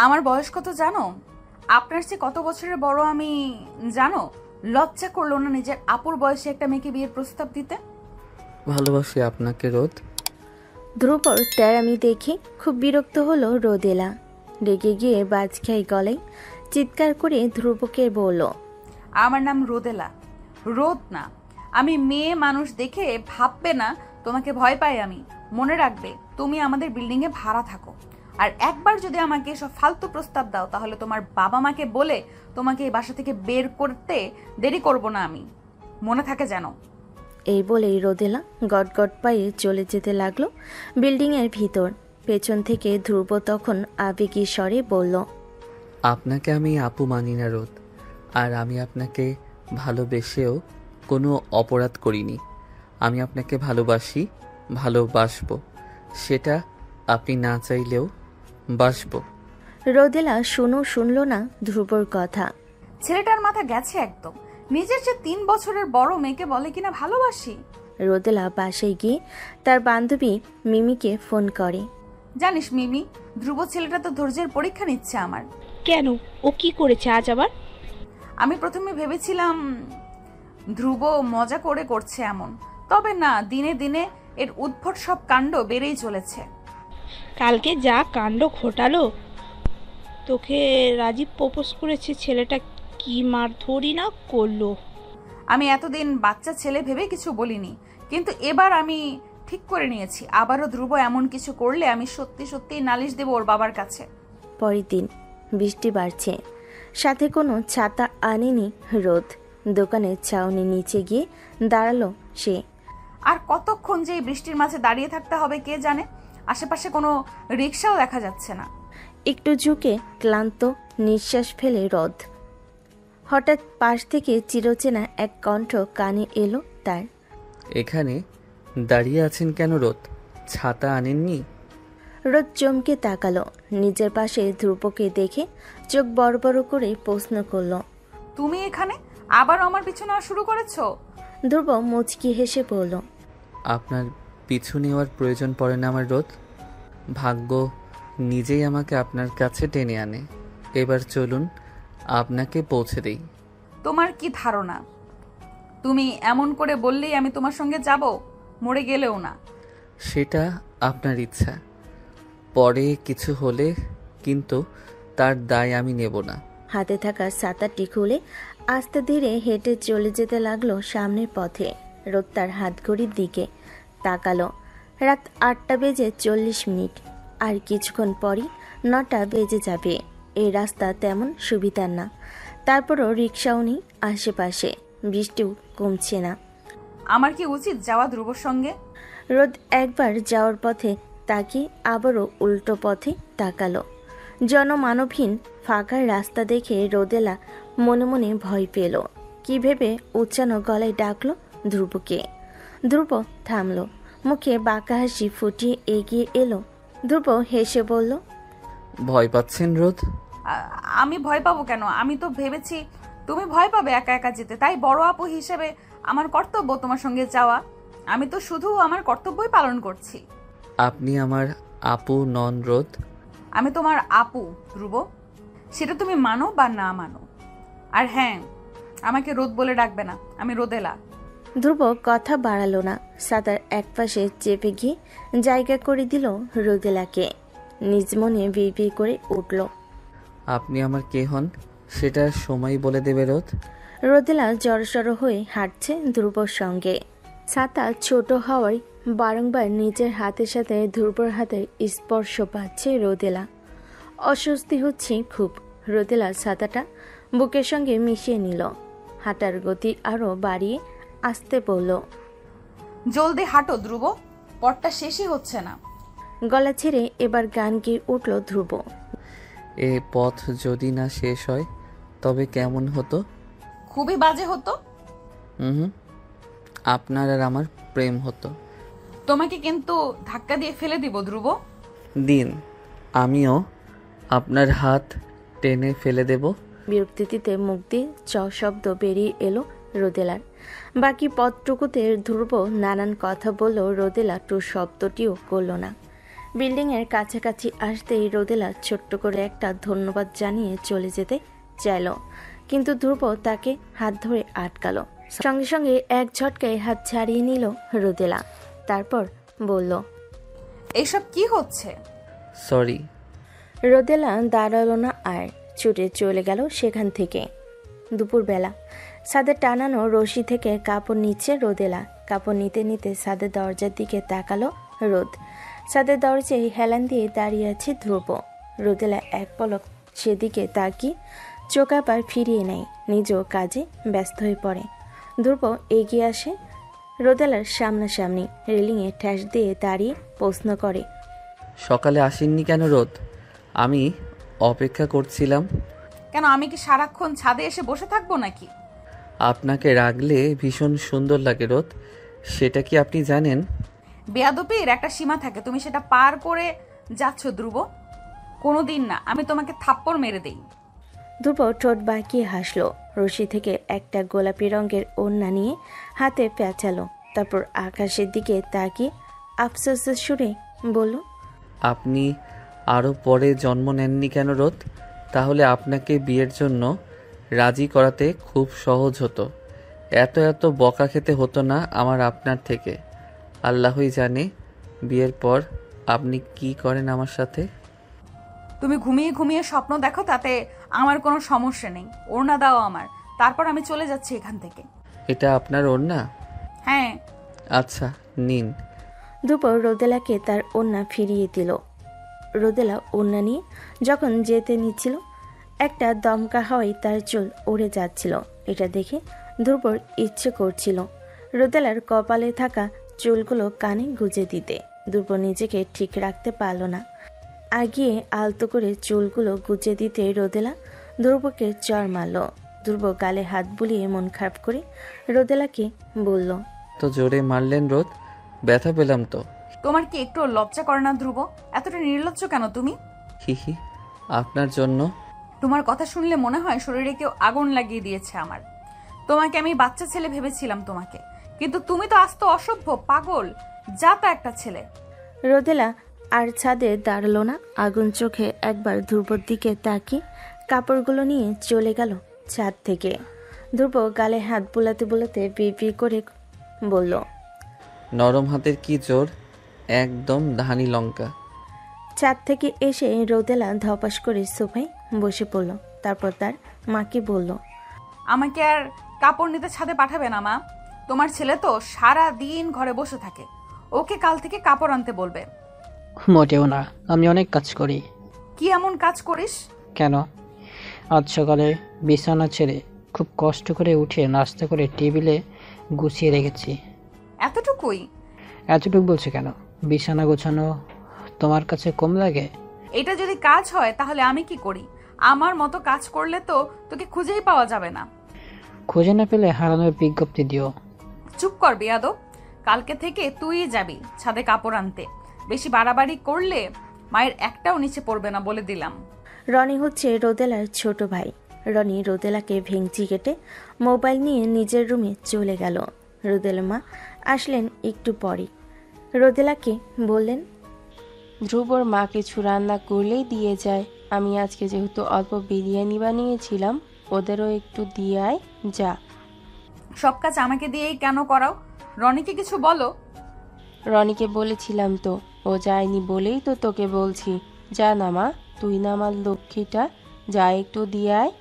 আমার বয়স কত জানো? আপনার চেয়ে কত বছরের বড় আমি জানো? লজ্জা করলো না নিজের আপুর বয়সে একটা মেয়েকে বিয়ের প্রস্তাব দিতে? ভালোবাসি আপনাকে রোদ। ধ্রুবর তেরামি দেখে খুব বিরক্ত হলো রোদেলা। রেগে গিয়ে বাজখাই গলায় চিৎকার করে ধ্রুবকে বলল, আমার নাম রোদেলা, রোদ না। আমি মেয়ে মানুষ দেখে ভাববে না তোমাকে ভয় পাই আমি। মনে রাখবে তুমি আমাদের বিল্ডিংয়ে ভাড়া থাকো, আর একবার যদি আমাকে এসব ফালতু প্রস্তাব দাও তাহলে তোমার বাবা মাকে বলে তোমাকে এই বাসা থেকে বের করতে দেরি করব না আমি। মনে থাকে যেন। এই বলেই রোদেলা গটগট পায়ে চলে যেতে লাগলো বিল্ডিংয়ের ভিতর। পেছন থেকে ধ্রুব তখন আবেগী স্বরে বলল, আপনাকে আমি আপু মানি না রোদ, আর আমি আপনাকে ভালোবেসেও কোনো অপরাধ করিনি। আমি আপনাকে ভালোবাসবো, সেটা আপনি না চাইলেও বাসবো। রোদেলা শুনল না ধ্রুবর কথা। ছেলেটার মাথা গেছে একদম। নিজের যে 3 বছরের বড় মেয়েকে বলে কিনা ভালোবাসি। রোদেলা বাসায় গিয়ে তার বান্ধবী মিমিকে ফোন করে। জানিস মিমি, ধ্রুব ছেলেটা তো ধৈর্যের পরীক্ষা নিচ্ছে আমার। কেন, ও কি করেছে আজ আবার? আমি প্রথমে ভেবেছিলাম ধ্রুব মজা করে করছে এমন, তবে না, দিনে দিনে এর উদ্ভট সব কাণ্ড বেড়েই চলেছে। কালকে যা কাণ্ড ঘটালো, তোকে রাজীব প্রপোজ করেছে, ছেলেটা কি মারধরি না করলো। আমি এতদিন বাচ্চা ছেলে ভেবে কিছু বলিনি, কিন্তু এবার আমি ঠিক করে নিয়েছি আবারও ধ্রুব এমন কিছু করলে আমি সত্যি সত্যি নালিশ দেব ওর বাবার কাছে। পরের দিন বৃষ্টি বাড়ছে, সাথে কোনো ছাতা আনেনি রোদ। দোকানের ছাউনি নিচে গিয়ে দাঁড়ালো সে। আর কতক্ষণ যে এই বৃষ্টির মাঝে দাঁড়িয়ে থাকতে হবে কে জানে। আশেপাশে কোনো রিক্সাও দেখা যাচ্ছে না। একটু ঝুঁকে ক্লান্ত নিঃশ্বাস ফেলে রোদ। হঠাৎ পাশ থেকে চিরচেনা এক কণ্ঠ কানে এলো তার। এখানে দাঁড়িয়ে আছেন কেন রোদ? ছাতা আনেননি? রোদ চমকে তাকালো। নিজের পাশে ধ্রুবকে দেখে চোখ বড় বড় করে প্রশ্ন করলো, তুমি এখানে আবারও আমার পিছু নেওয়া শুরু করেছো? ধ্রুব মুচকি হেসে বলল, আপনার পিছু নেওয়ার প্রয়োজন পড়ে না আমার রোদ। ভাগ্য নিজেই আমাকে আপনার কাছে টেনে আনে। এবার চলুন আপনাকে পৌঁছে দেই। তোমার কি ধারণা তুমি এমন করে বললেই আমি তোমার সঙ্গে যাব? মরে গেলেও না। সেটা আপনার ইচ্ছা, পরে কিছু হলে কিন্তু তার দায় আমি নেব না। হাতে থাকা ছাতাটি খুলে আস্তে ধীরে হেঁটে চলে যেতে লাগলো সামনের পথে। রোদ তার হাত ঘড়ির দিকে তাকালো। রাত 8:40। আর কিছুক্ষণ পরই 9টা বেজে যাবে। এই রাস্তা তেমন সুবিধার না, তারপরও রিক্সাও নেই আশেপাশে, বৃষ্টিও কমছে না। আমার কি উচিত যাওয়া ধ্রুবর সঙ্গে? রোদ একবার যাওয়ার পথে তাকিয়ে আবারও উল্টো পথে তাকালো। জনমানবহীন ফাঁকা রাস্তা দেখে রোদেলা মনে মনে ভয় পেল। কি ভেবে উচ্চানো গলায় ডাকলো ধ্রুবকে। ধ্রুব থামলো, মুখে বাঁকা হাসি ফুটিয়ে এগিয়ে এলো। ধ্রুব হেসে বলল, ভয় পাচ্ছেন রোদ? আমি ভয় পাবো কেন? আমি তো ভেবেছি তুমি ভয় পাবে একা একা যেতে, তাই বড় আপু হিসেবে আমার কর্তব্য তোমার সঙ্গে যাওয়া। আমি তো শুধু আমার কর্তব্যই পালন করছি। আপনি আমার আপু নন রোদ। আমি তোমার আপু ধ্রুব, সেটা তুমি মানো বা না মানো। আর হ্যাঁ, আমাকে রোদ বলে ডাকবে না, আমি রোদেলা। ধ্রুব কথা বাড়ালো না, সাদার একপাশে চেপে গিয়ে জায়গা করে দিল রোদেলাকে। নিজ মনে বিড়বিড় করে উঠল, আপনি আমার কে হন সেটা সময় বলে দেবে রোদ। রোদেলা জড়সড় হয়ে হাঁটছে ধ্রুবর সঙ্গে। ছাতা ছোট হওয়ায় বারংবার নিজের হাতের সাথে ধ্রুবর হাতের স্পর্শ পাচ্ছে রোদেলা। অস্বস্তি হচ্ছে খুব। রোদেলা ছাতাটা বুকের সঙ্গে মিশিয়ে নিল। হাঁটার গতি আরো বাড়িয়ে আসতে বলল, জলদি হাঁটো ধ্রুব, পথটা শেষই হচ্ছে না। গলা ছেড়ে এবার গান গেয়ে উঠল ধ্রুব। এ পথ যদি না শেষ হয় তবে কেমন হতো? খুবই বাজে হতো। আপনার আর আমার প্রেম হতো। তোমাকে কিন্তু ধাক্কা দিয়ে ফেলে দিব ধ্রুব। দিন, আমিও আপনার হাত টেনে ফেলে দেব। বিরক্তিতে মুখ দিয়ে চ শব্দ বেরিয়ে এলো রোদেলার। বাকি পথটুকুতে ধ্রুব নানান কথা বললেও রোদেলা টু শব্দটিও করল না। বিল্ডিংয়ের কাছাকাছি আসতেই রোদেলা ছোট্ট করে একটা ধন্যবাদ জানিয়ে চলে যেতে চাইল, কিন্তু ধ্রুব তাকে হাত ধরে আটকালো। সঙ্গে সঙ্গে এক ঝটকায় হাত ছাড়িয়ে নিল রোদেলা, তারপর বলল, এইসব কি হচ্ছে? সরি। রোদেলা দাঁড়ালো না আর ছুটে চলে গেল সেখান থেকে। দুপুরবেলা ছাদে টানানো রশি থেকে কাপড় নিচ্ছে রোদেলা। কাপড় নিতে নিতে ছাদের দরজার দিকে তাকালো রোদ। ছাদের দরজায় হেলান দিয়ে দাঁড়িয়ে আছে ধ্রুব। রোদেলা এক পলক সেদিকে তাকিয়ে চোখ আবার ফিরিয়ে নেয়, নিজেও কাজে ব্যস্ত হয়ে পড়ে। ধ্রুব এগিয়ে আসে রোদেলার সামনাসামনি, রেলিংয়ে ঠ্যাস দিয়ে দাঁড়িয়ে প্রশ্ন করে, সকালে আসেননি কেন রোদ? আমি অপেক্ষা করছিলাম। কেন, আমি কি সারাক্ষণ ছাদে এসে বসে থাকবো নাকি? আপনাকে রাখলে ভীষণ সুন্দর লাগে রোদ, সেটা কি আপনি জানেন? বেয়াদবির একটা সীমা থাকে, তুমি সেটা পার করে যাচ্ছ ধ্রুব। কোনোদিন না, আমি তোমাকে থাপ্পড় মেরে দেই। ধ্রুব ঠোঁট বাঁকিয়ে হাসলো। রশি থেকে একটা গোলাপি রঙের ওড়না নিয়ে হাতে পেঁচালো, তারপর আকাশের দিকে তাকিয়ে আফসোসের সুরে বলল, আপনি আরও পরে জন্ম নেননি কেন রোদ? তাহলে আপনাকে বিয়ের জন্য রাজি করাতে খুব সহজ হতো। এত এত বকা খেতে হতো না আমার আপনার থেকে। আল্লাহই জানে বিয়ের পর আপনি কি করেন আমার সাথে। তুমি ঘুমিয়ে ঘুমিয়ে স্বপ্ন দেখো, তাতে আমার কোনো সমস্যা নেই। ওড়না দাও আমার, তারপর আমি চলে যাচ্ছি এখান থেকে। এটা আপনার ওড়না? হ্যাঁ। আচ্ছা নিন। ধ্রুব রোদেলাকে তার ওড়না ফিরিয়ে দিল। রোদেলা ওড়না নিয়ে যখন যেতে নিচ্ছিল, একটা দমকা হাওয়ায় তার চুল উড়ে যাচ্ছিল। এটা দেখে ধ্রুবর ইচ্ছে করছিল রোদেলার কপালে থাকা চুলগুলো কানে গুজে দিতে। ধ্রুব নিজেকে ঠিক রাখতে পারল না, আগিয়ে আলতো করে চুলগুলো গুজে দিতে রোদেলা ধ্রুবকে চড় মারল। ধ্রুব গালে হাত বুলিয়ে মন খারাপ করে রোদেলাকে বলল, তো জোরে মারলেন রোদ, ব্যথা পেলাম তো। তোমার কি একটু লজ্জা করে না ধ্রুব? এতটা নির্লজ্জ কেন তুমি? হিহি, আপনার জন্য। তোমার কথা শুনলে মনে হয় শরীরে কেউ আগুন লাগিয়ে দিয়েছে আমার। তোমাকে আমি বাচ্চা ছেলে ভেবেছিলাম তোমাকে, কিন্তু তুমি তো আস্ত অসভ্য, পাগল, যা তা একটা ছেলে। রোদেলা আর ছাদে দাঁড়ালো না, আগুন চোখে একবার ধ্রুবর দিকে তাকিয়ে কাপড়গুলো নিয়ে চলে গেল ছাদ থেকে। ধ্রুব গালে হাত বুলাতে বুলাতে বিড় করে বলল, নরম হাতের কি জোর, একদম ধানি লঙ্কা। ছাদ থেকে এসে রোদেলা ধপাস করে সোফায় বসে পড়ল। তারপর তার মাকে বলল, আমাকে আর কাপড় নিতে ছাদে পাঠাবে না মা। তোমার ছেলে তো সারা দিন ঘরে বসে থাকে, ওকে কাল থেকে কাপড় আনতে বলবে। মোটেও না, আমি অনেক কাজ করি। কি এমন কাজ করিস? কেন? আজ সকালে বিছানা ছেড়ে খুব কষ্ট করে উঠে নাস্তা করে টেবিলে গুছিয়ে রেখেছি। এতটুকুই? এতটুকু বলছে কেন? বিছানা গোছানো তোমার কাছে কম লাগে? এটা যদি কাজ হয় তাহলে আমি কি করি? আমার মতো কাজ করলে তো তোকে খুঁজেই পাওয়া যাবে না। খুঁজে না পেলে হারানোর বিজ্ঞপ্তি দিও। চুপ কর বেয়াদব, কালকে থেকে তুই যাবি ছাদে কাপড় আনতে। বেশি বাড়াবাড়ি করলে মায়ের একটাও নিচে পড়বে না বলে দিলাম। রনি হচ্ছে রোদেলার ছোট ভাই। রনি রোদেলাকে ভেঙচি কেটে মোবাইল নিয়ে নিজের রুমে চলে গেল। রোদেলা মা আসলেন একটু পরে। রোদেলাকে বললেন, ধ্রুবর মা কিছু রান্না করলেই দিয়ে যায়। আমি আজকে যেহেতু অল্প বিরিয়ানি বানিয়েছিলাম, ওদেরও একটু দিয়ে আয় যা। সব কাজ আমাকে দিয়েই কেন করাও? রনিকে কিছু বলো। রনিকে বলেছিলাম তো, ও যায়নি বলেই তো তোকে বলছি। যা না মা, তুই না আমার লক্ষ্মীটা, যা একটু দিয়ে আয়।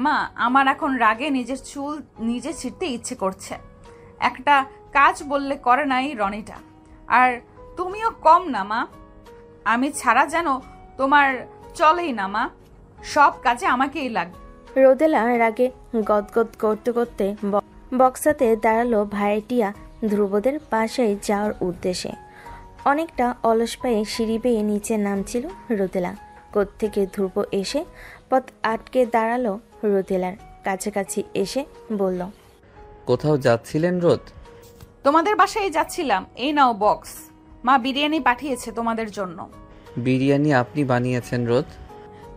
মা, আমার এখন রাগে নিজের চুল নিজে ছিঁড়তে ইচ্ছে করছে। একটা কাজ বললে করে নাই রনিটা। আর তুমিও কম না মা, আমি ছাড়া যেন তোমার চলেই না মা, সব কাজে আমাকেই লাগবে। রোদেলা রাগে গদগদ করতে করতে বক্সাতে দাঁড়ালো ভাইটিয়া ধ্রুবদের বাসায় যাওয়ার উদ্দেশ্যে। অনেকটা অলস পায়ে সিঁড়ি বেয়ে নিচে নামছিল রোদেলা। কোত্থেকে ধ্রুব এসে পথ আটকে দাঁড়ালো রোদেলার কাছাকাছি এসে বলল, কোথাও যাচ্ছিলেন রোদ? তোমাদের বাসায় যাচ্ছিলাম, এই নাও বক্স। মা বিরিয়ানি পাঠিয়েছে তোমাদের জন্য। বিরিয়ানি আপনি বানিয়েছেন রোদ?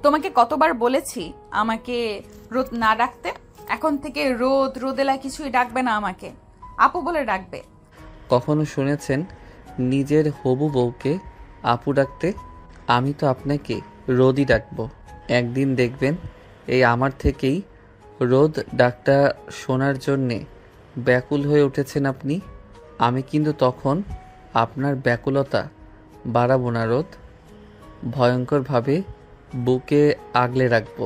তোমাকে কতবার বলেছি আমাকে রোদ না ডাকতে? এখন থেকে রোদেলা কিছুই ডাকবে না আমাকে, আপু বলে ডাকবে। কখনো শুনেছেন নিজের হবু বউকে আপু ডাকতে? আমি তো আপনাকে রোদই ডাকবো। একদিন দেখবেন এই আমার থেকেই রোদ ডাকটা শোনার জন্যে ব্যাকুল হয়ে উঠেছেন আপনি। আমি কিন্তু তখন আপনার ব্যাকুলতা বাড়াবো না রোদ, ভয়ঙ্করভাবে বুকে আগলে রাখবো।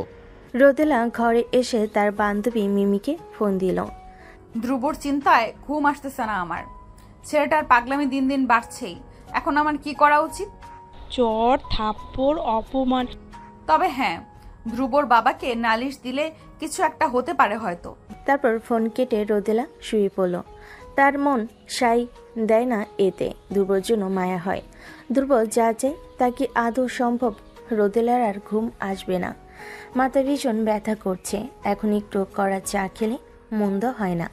রোদেলা ঘরে এসে তার বান্ধবী মিমিকে ফোন দিল। ধ্রুবর চিন্তায় ঘুম আসতেছে না আমার। ছেলেটার পাগলামি দিন দিন বাড়ছেই। এখন আমার কি করা উচিত? চর থাপ্পড় অপমান। তবে হ্যাঁ, ধ্রুবর বাবাকে নালিশ দিলে কিছু একটা হতে পারে হয়তো। তারপর ফোন কেটে রোদেলা শুয়ে পড়ল। তার মন সাই দেয় না এতে। ধ্রুবর জন্য মায়া হয়। ধ্রুব যা চায় তা কি আদৌ সম্ভব? রোদেলার আর ঘুম আসবে না। মাথা ভীষণ ব্যথা করছে। এখন একটু কড়া চা খেলে মন্দ হয় না।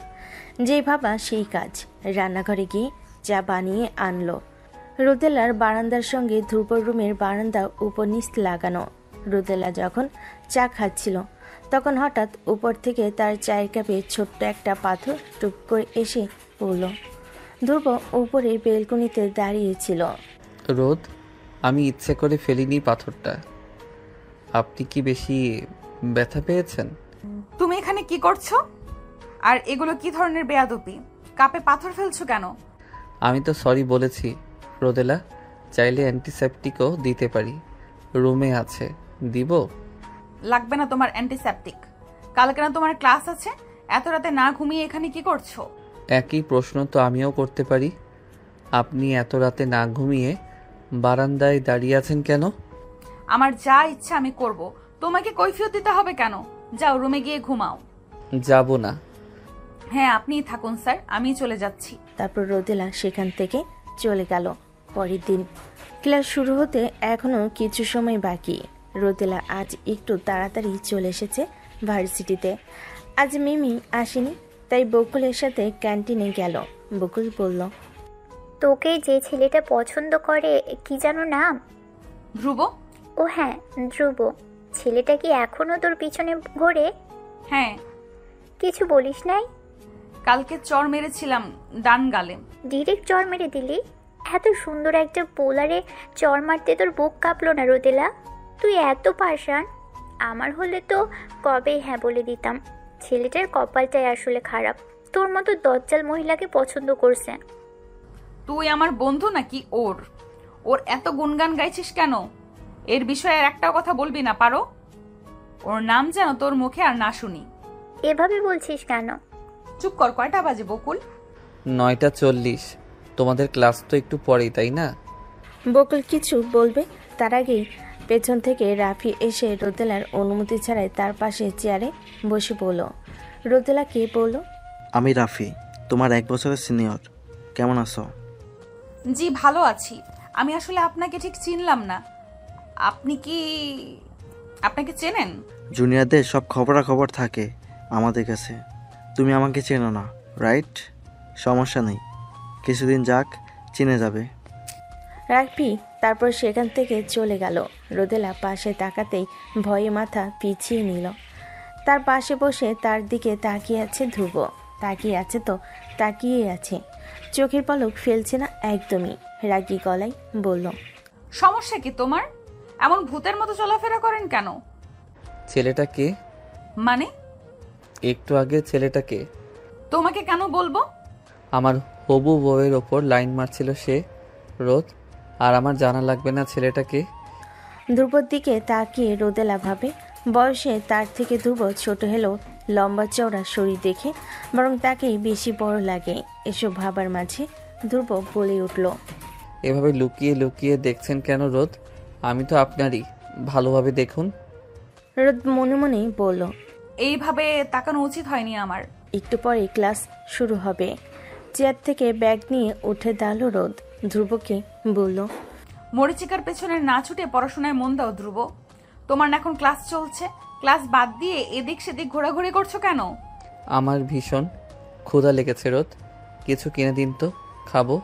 যেই ভাবা সেই কাজ। রান্নাঘরে গিয়ে চা বানিয়ে আনলো। রোদেলার বারান্দার সঙ্গে ধ্রুবর রুমের বারান্দা উপর নিচ লাগানো। রোদেলা যখন চা খাচ্ছিল তখন হঠাৎ উপর থেকে তার চায়ের কাপে ছোট্ট একটা পাথর টুপ করে এসে পড়ল। ধ্রুব উপরের বেলকনিতে দাঁড়িয়েছিল। রোদ, আমি ইচ্ছে করে ফেলিনি পাথরটা। আপনি কি বেশি ব্যথা পেয়েছেন? তুমি এখানে কি করছো? আর এগুলো কি ধরনের বেয়াদবি? কাপে পাথর ফেলছো কেন? আমি তো সরি বলেছি রোদেলা। চাইলে অ্যান্টিসেপটিকও দিতে পারি, রুমে আছে। দিব? লাগবে না তোমার অ্যান্টিসেপটিক। কালকে না তোমার ক্লাস আছে? এত রাতে না ঘুমিয়ে এখানে কি করছো? একই প্রশ্ন তো আমিও করতে পারি। আপনি এত রাতে না ঘুমিয়ে বারান্দায় দাঁড়িয়ে আছেন কেন? আমার যা ইচ্ছা আমি করব, তোমাকে কৈফিয়ত দিতে হবে কেন? যাও রুমে গিয়ে ঘুমাও। যাব না। হ্যাঁ, আপনিই থাকুন স্যার, আমি চলে যাচ্ছি। তারপর রোদেলা সেখান থেকে চলে গেল। পরের দিন ক্লাস শুরু হতে এখনো কিছু সময় বাকি। রোদেলা আজ একটু তাড়াতাড়ি চলে এসেছে ভার্সিটিতে। আজ মিমি আসেনি, তাই বকুলের সাথে ক্যান্টিনে গেল। বকুল বলল, তোকে যে ছেলেটা পছন্দ করে কি যেন নাম? ধ্রুব। ও হ্যাঁ, ধ্রুব। ছেলেটা কি এখনো তোর পিছনে ঘোরে? হ্যাঁ। কিছু বলিস নাই? কালকে চর মেরেছিলাম ডান গালে। ডিরেক্ট চর মেরে দিলি? এত সুন্দর একটা পোলারে চর মারতে তোর বুক কাঁপলো না রোদেলা? তুই এত পাষাণ। আমার হলে তো কবেই হ্যাঁ বলে দিতাম। ছেলেটার কপালটাই আসলে খারাপ, তোর মতো দজ্জাল মহিলাকে পছন্দ করছে। তুই আমার বন্ধু নাকি ওর এত গুণগান গাইছিস কেন? এর বিষয়ে আর একটাও কথা বলবি না পারো? ওর নাম যেন তোর মুখে আর না শুনি। এভাবে বলছিস কেন? চুপ কর। কয়টা বাজে বকুল? 9:40। তোমাদের ক্লাস তো একটু পরেই, তাই না? বকুল কিছু বলবে তার আগেই পেছন থেকে রাফি এসে রোদেলার অনুমতি ছাড়াই তার পাশে চেয়ারে বসে পড়ল। রোদেলা কে বলল? আমি রাফি, তোমার 1 বছরের সিনিয়র। কেমন আছো? জি ভালো আছি। আমি আসলে আপনাকে ঠিক চিনলাম না। আপনাকে চেনেন? জুনিয়রদের সব খবরাখবর থাকে আমাদের কাছে। তুমি আমাকে চেনো না, রাইট? সমস্যা নেই, কিছুদিন যাক, চিনে যাবে। রাফি তারপর সেখান থেকে চলে গেল। রোদেলা পাশে তাকাতেই ভয়ে মাথা পিছিয়ে নিল। তার পাশে বসে তার দিকে তাকিয়ে আছে ধ্রুব। তাকিয়ে আছে তো তাকিয়ে আছে, চোখের পলক ফেলছে না একদমই। রাগী গলায় বলল, সমস্যা কি তোমার? এমন ভূতের মতো চলাফেরা করেন কেন? ছেলেটা কে? মানে? একটু আগে ছেলেটাকে তোমাকে কেন বলবো? আমার হবু বউয়ের ওপর লাইন মারছিল সে, রোদ। আর আমার জানা লাগবে না ছেলেটাকে? ধ্রুবর দিকে তাকিয়ে রোদেলা ভাবে, বয়সে তার থেকে ধ্রুব ছোট হলেও লম্বা চওড়া শরীর দেখে বরং তাকেই বেশি বড় লাগে। এসব ভাবার মাঝে ধ্রুব বলে উঠল, এভাবে লুকিয়ে লুকিয়ে দেখছেন কেন রোদ? আমি তো আপনারই, ভালোভাবে দেখুন। রোদ মনে মনে বলল, এইভাবে তাকানো উচিত হয়নি আমার। একটু পরে ক্লাস শুরু হবে। চেয়ার থেকে ব্যাগ নিয়ে উঠে দাঁড়ালো রোদ। ধ্রুবকে বলল, মরিচিকার পেছনে না ছুটে পড়াশোনায় মন দাও ধ্রুব। তোমার না এখন ক্লাস চলছে, ক্লাস বাদ দিয়ে এদিক সেদিক ঘোরাঘুরি করছো কেন? আমার ভীষণ ক্ষুধা লেগেছে রোদ, কিছু কিনে দিন তো, খাবো।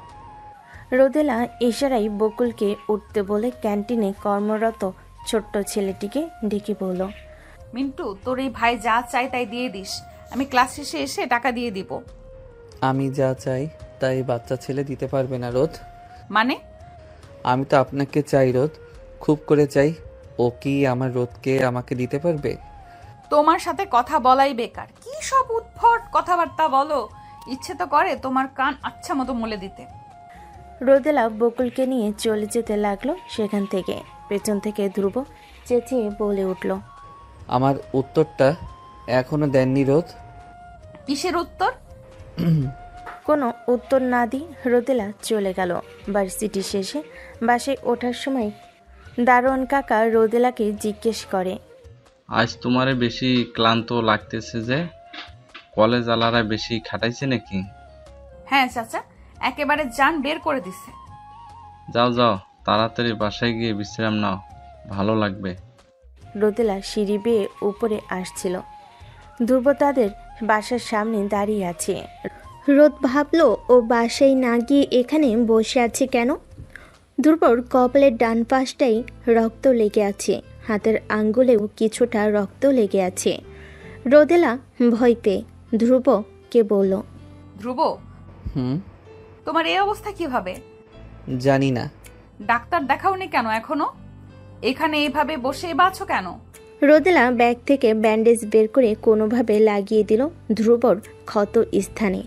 রোদেলা ইশারাই বকুলকে উঠতে বলে ক্যান্টিনে কর্মরত ছোট্ট ছেলেটিকে ডেকে বলল, মিন্টু, তোর এই ভাই যা চাই তাই দিয়ে দিস। আমি ক্লাস শেষে এসে টাকা দিয়ে দিব। আমি যা চাই তাই বাচ্চা ছেলে দিতে পারবে না রোদ। মানে? আমি তো আপনাকে চাই রোদ, খুব করে চাই। ও কি আমার রোদকে আমাকে দিতে পারবে? তোমার সাথে কথা বলাই বেকার। কি সব উদ্ভট কথাবার্তা বলো। ইচ্ছে তো করে তোমার কান আচ্ছা মতো মলে দিতে। রোদেলা বকুলকে নিয়ে চলে যেতে লাগলো সেখান থেকে। পেছন থেকে ধ্রুব চেঁচিয়ে বলে উঠল, আমার উত্তরটা এখনো দেননি রোদ। কিসের উত্তর? কোনো উত্তর না দিয়ে রোদেলা চলে গেল। ভার্সিটি শেষে বাসে ওঠার সময় দারোয়ান কাকা রোদেলাকে জিজ্ঞেস করে, আজ তোমারে বেশি ক্লান্ত লাগতেছে যে? কলেজ আলারা বেশি খাটাইছে নাকি? হ্যাঁ চাচা, একেবারে জান বের করে দিছে। যাও যাও, তাড়াতাড়ি বাসায় গিয়ে বিশ্রাম নাও, ভালো লাগবে। রোদেলা সিঁড়ি বেয়ে উপরে আসছিল। ধ্রুব তাদের বাসার সামনে দাঁড়িয়ে আছে। রোদ ভাবলো ও বাসায় না গিয়ে এখানে বসে আছে কেন। ধ্রুবর কপালের ডান পাশটাই রক্ত লেগে আছে, হাতের আঙ্গুলেও কিছুটা রক্ত লেগে আছে। রোদেলা ভয় পেয়ে ধ্রুবকে বলল, ধ্রুব, হুম, তোমার এই অবস্থা কিভাবে? জানি না। ডাক্তার দেখাওনি কেন এখনো? এখানে এইভাবে বসে বাঁচো কেন? রোদেলা ব্যাগ থেকে ব্যান্ডেজ বের করে কোনোভাবে লাগিয়ে দিল ধ্রুবর ক্ষত স্থানে।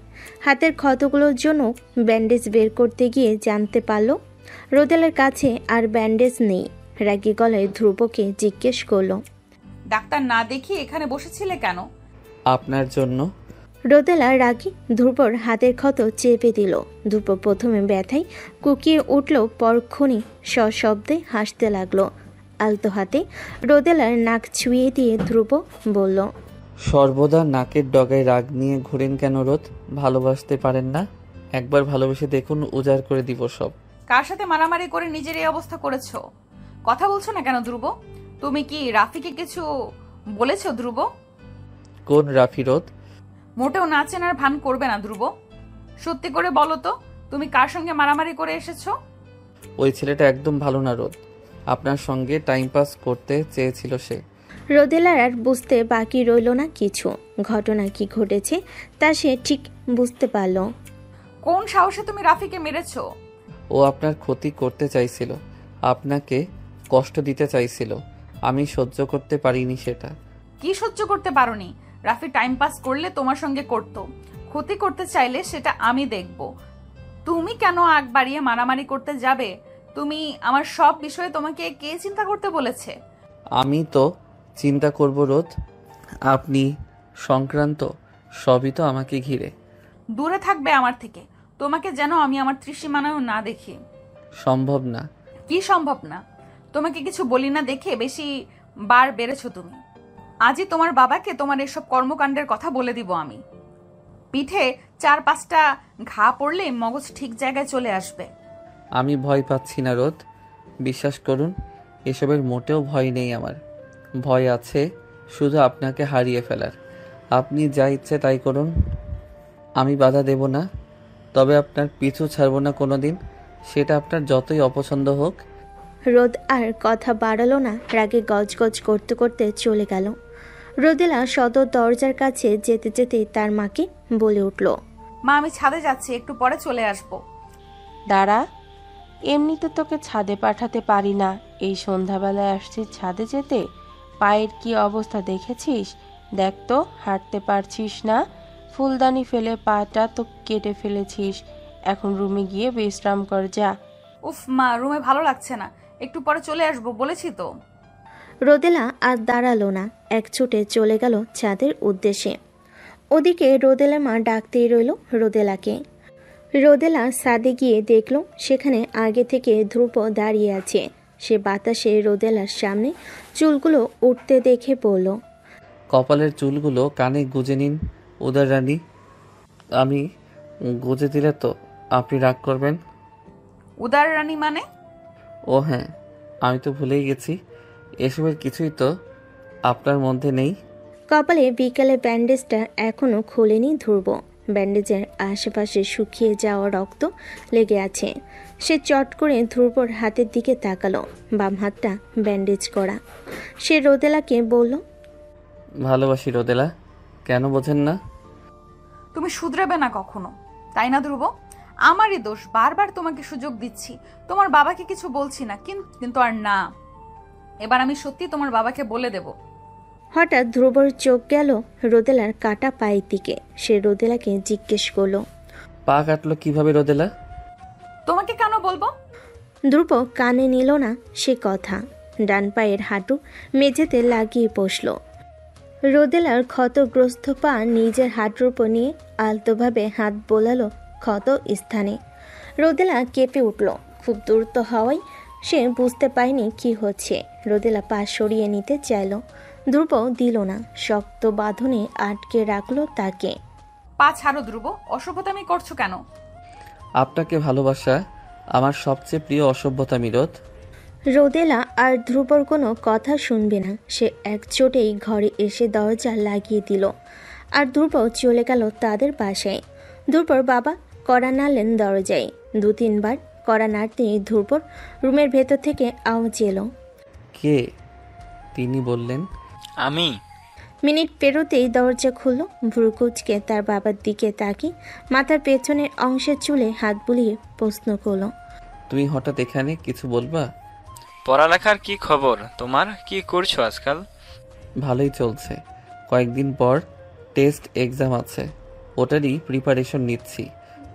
হাতের ক্ষতগুলোর জন্য ব্যান্ডেজ বের করতে গিয়ে জানতে পারল রোদেলার কাছে আর ব্যান্ডেজ নেই। রাগী গলায় ধ্রুবকে জিজ্ঞেস করলো, ডাক্তার না দেখিয়ে এখানে বসেছিলে কেন? আপনার জন্য। রোদেলা রাগী ধ্রুবর হাতের ক্ষত চেপে দিল। ধ্রুব প্রথমে ব্যথায় কুকিয়ে উঠল, পরক্ষণে সশব্দে হাসতে লাগলো। আলতো হাতে রোদেলার নাক ছুঁয়ে দিয়ে ধ্রুব বলল, সর্বদা নাকের ডগায় রাগ নিয়ে ঘুরেন কেন রোদ? ভালোবাসতে পারেন না? একবার ভালোবেসে দেখুন, উজাড় করে দিব সব। কার সাথে মারামারি করে নিজের এই অবস্থা করেছো? কথা বলছো না কেন ধ্রুব? তুমি কি রাফিকে কিছু বলেছো ধ্রুব? কোন রাফি রোদ? মোটেও না চেনার ভান করবে না ধ্রুব। সত্যি করে বলো তো, তুমি কার সঙ্গে মারামারি করে এসেছো? ওই ছেলেটা একদম ভালো না রোদ, আপনার সঙ্গে টাইম পাস করতে চেয়েছিল সে। রোদেলার আর বুঝতে বাকি রইল না কিছু। ঘটনা কি ঘটেছে তা সে ঠিক বুঝতে পারল। কোন সাহসে তুমি রাফিকে মেরেছো? ও আপনার ক্ষতি করতে চাইছিল, আপনাকে কষ্ট দিতে চাইছিল। আমি সহ্য করতে পারিনি সেটা। কি সহ্য করতে পারোনি? রাফি টাইম পাস করলে তোমার সঙ্গে করত, ক্ষতি করতে চাইলে সেটা আমি দেখব। তুমি কেন আগ বাড়িয়ে মারামারি করতে যাবে? তুমি আমার সব বিষয়ে তোমাকে কে চিন্তা করতে বলেছে? আমি তো চিন্তা করব রোদ, আপনি সংক্রান্ত সবই তো আমাকে ঘিরে। দূরে থাকবে আমার থেকে, তোমাকে যেন আমি আমার ত্রিসীমানাও না দেখি। সম্ভব না। কি সম্ভব না? তোমাকে কিছু বলি না দেখে বেশি বার বেড়েছো তুমি। আজই তোমার বাবাকে তোমার এসব কর্মকাণ্ডের কথা বলে দিব আমি। পিঠে 4-5টা ঘা পড়লে মগজ ঠিক জায়গায় চলে আসবে। আমি ভয় পাচ্ছি না রোদ, বিশ্বাস করুন, এসবের মোটেও ভয় নেই আমার। ভয় আছে শুধু আপনাকে হারিয়ে ফেলার। আপনি যা ইচ্ছে তাই করুন, আমি বাধা দেব না। তবে আপনার পিছু ছাড়ব না কোনোদিন, সেটা আপনার যতই অপছন্দ হোক। রোদ আর কথা বাড়ালো না, রাগে গজগজ করতে করতে চলে গেল। রোদেলা সদর দরজার কাছে যেতে যেতে তার মাকে বলে উঠল, মা, আমি ছাদে যাচ্ছি, একটু পরে চলে আসবো। দাঁড়া, এমনিতে তোকে ছাদে পাঠাতে পারি না, এই সন্ধ্যাবেলায় আসছিস ছাদে যেতে? পায়ের কি অবস্থা দেখেছিস? দেখ তো, হাঁটতে পারছিস না, ফুলদানি ফেলে পাটা তো কেটে ফেলেছিস। এখন রুমে গিয়ে বিশ্রাম কর, যা। উফ মা, রুমে ভালো লাগছে না, একটু পরে চলে আসবো বলেছি তো। রোদেলা আর দাঁড়ালো না, এক ছুটে চলে গেল ছাদের উদ্দেশ্যে। ওদিকে রোদেলা মা ডাকতেই রইল রোদেলাকে। রোদেলা ছাদে গিয়ে দেখল সেখানে আগে থেকে ধ্রুব দাঁড়িয়ে আছে। সে বাতাসে রোদেলার সামনে চুলগুলো উঠতে দেখে বলল, কপালের চুলগুলো কানে গুজে নিন উদার রানী। আমি গুজে দিলে তো আপনি রাগ করবেন? উদার রানী মানে? ও হ্যাঁ, আমি তো ভুলেই গেছি, এসবের কিছুই তো আপনার মধ্যে নেই। কপালে বিকালে ব্যান্ডেজটা এখনো খোলেনি ধ্রুব। ব্যান্ডেজের আশেপাশে শুকিয়ে যাওয়া রক্ত লেগে আছে। সে চট করে ধ্রুবর হাতের দিকে তাকালো, বাম হাতটা ব্যান্ডেজ করা। সে রোদেলাকে বলল, ভালোবাসি রোদেলা। কেন বোঝেন না? তুমি শুধরাবে না কখনো, তাই না ধ্রুব? আমারই দোষ, বারবার তোমাকে সুযোগ দিচ্ছি, তোমার বাবাকে কিছু বলছি না, কিন্তু আর না, এবার আমি সত্যি তোমার বাবাকে বলে দেব। হঠাৎ ধ্রুবর চোখ গেল রোদেলার কাটা পায়ের দিকে। সে রোদেলাকে জিজ্ঞেস করলো, পা কাটলো কিভাবে রোদেলা? তোমাকে কেন বলবো? ধ্রুব কানে নিল না সে কথা। ডান পায়ের হাঁটু মেঝেতে লাগিয়ে বসল। রোদেলার ক্ষতগ্রস্ত পা নিজের হাঁটুর উপর নিয়ে আলতোভাবে হাত বোলালো ক্ষত স্থানে। রোদেলা কেঁপে উঠল। খুব দ্রুত হওয়ায় সে বুঝতে পায়নি কি হচ্ছে। রোদেলা পা সরিয়ে নিতে চাইল, ধ্রুব দিল না, শক্ত বাঁধনে আটকে রাখলো তাকে। পা ছাড়ো ধ্রুব, অসভ্যতামি করছো কেন? আপনাকে ভালোবাসা আমার সবচেয়ে প্রিয় অসভ্যতামি রোদ। রোদেলা আর ধ্রুবর কোনো কথা শুনবে না। সে একচোটেই ঘরে এসে দরজা লাগিয়ে দিল আর ধ্রুব চলে গেল তাদের বাসায়। ধ্রুবর বাবা কড়া নাড়লেন দরজায়। 2-3 বার কড়া নাড়তেই ধ্রুবর রুমের ভেতর থেকে আওয়াজ এলো। কে? তিনি বললেন, আমি। মিনিট পেরোতেই দরজা খুলল। ভ্রুকুচকে তার বাবার দিকে তাকিয়ে মাথার পেছনের অংশের চুলে হাত বুলিয়ে প্রশ্ন করল, তুমি হঠাৎ এখানে, কিছু বলবা? পড়ালেখার কি খবর তোমার? কি করছো আজকাল? ভালোই চলছে, কয়েকদিন পর টেস্ট এক্সাম আছে, ওটারই প্রিপারেশন নিচ্ছি।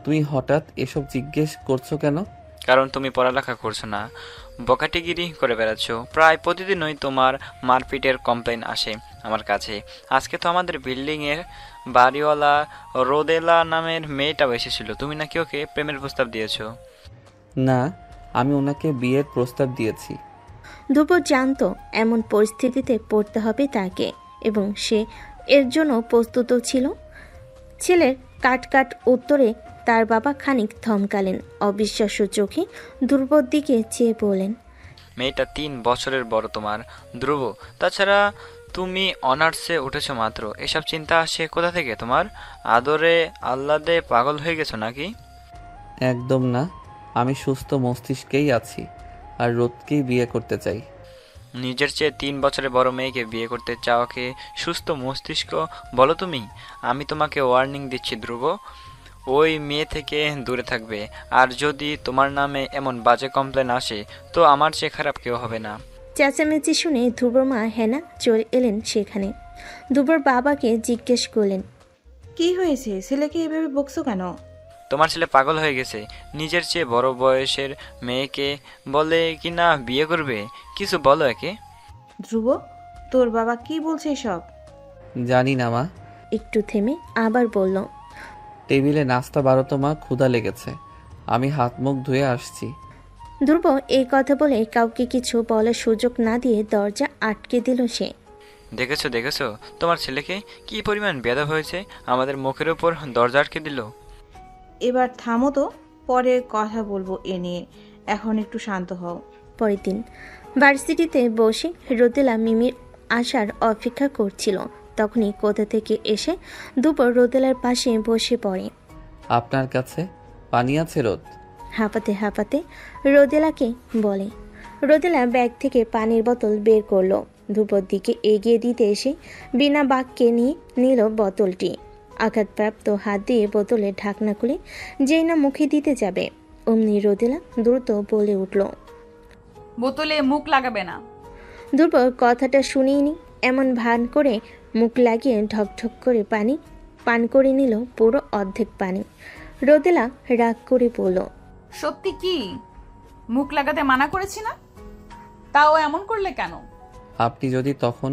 তুমি হঠাৎ এসব জিজ্ঞেস করছো কেন? কারণ তুমি পড়ালেখা করছো না, বকাটিগিরি করে বেড়াচ্ছ। প্রায় প্রতিদিনই তোমার মারপিটের কমপ্লেন আসে আমার কাছে। আজকে তো আমাদের বিল্ডিং এর বাড়িওয়ালা রোদেলা নামের মেয়েটাও এসেছিল। তুমি নাকি ওকে প্রেমের প্রস্তাব দিয়েছো? না, আমি ওনাকে বিয়ের প্রস্তাব দিয়েছি। ধ্রুব জানতো এমন পরিস্থিতিতে পড়তে হবে তাকে, এবং সে এর জন্য প্রস্তুত ছিল। ছেলের কাট উত্তরে তার বাবা খানিক থমকালেন। অবিশ্বাস্য চোখে ধ্রুবর দিকে চেয়ে বলেন, মেয়েটা 3 বছরের বড় তোমার ধ্রুব। তাছাড়া তুমি অনার্সে উঠেছো মাত্র। এসব চিন্তা আসে কোথা থেকে তোমার? আদরে আহ্লাদে পাগল হয়ে গেছো নাকি? একদম না, আমি সুস্থ মস্তিষ্কেই আছি আর রোদকেই বিয়ে করতে চাই। নিজের চেয়ে 3 বছরের বড় মেয়েকে বিয়ে করতে চাওয়াকে সুস্থ মস্তিষ্ক বলো তুমি? আমি তোমাকে ওয়ার্নিং দিচ্ছি ধ্রুব, ওই মেয়ে থেকে দূরে থাকবে। আর যদি তোমার নামে এমন বাজে কমপ্লেন আসে তো আমার চেয়ে খারাপ কেউ হবে না। চেঁচামেচি শুনে ধ্রুবর মা হেনা চলে এলেন সেখানে। ধ্রুবর বাবাকে জিজ্ঞেস করলেন, কি হয়েছে? ছেলেকে এভাবে বকছো কেন? তোমার ছেলে পাগল হয়ে গেছে, নিজের চেয়ে বড় বয়সের মেয়েকে বলে কি না বিয়ে করবে। কিছু বলো একে। ধ্রুব, তোর বাবা কি বলছে এসব? জানি না মা। একটু থেমে আবার বলল, টেবিলে নাস্তা বাড়তো মা, ক্ষুধা লেগেছে, আমি হাত মুখ ধুয়ে আসছি। ধ্রুব এই কথা বলে কাউকে কিছু বলার সুযোগ না দিয়ে দরজা আটকে দিল সে। দেখেছো তোমার ছেলেকে কি পরিমাণ বেয়াদব হয়েছে, আমাদের মুখের উপর দরজা আটকে দিল। এবার থামো তো, পরে কথা বলবো এ নিয়ে, এখন একটু শান্ত হও। পরের দিন ভার্সিটিতে বসে রোদেলা মিমির আসার অপেক্ষা করছিল। তখনই কোথা থেকে এসে দুপুর রোদেলার পাশে বসে পড়ে। আপনার কাছে পানি আছে রোদ? হাঁপাতে হাঁপাতে রোদেলাকে বলে। রোদেলা ব্যাগ থেকে পানির বোতল বের করলো। দুপুর দিকে এগিয়ে দিতে এসে বিনা বাক্যে নিয়ে নিল বোতলটি। আঘাতপ্রাপ্ত হাত দিয়ে বোতলের ঢাকনা খুলে যেই না মুখে দিতে যাবে অমনি রোদেলা দ্রুত বলে উঠল, বোতলে মুখ লাগাবে না। দুপুর কথাটা শুনিনি এমন ভান করে মুখ লাগিয়ে ঢকঢক করে পানি পান করে নিল পুরো অর্ধেক পানি। রোদেলা রাগ করে বলল, সত্যি কি মুখ লাগাতে মানা করেছি না? তাও এমন করলে কেন? আপনি যদি তখন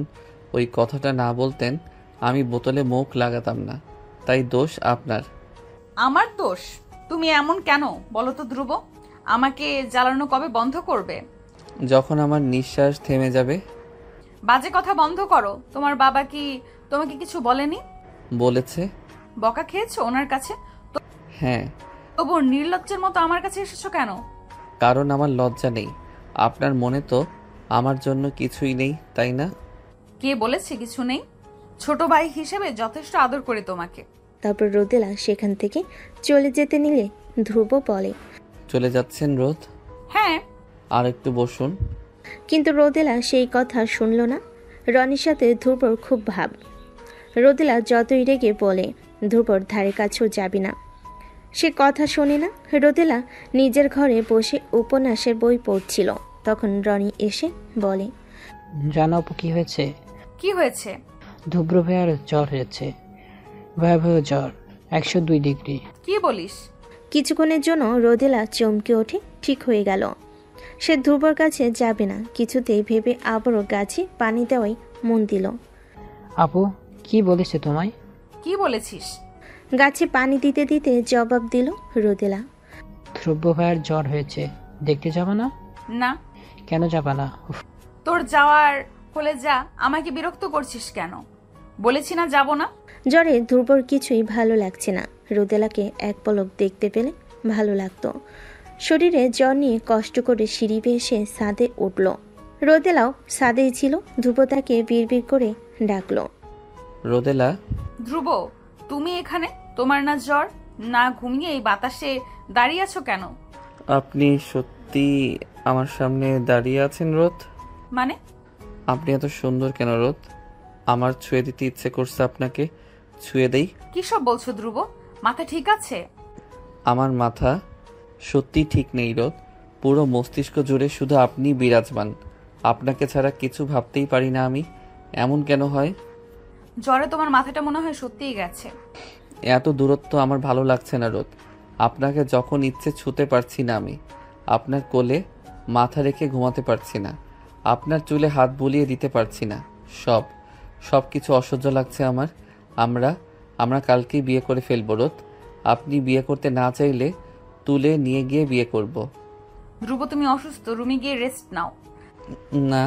ওই কথাটা না বলতেন আমি বোতলে মুখ লাগাতাম না, তাই দোষ আপনার। আমার দোষ? তুমি এমন কেন বলো তো ধ্রুব? আমাকে জ্বালানো কবে বন্ধ করবে? যখন আমার নিঃশ্বাস থেমে যাবে। বাজে কথা বন্ধ করো। তোমার বাবা কি তোমাকে কিছু বলেনি? বলেছে। বকা খেয়েছো ওনার কাছে? হ্যাঁ। তবু নির্লজ্জের মতো আমার কাছে এসেছো কেন? কারণ আমার লজ্জা নেই। আপনার মনে তো আমার জন্য কিছুই নেই, তাই না? কে বলেছে কিছু নেই? ছোট ভাই হিসেবে যথেষ্ট আদর করি তোমাকে। তারপর রোদেলা সেখান থেকে চলে যেতে নিলে ধ্রুব বলে, চলে যাচ্ছেন রোদ? হ্যাঁ। আর একটু বসুন। কিন্তু রোদেলা সেই কথা শুনল না। রনির সাথে ধ্রুবর খুব ভাব। রোদেলা যতই রেগে বলে ধ্রুবর ধারে কাছেও যাবি না। সে কথা শোনে না। রোদেলা নিজের ঘরে বসে উপন্যাসের বই পড়ছিল। তখন রনি এসে বলে, জানো আপু কি হয়েছে? কি হয়েছে? ধুব্র ভাইয়ার জ্বর হয়েছে, ভয়াবহ জ্বর, 102 ডিগ্রি। কি বলিস? কিছুক্ষণের জন্য রোদেলা চমকে ওঠে। ঠিক হয়ে গেল। সে ধ্রুবর কাছে যাবে না কিছুতেই ভেবে আবারও গাছে পানি দেওয়াই মন দিল। আপু কি বলেছে তোমায়? কি বলেছিস? গাছে পানি দিতে দিতে জবাব দিল রোদেলা। ধ্রুব ভাইয়ার জ্বর হয়েছে, দেখতে যাবা না? না। কেন যাবা না? তোর যাওয়ার হলে যা, আমাকে বিরক্ত করছিস কেন? বলেছি না যাব না। জ্বরে ধ্রুবর কিছুই ভালো লাগছে না। রোদেলাকে এক পলক দেখতে পেলে ভালো লাগতো। শরীরে জ্বর নিয়ে কষ্ট করে সিঁড়ি বেয়ে এসে ছাদে উঠল। রোদেলাও ছাদেই ছিল। ধ্রুব তাকে বিড়বিড় করে ডাকলো, রোদেলা। ধ্রুব, তুমি এখানে? তোমার না জ্বর, না ঘুমিয়ে এই বাতাসে দাঁড়িয়ে আছো কেন? আপনি সত্যি আমার সামনে দাঁড়িয়ে আছেন রোদ? মানে? আপনি এত সুন্দর কেন রোদ? আমার ছুঁয়ে দিতে ইচ্ছে করছে আপনাকে। ছুঁয়ে দেই? কি সব বলছো ধ্রুব? মাথা ঠিক আছে? আমার মাথা সত্যি ঠিক নেই রোদ। পুরো মস্তিষ্ক জুড়ে শুধু আপনি বিরাজমান। আপনাকে ছাড়া কিছু ভাবতেই পারি না আমি। এমন কেন হয়? জ্বরে তোমার মাথাটা মনে হয় সত্যিই গেছে। এত দূরত্ব আমার ভালো লাগছে না রোদ। আপনাকে যখন ইচ্ছে ছুঁতে পারছি না আমি। আপনার কোলে মাথা রেখে ঘুমাতে পারছি না। আপনার চুলে হাত বুলিয়ে দিতে পারছি না। সব কিছু অসহ্য লাগছে আমার। আমরা কালকেই বিয়ে করে ফেলবো রোদ। আপনি বিয়ে করতে না চাইলে তুলে নিয়ে গিয়ে বিয়ে করব। ধ্রুব, তুমি অসুস্থ, রুমে গিয়ে রেস্ট নাও। না,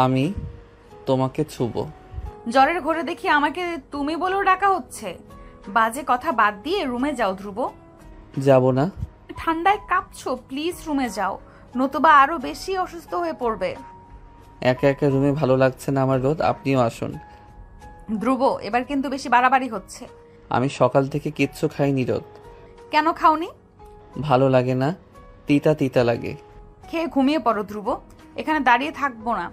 আমি তোমাকে ছুবো। জ্বরের ঘরে দেখি আমাকে তুমি বলেও ডাকা হচ্ছে। বাজে কথা বাদ দিয়ে রুমে যাও ধ্রুব। যাব না। ঠান্ডায় কাঁপছো, প্লিজ রুমে যাও, নতুবা আরো বেশি অসুস্থ হয়ে পড়বে। একা একা রুমে ভালো লাগছে না আমার রোদ, আপনিও আসুন। ধ্রুব, এবার কিন্তু বেশি বাড়াবাড়ি হচ্ছে। আমি সকাল থেকে কিচ্ছু খাইনি রোদ। কেন খাওনি? ভালো লাগে না, তিতা তিতা লাগে। খেয়ে ঘুমিয়ে পড়ো ধ্রুব, এখানে দাঁড়িয়ে থাকবো না।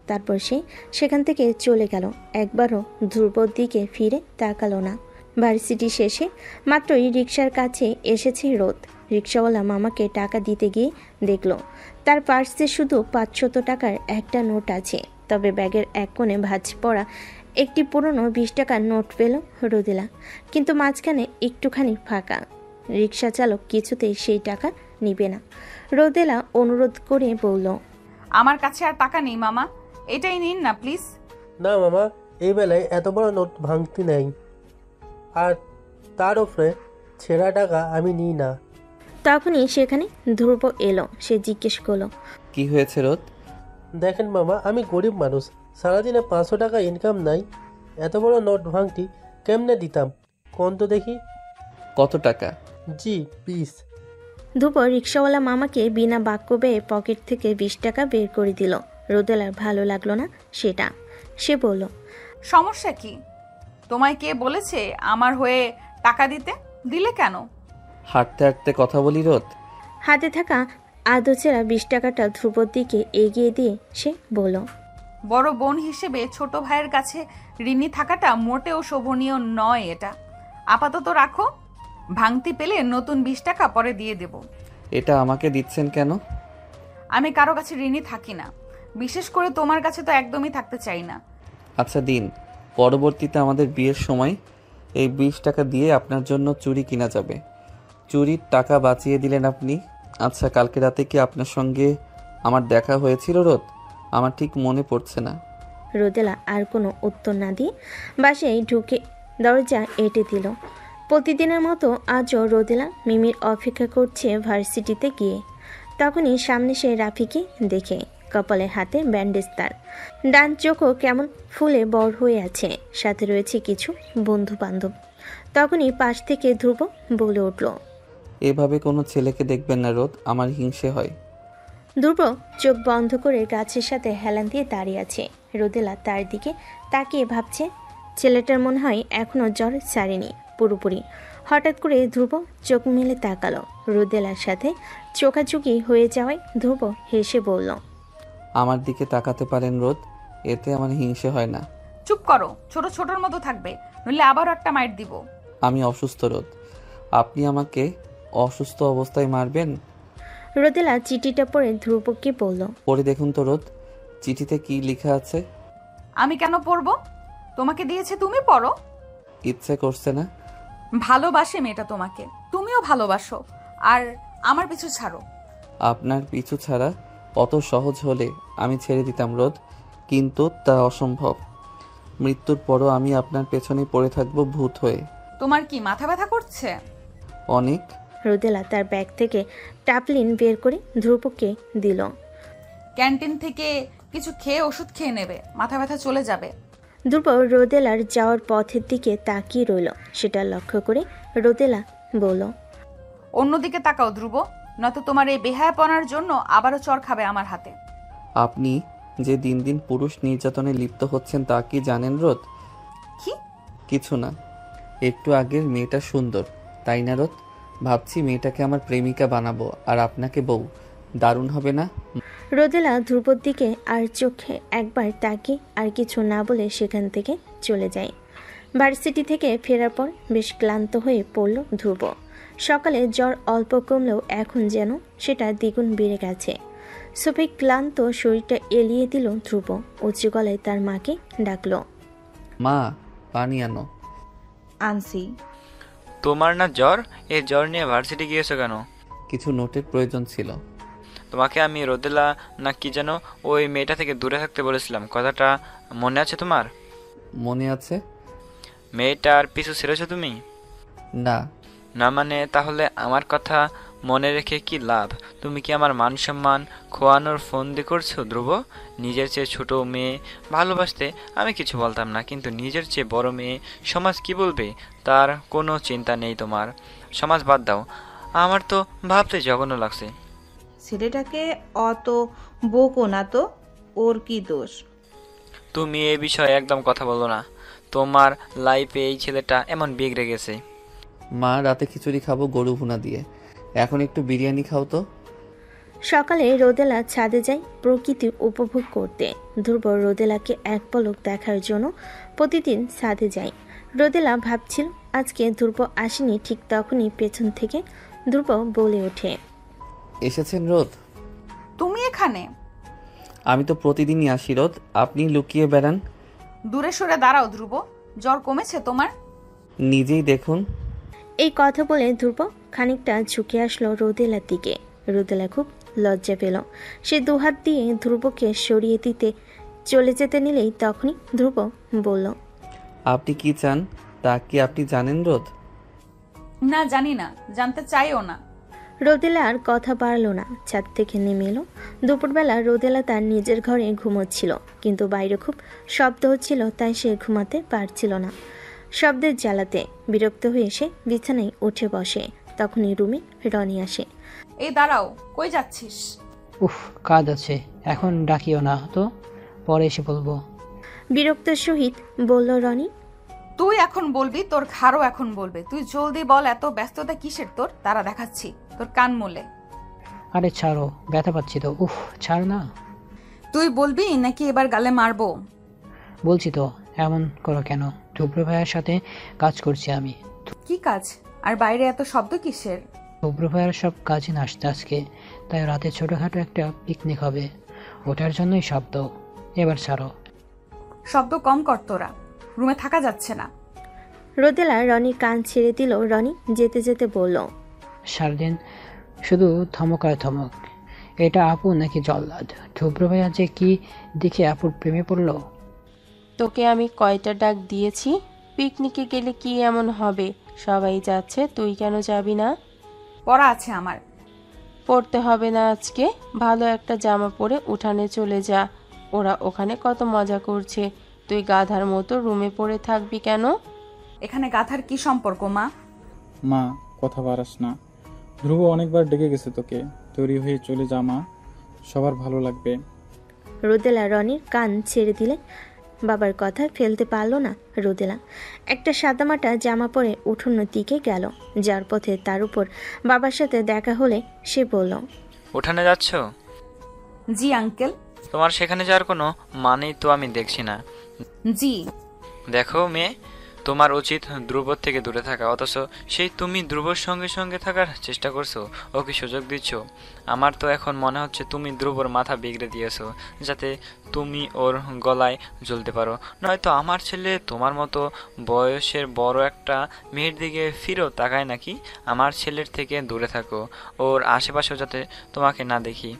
তারপর সে সেখান থেকে চলে গেল। একবারও ধ্রুবর দিকে ফিরে তাকালো না। ভার্সিটি শেষে মাত্রই রিকশার কাছে এসেছে রোদ। রিকশাওয়ালা মামাকে টাকা দিতে গিয়ে দেখলো তার পার্সে শুধু 500 টাকার একটা নোট আছে। তবে ব্যাগের এক কোণে ভাঁজ পড়া একটি পুরনো 20 টাকার নোট পেল রোদেলা, কিন্তু মাঝখানে একটুখানি ফাঁকা। রিকশা চালক কিছুতেই সেই টাকা নিবে না। রোদেলা অনুরোধ করে বলল, আমার কাছে আর টাকা নেই মামা, এটাই নিন না প্লিজ। না মামা, এই বেলায় এত বড় নোট ভাঙতি নেই, আর তার উপরে ছেঁড়া টাকা আমি নিই না। তখনই সেখানে ধ্রুব এলো। সে জিজ্ঞেস করলো, কি হয়েছে রোদ? দেখেন মামা, আমি গরিব মানুষ, সারাদিনে 500 টাকা ইনকাম নাই, এত বড় নোট ভাঙতি কেমনে দিতাম কোন তো দেখি। কত টাকা? জি 20। ধ্রুব রিকশাওয়ালা মামাকে বিনা বাক্য ব্যয়ে পকেট থেকে 20 টাকা বের করে দিল। রোদেলার ভালো লাগলো না সেটা। সে বলল, সমস্যা কি? তোমায় কে বলেছে আমার হয়ে টাকা দিতে? দিলে কেন? হাঁটতে হাঁটতে কথা বলি রোদ। হাতে থাকা আদচেরা 20 টাকাটা ধ্রুবর দিকে এগিয়ে দিয়ে সে বলল, বড় বোন হিসেবে ছোট ভাইয়ের কাছে ঋণী থাকাটা মোটেও শোভনীয় নয়। এটা আপাতত রাখো, ভাঙতি পেলে নতুন 20 টাকা পরে দিয়ে দেব। এটা আমাকে দিচ্ছেন কেন? আমি কারো কাছে ঋণী থাকি না, বিশেষ করে তোমার কাছে তো একদমই থাকতে চাই না। আচ্ছা দিন, পরবর্তীতে আমাদের বিয়ের সময় এই 20 টাকা দিয়ে আপনার জন্য চুড়ি কিনা যাবে। চুরির টাকা বাঁচিয়ে দিলেন আপনি। আচ্ছা, কালকে রাতে কি আপনার সঙ্গে আমার দেখা হয়েছিল রোদ? আমার ঠিক মনে পড়ছে না। রোদেলা আর কোনো উত্তর না দিয়ে বাসায় ঢুকে দরজা এঁটে দিল। প্রতিদিনের মতো আজও রোদেলা মিমির অপেক্ষা করছে ভার্সিটিতে গিয়ে। তখনই সামনে সে রাফিকে দেখে। কপালে হাতে ব্যান্ডেজ তার, ডান চোখও কেমন ফুলে বড় হয়ে আছে, সাথে রয়েছে কিছু বন্ধু বান্ধব। তখনই পাশ থেকে ধ্রুব বলে উঠল, এভাবে কোনো ছেলেকে দেখবেন না রোদ, আমার হিংসে হয়। ধ্রুব চোখ বন্ধ করে গাছের সাথে হেলান দিয়ে দাঁড়িয়ে আছে। রোদেলা তার দিকে তাকিয়ে ভাবছে, ছেলেটার মনে হয় এখনো জ্বর ছাড়েনি পুরোপুরি। হঠাৎ করে ধ্রুব চোখ মেলে তাকালো। রোদেলার সাথে চোখাচোখি হয়ে যাওয়ায় ধ্রুব হেসে বলল, আমার দিকে তাকাতে পারেন রোদ, এতে আমার হিংসে হয় না। চুপ করো, ছোট ছোটর মতো থাকবে, নইলে আবারও একটা মাইট দিব। আমি অসুস্থ রোদ, আপনি আমাকে অসুস্থ অবস্থায় মারবেন? রোদেলা চিঠিটা পড়ে ধ্রুবকে বলল, পড়ে দেখুন তো রোদ, চিঠিতে কি লেখা আছে? আমি কেন পড়বো? তোমাকে দিয়েছে, তুমি পড়ো। ইচ্ছে করছে না। ভালোবাসে মেয়েটা তোমাকে, তুমিও ভালোবাসো, আর আমার পিছু ছাড়ো। আপনার পিছু ছাড়া অত সহজ হলে আমি ছেড়ে দিতাম রোদ, কিন্তু তা অসম্ভব। মৃত্যুর পরও আমি আপনার পেছনে পড়ে থাকবো ভূত হয়ে। তোমার কি মাথা ব্যথা করছে? অনেক। রোদেলা তার ব্যাগ থেকে টাপলিন বের করে ধ্রুবকে দিল। ক্যান্টিন থেকে কিছু খেয়ে ওষুধ খেয়ে নেবে, মাথা ব্যথা চলে যাবে। ধ্রুব রোদেলার যাওয়ার পথের দিকে তাকিয়ে রইল। সেটা লক্ষ্য করে রোদেলা বলল, অন্যদিকে তাকাও ধ্রুব, নয়তো তোমার এই বেহায়াপনার জন্য আবারও চর খাবে আমার হাতে। আপনি যে দিন দিন পুরুষ নির্যাতনে লিপ্ত হচ্ছেন তা কি জানেন রোদ? কি? কিছু না, একটু আগের মেয়েটা সুন্দর, তাই না রোদ? ভাবছি মেয়েটাকে আমার প্রেমিকা বানাবো আর আপনাকে বউ। দারুণ হবে না? রোদেলা ধ্রুবর দিকে আর চোখে একবার তাকিয়ে আর কিছু না বলে সেখান থেকে চলে যায়। ভার্সিটি থেকে ফেরার পর বেশ ক্লান্ত হয়ে পড়ল ধ্রুব। সকালে জ্বর অল্প কমলেও এখন যেন সেটা দ্বিগুণ বেড়ে গেছে। সোফে ক্লান্ত শরীরটা এলিয়ে দিল ধ্রুব। উঁচু গলায় তার মাকে ডাকলো, মা, পানি আনো। আনসি। তোমার না জ্বর? এই জ্বর নিয়ে ভার্সিটি গিয়েছো কেন? কিছু নোটের প্রয়োজন ছিল। তোমাকে আমি রোদেলা না কি যেন ওই মেয়েটা থেকে দূরে থাকতে বলেছিলাম, কথাটা মনে আছে তোমার? মনে আছে। মেয়েটার পিছু ছেড়েছো তুমি? না। না মানে তাহলে আমার কথা মনে রেখে কি লাভ? তুমি কি আমার মান সম্মান খোয়ানোর ফন্দি করছো ধ্রুব? নিজের চেয়ে ছোট মেয়ে ভালোবাসতে আমি কিছু বলতাম না, কিন্তু নিজের চেয়ে বড় মেয়ে সমাজ কি বলবে তার কোনো চিন্তা নেই তোমার। সমাজ বাদ দাও, আমার তো ভাবতে জঘন্য লাগছে। ছেলেটাকে অত বকো না তো, ওর কি দোষ? তুমি এই বিষয়ে একদম কথা বলো না। তোমার লাইফে এই ছেলেটা এমন বিগড়ে গেছে। মা, রাতে খিচুড়ি খাবো গরু ভুনা দিয়ে, এখন একটু বিরিয়ানি খাও তো। সকালে রোদেলা ছাদে যায় প্রকৃতি উপভোগ করতে। ধ্রুব রোদেলাকে এক পলক দেখার জন্য প্রতিদিন ছাদে যায়। রোদেলা ভাবছিল আজকে ধ্রুব আসেনি, ঠিক তখনই পেছন থেকে ধ্রুব বলে ওঠে, এসেছেন রোদ? তুমি এখানে? আমি তো প্রতিদিনই আসি রোদ, আপনি লুকিয়ে বেড়ান। দূরে সরে দাঁড়াও ধ্রুব, জ্বর কমেছে তোমার? নিজেই দেখুন। এই কথা বলে ধ্রুব খানিকটা ঝুঁকে আসলো রোদেলার দিকে। রোদেলা খুব লজ্জা পেল। সে দুহাত দিয়ে ধ্রুবকে সরিয়ে দিতে চলে যেতে নিলেই তখনই ধ্রুব বলল, আপনি কি চান তা কি আপনি জানেন রোদ? না, জানি না, জানতে চাইও না। রোদেলা আর কথা বাড়ল না, ছাদ থেকে নেমে এলো। দুপুরবেলা রোদেলা তার নিজের ঘরে ঘুমোচ্ছিল, কিন্তু বাইরে খুব শব্দ হচ্ছিল, তাই সে ঘুমাতে পারছিল না। শব্দের জ্বালাতে বিরক্ত হয়ে সে বিছানায় উঠে বসে। তখনই রুমে রনি আসে। এই দাঁড়াও, কই যাচ্ছিস? উফ, কাজ আছে, এখন ডাকিও না তো, পরে এসে বলবো। বিরক্ত সহিত বলল রনি, তুই এখন বলবি, তোর ঘাড়ও এখন বলবে। তুই জলদি বল, এত ব্যস্ততা কিসের তোর? তারা দেখাচ্ছি তোর কান মোলে। আরে ছাড়ো, ব্যথা পাচ্ছি তো। উফ, ছাড় না। তুই বলবি নাকি এবার গালে মারবো? বলছি তো, এমন করো কেন? শুভ্র ভাইয়ের সাথে কাজ করছি আমি। কি কাজ? আর বাইরে এত শব্দ কিসের? শুভ্র ভাইয়ের সব কাজে আসতে আজকে, তাই রাতে ছোটখাটো একটা পিকনিক হবে, ওটার জন্যই শব্দ। এবার ছাড়ো। শব্দ কম কর তোরা, রুমে থাকা যাচ্ছে না। রোদেলা রনি কান ছেড়ে দিল। রনি যেতে যেতে বলল, সারাদিন শুধু ধমক আর ধমক। এটা আপু নাকি জল্লাদ? শুভ্র ভাইয়া যে কি দেখে আপুর প্রেমে পড়লো। তোকে আমি কয়টা ডাক দিয়েছি? পিকনিকে গেলে কি এমন হবে? সবাই যাচ্ছে, তুই কেন যাবি না? পড়া আছে আমার। পড়তে হবে না আজকে, ভালো একটা জামা পরে উঠানে চলে যা। ওরা ওখানে কত মজা করছে, তুই গাধার মতো রুমে পড়ে থাকবি কেন? এখানে গাধার কি সম্পর্ক মা? মা, কথা বাড়াস না। ধ্রুব অনেকবার ডেকে গেছে তোকে, তৈরি হয়ে চলে যা মা, সবার ভালো লাগবে। রোদেলা রনির কান ছেড়ে দিলে বাবার কথা ফেলতে পারলো না রোদেলা। একটা সাদামাটা জামা পরে উঠোনের দিকে গেল। যার পথে তার উপর বাবার সাথে দেখা হলে সে বলল, উঠানে যাচ্ছ? জি আঙ্কেল। তোমার সেখানে যাওয়ার কোনো মানেই তো আমি দেখছি না। জি। দেখো মেয়ে, তোমার উচিত ধ্রুবর থেকে দূরে থাকা, অথচ সেই তুমি ধ্রুবর সঙ্গে সঙ্গে থাকার চেষ্টা করছো, ওকে সুযোগ দিচ্ছ। আমার তো এখন মনে হচ্ছে তুমি ধ্রুবর মাথা বিগড়ে দিয়েছো, যাতে তুমি ওর গলায় জ্বলতে পারো। নয়তো আমার ছেলে তোমার মতো বয়সের বড় একটা মেয়ের দিকে ফিরেও তাকায় নাকি? আমার ছেলের থেকে দূরে থাকো, ওর আশেপাশেও যাতে তোমাকে না দেখি।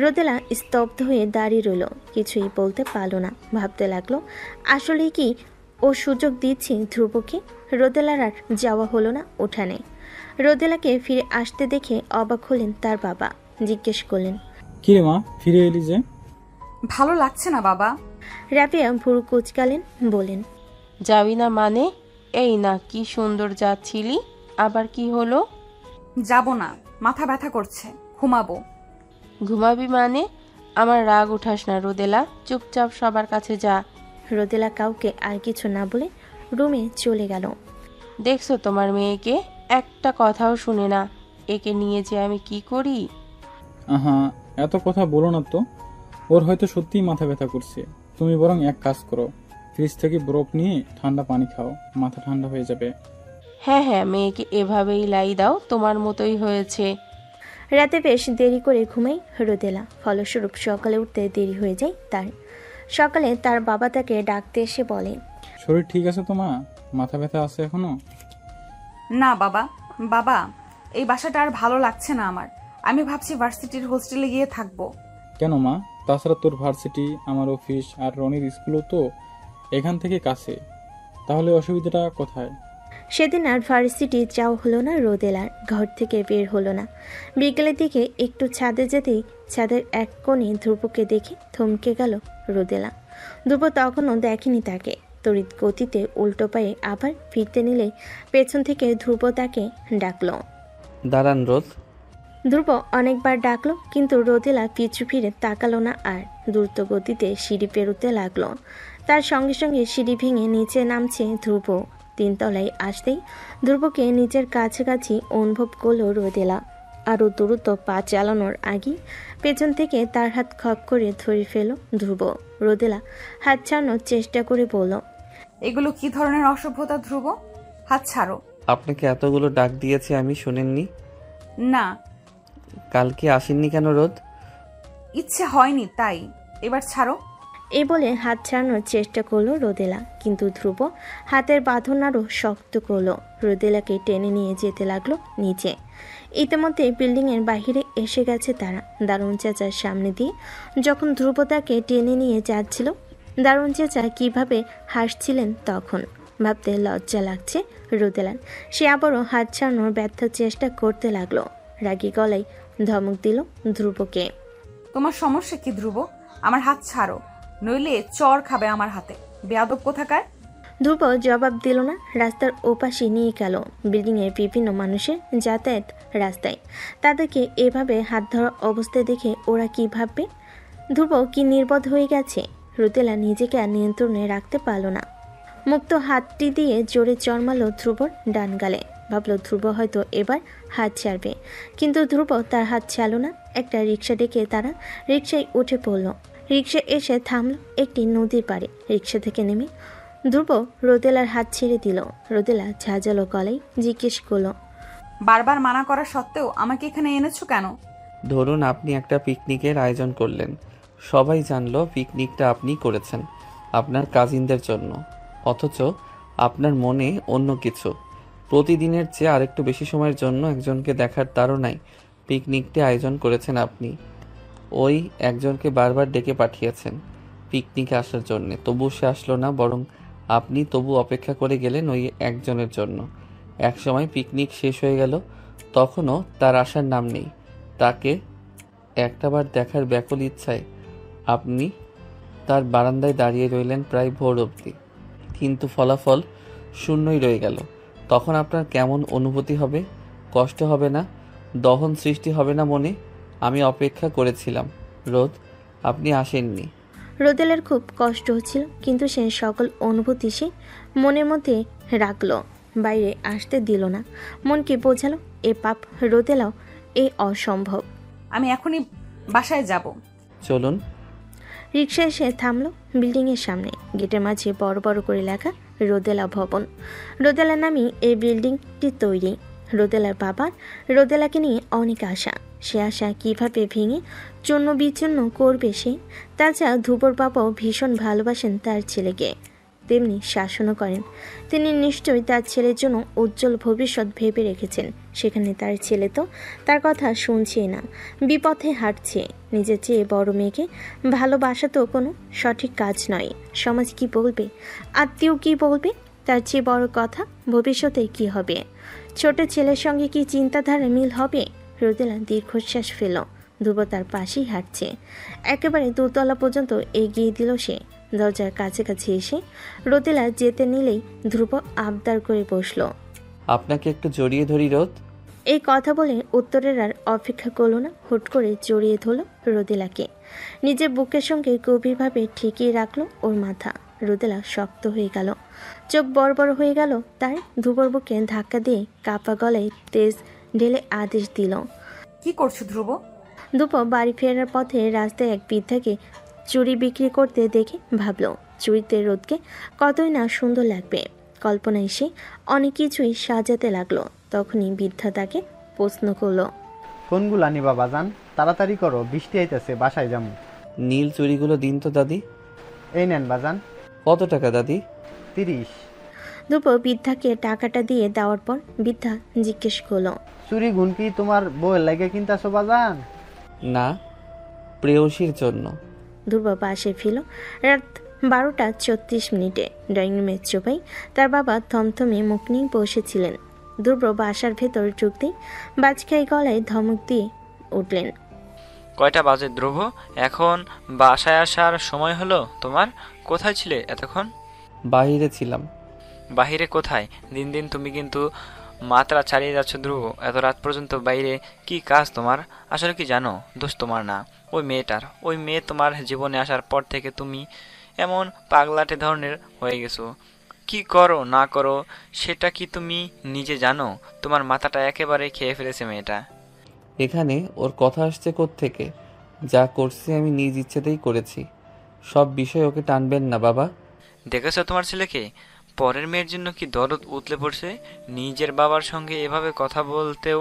রোদেলা স্তব্ধ হয়ে দাঁড়িয়ে রইল, কিছুই বলতে পারল না। ভাবতে লাগলো আসলে কি ও সুযোগ দিচ্ছে ধ্রুবকে। রোদেলার আর যাওয়া হলো না উঠানে। রোদেলাকে ফিরে আসতে দেখে অবাক হলেন তার বাবা। জিজ্ঞেস করলেন, কি রে মা, ফিরে এলি যে? ভালো লাগছে না বাবা। রাবিয়া ভুরু কুচকালেন, বলেন, যাবি না মানে? এই না, কি সুন্দর যাচ্ছিলি, আবার কি হলো? যাব না, মাথা ব্যথা করছে, ঘুমাবো। ঘুমাবি মানে? আমার রাগ উঠাস না রোদেলা, চুপচাপ সবার কাছে যা। রোদেলা কাউকে আর কিছু না বলে রুমে চলে গেল। দেখছো তোমার মেয়েকে, একটা কথাও শুনে না। একে নিয়ে যে আমি কি করি। আহা, এত কথা বলো না তো। ওর হয়তো সত্যিই মাথা ব্যথা করছে। তুমি বরং এক কাজ করো, ফ্রিজ থেকে বরফ নিয়ে ঠান্ডা পানি খাও, মাথা ঠান্ডা হয়ে যাবে। হ্যাঁ হ্যাঁ, মেয়েকে এভাবেই লাই দাও, তোমার মতোই হয়েছে। রাতে বেশ দেরি করে ঘুমাই রোদেলা, ফলস্বরূপ সকালে উঠতে দেরি হয়ে যায় তার। সকালে তার বাবা তাকে ডাকতে এসে বলে, শরীর ঠিক আছে তো মা? মাথা ব্যথা আছে এখনো? না বাবা, বাবা এই বাসাটা আর ভালো লাগছে না আমার। আমি ভাবছি ভার্সিটির হোস্টেলে গিয়ে থাকবো। কেন মা? তাছাড়া তোর ভার্সিটি, আমার অফিস আর রনির স্কুলও তো এখান থেকে কাছে, তাহলে অসুবিধাটা কোথায়? সেদিন আর ভার্সিটি যাওয়া হলো না রোদেলার, ঘর থেকে বের হলো না। বিকেলের দিকে একটু ছাদে যেতেই ছাদের এক কোণে ধ্রুবকে দেখে থমকে গেল রোদেলা। ধ্রুব তখনও দেখেনি তাকে। তড়িৎ গতিতে উল্টো পায়ে আবার ফিরতে নিলে পেছন থেকে ধ্রুব তাকে ডাকলো, দাঁড়ান রোদ। ধ্রুব অনেকবার ডাকলো, কিন্তু রোদেলা পিছু ফিরে তাকালো না আর দ্রুত গতিতে সিঁড়ি পেরোতে লাগলো। তার সঙ্গে সঙ্গে সিঁড়ি ভেঙে নিচে নামছে ধ্রুব। 3 তলায় আসতেই ধ্রুবকে নিজের কাছাকাছি অনুভব করলো রোদেলা। আরও দ্রুত পা চালানোর আগে পেছন থেকে তার হাত খপ করে ধরে ফেল ধ্রুব। রোদেলা হাত ছাড়ানোর চেষ্টা করে বলল, এগুলো কি ধরনের অসভ্যতা ধ্রুব? হাত ছাড়ো। আপনাকে এতগুলো ডাক দিয়েছি আমি, শুনেননি? না। কালকে আসেননি কেন রোদ? ইচ্ছে হয়নি তাই। এবার ছাড়ো। এই বলে হাত ছাড়ানোর চেষ্টা করলো রোদেলা, কিন্তু ধ্রুব হাতের বাঁধন আরও শক্ত করলো। রোদেলাকে টেনে নিয়ে যেতে লাগলো নিচে। ইতিমধ্যে বিল্ডিংয়ের বাহিরে এসে গেছে তারা। দারুণ চাচার সামনে দিয়ে যখন ধ্রুব তাকে টেনে নিয়ে যাচ্ছিল, দারুণ চাচা কিভাবে হাসছিলেন তখন ভাবতে লজ্জা লাগছে রোদেলার। সে আবারও হাত ছাড়ানোর ব্যর্থ চেষ্টা করতে লাগলো। রাগী গলায় ধমক দিল ধ্রুবকে, তোমার সমস্যা কি ধ্রুব? আমার হাত ছাড়ো, নইলে চর খাবে আমার হাতে, বেয়াদব কোথাকার। ধ্রুব জবাব দিল না। রাস্তার ওপাশে নিয়ে গেল বিল্ডিংয়ের বিভিন্ন মানুষের যাতায়াত রাস্তায়। তাদেরকে এভাবে হাত ধরা অবস্থায় দেখে ওরা কি ভাববে? ধ্রুব কি নির্বোধ হয়ে গেছে? রোদেলা নিজেকে আর নিয়ন্ত্রণে রাখতে পারল না। মুক্ত হাতটি দিয়ে জোরে চড়মালো ধ্রুবর ডান গালে। ভাবল ধ্রুব হয়তো এবার হাত ছাড়বে, কিন্তু ধ্রুব তার হাত ছাড়ল না। একটা রিক্সা ডেকে তারা রিক্সায় উঠে পড়ল। রিক্সা এসে থামল একটি নদীর পাড়ে। রিক্সা থেকে নেমে ধ্রুব রোদেলার হাত ছেড়ে দিল। রোদেলা ঝাঁঝালো গলায় জিজ্ঞেস করলো, বারবার মানা করা সত্ত্বেও আমাকে এখানে এনেছো কেন? ধরুন আপনি একটা পিকনিকের আয়োজন করলেন, সবাই জানলো পিকনিকটা আপনি করেছেন আপনার কাজিনদের জন্য, অথচ আপনার মনে অন্য কিছু। প্রতিদিনের চেয়ে আরেকটু বেশি সময়ের জন্য একজনকে দেখার তাড়নায় পিকনিকটি আয়োজন করেছেন আপনি। ওই একজনকে বারবার ডেকে পাঠিয়েছেন পিকনিকে আসার জন্যে, তবু সে আসলো না, বরং আপনি তবু অপেক্ষা করে গেলেন ওই একজনের জন্য। একসময় পিকনিক শেষ হয়ে গেল, তখনও তার আসার নাম নেই। তাকে একটাবার দেখার ব্যাকুল ইচ্ছায় আপনি তার বারান্দায় দাঁড়িয়ে রইলেন প্রায় ভোর অবধি, কিন্তু ফলাফল শূন্যই রয়ে গেল। তখন আপনার কেমন অনুভূতি হবে? কষ্ট হবে না? দহন সৃষ্টি হবে না মনে? আমি অপেক্ষা করেছিলাম রোদ, আপনি আসেননি। রোদেলার খুব কষ্ট হচ্ছিল, কিন্তু সে সকল অনুভূতি সে মনের মধ্যে রাখলো, বাইরে আসতে দিল না। মনকে বোঝালো এ পাপ রোদেলাও এ অসম্ভব। আমি এখনই বাসায় যাব। চলুন। রিক্সা এসে থামলো বিল্ডিংয়ের সামনে। গেটের মাঝে বড় বড় করে লেখা রোদেলা ভবন। রোদেলা নামই এই বিল্ডিংটি তৈরি। রোদেলার বাবার রোদেলাকে নিয়ে অনেক আশা। সে আশা কিভাবে ভেঙে চূর্ণ বিচূর্ণ করবে সে। তাছাড়া ধ্রুবর বাবাও ভীষণ ভালোবাসেন তার ছেলেকে, তেমনি শাসনও করেন। তিনি নিশ্চয়ই তার ছেলের জন্য উজ্জ্বল ভবিষ্যৎ ভেবে রেখেছেন। সেখানে তার ছেলে তো তার কথা শুনছে না, বিপথে হাঁটছে। নিজের চেয়ে বড় মেয়েকে ভালোবাসা তো কোনো সঠিক কাজ নয়। সমাজ কি বলবে, আত্মীয় কি বলবে, তার চেয়ে বড় কথা ভবিষ্যতে কি হবে। ছোট ছেলের সঙ্গে কি চিন্তাধারা মিল হবে? রোদেলা দীর্ঘশ্বাস ফেল। ধ্রুব তার পাশেই হাঁটছে। একেবারে দোতলা পর্যন্ত এগিয়ে দিল সে। দরজার কাছাকাছি এসে রোদেলা যেতে নিলেই ধ্রুব আবদার করে বসল, আপনাকে একটু জড়িয়ে ধরি রোদ। এই কথা বলে উত্তরের আর অপেক্ষা করল না, হুট করে জড়িয়ে ধরল রোদেলাকে। নিজের বুকের সঙ্গে গভীরভাবে ঠেকিয়ে রাখলো ওর মাথা। রোদেলা শক্ত হয়ে গেল, চোখ বড় বড় হয়ে গেল তার। ধ্রুবর বুকে ধাক্কা দিয়ে কাপা গলায় তেজ ঢেলে আদেশ দিল, কি করছো ধ্রুব? ধ্রুব বাড়ি ফেরার পথে রাস্তায় এক বৃদ্ধাকে চুড়ি বিক্রি করতে দেখে ভাবল চুড়িতে রোদকে কতই না সুন্দর লাগবে। কল্পনায় এসে অনেক কিছুই সাজাতে লাগলো। তখনই বৃদ্ধা তাকে প্রশ্ন করলো, কোনগুলা নিবা বাজান? তাড়াতাড়ি করো, বৃষ্টি আইতেছে, বাসায় যাবো। নীল চুড়িগুলো দিন তো দাদি। এই নেন বাজান। কত টাকা দাদি? 30। ধ্রুব বৃদ্ধাকে টাকাটা দিয়ে দেওয়ার পর বৃদ্ধা জিজ্ঞেস করলো, চুরি গুণ কি তোমার বউয়ের লাগে কিনতাছো বাজান? না, প্রেয়সীর জন্য। ধ্রুব পাশে ফিল। রাত 12:34 ড্রয়িং রুমের চোপাই তার বাবা থমথমে মুখ নিয়ে বসেছিলেন। ধ্রুব বাসার ভেতর ঢুকতেই বাজখাই গলায় ধমক দিয়ে উঠলেন, কয়টা বাজে ধ্রুব? এখন বাসায় আসার সময় হলো তোমার? কোথায় ছিলে এতক্ষণ? বাইরে ছিলাম। বাহিরে কোথায়? দিন দিন তুমি কিন্তু মাত্রা ছাড়িয়ে যাচ্ছ ধ্রুব। এত রাত পর্যন্ত বাইরে কি কাজ তোমার? আসলে কি জানো, দোষ তোমার না, ওই মেয়েটার। ওই মেয়ে তোমার জীবনে আসার পর থেকে তুমি এমন পাগলাটে ধরনের হয়ে গেছো। কি করো না করো সেটা কি তুমি নিজে জানো? তোমার মাথাটা একেবারে খেয়ে ফেলেছে মেয়েটা। এখানে ওর কথা আসছে কোত্থেকে? যা করছি আমি নিজ ইচ্ছেতেই করেছি। সব বিষয় ওকে টানবেন না বাবা। দেখেছো তোমার ছেলেকে? পরের মেয়ের জন্য কি দরদ উতলে পড়ছে। নিজের বাবার সঙ্গে এভাবে কথা বলতেও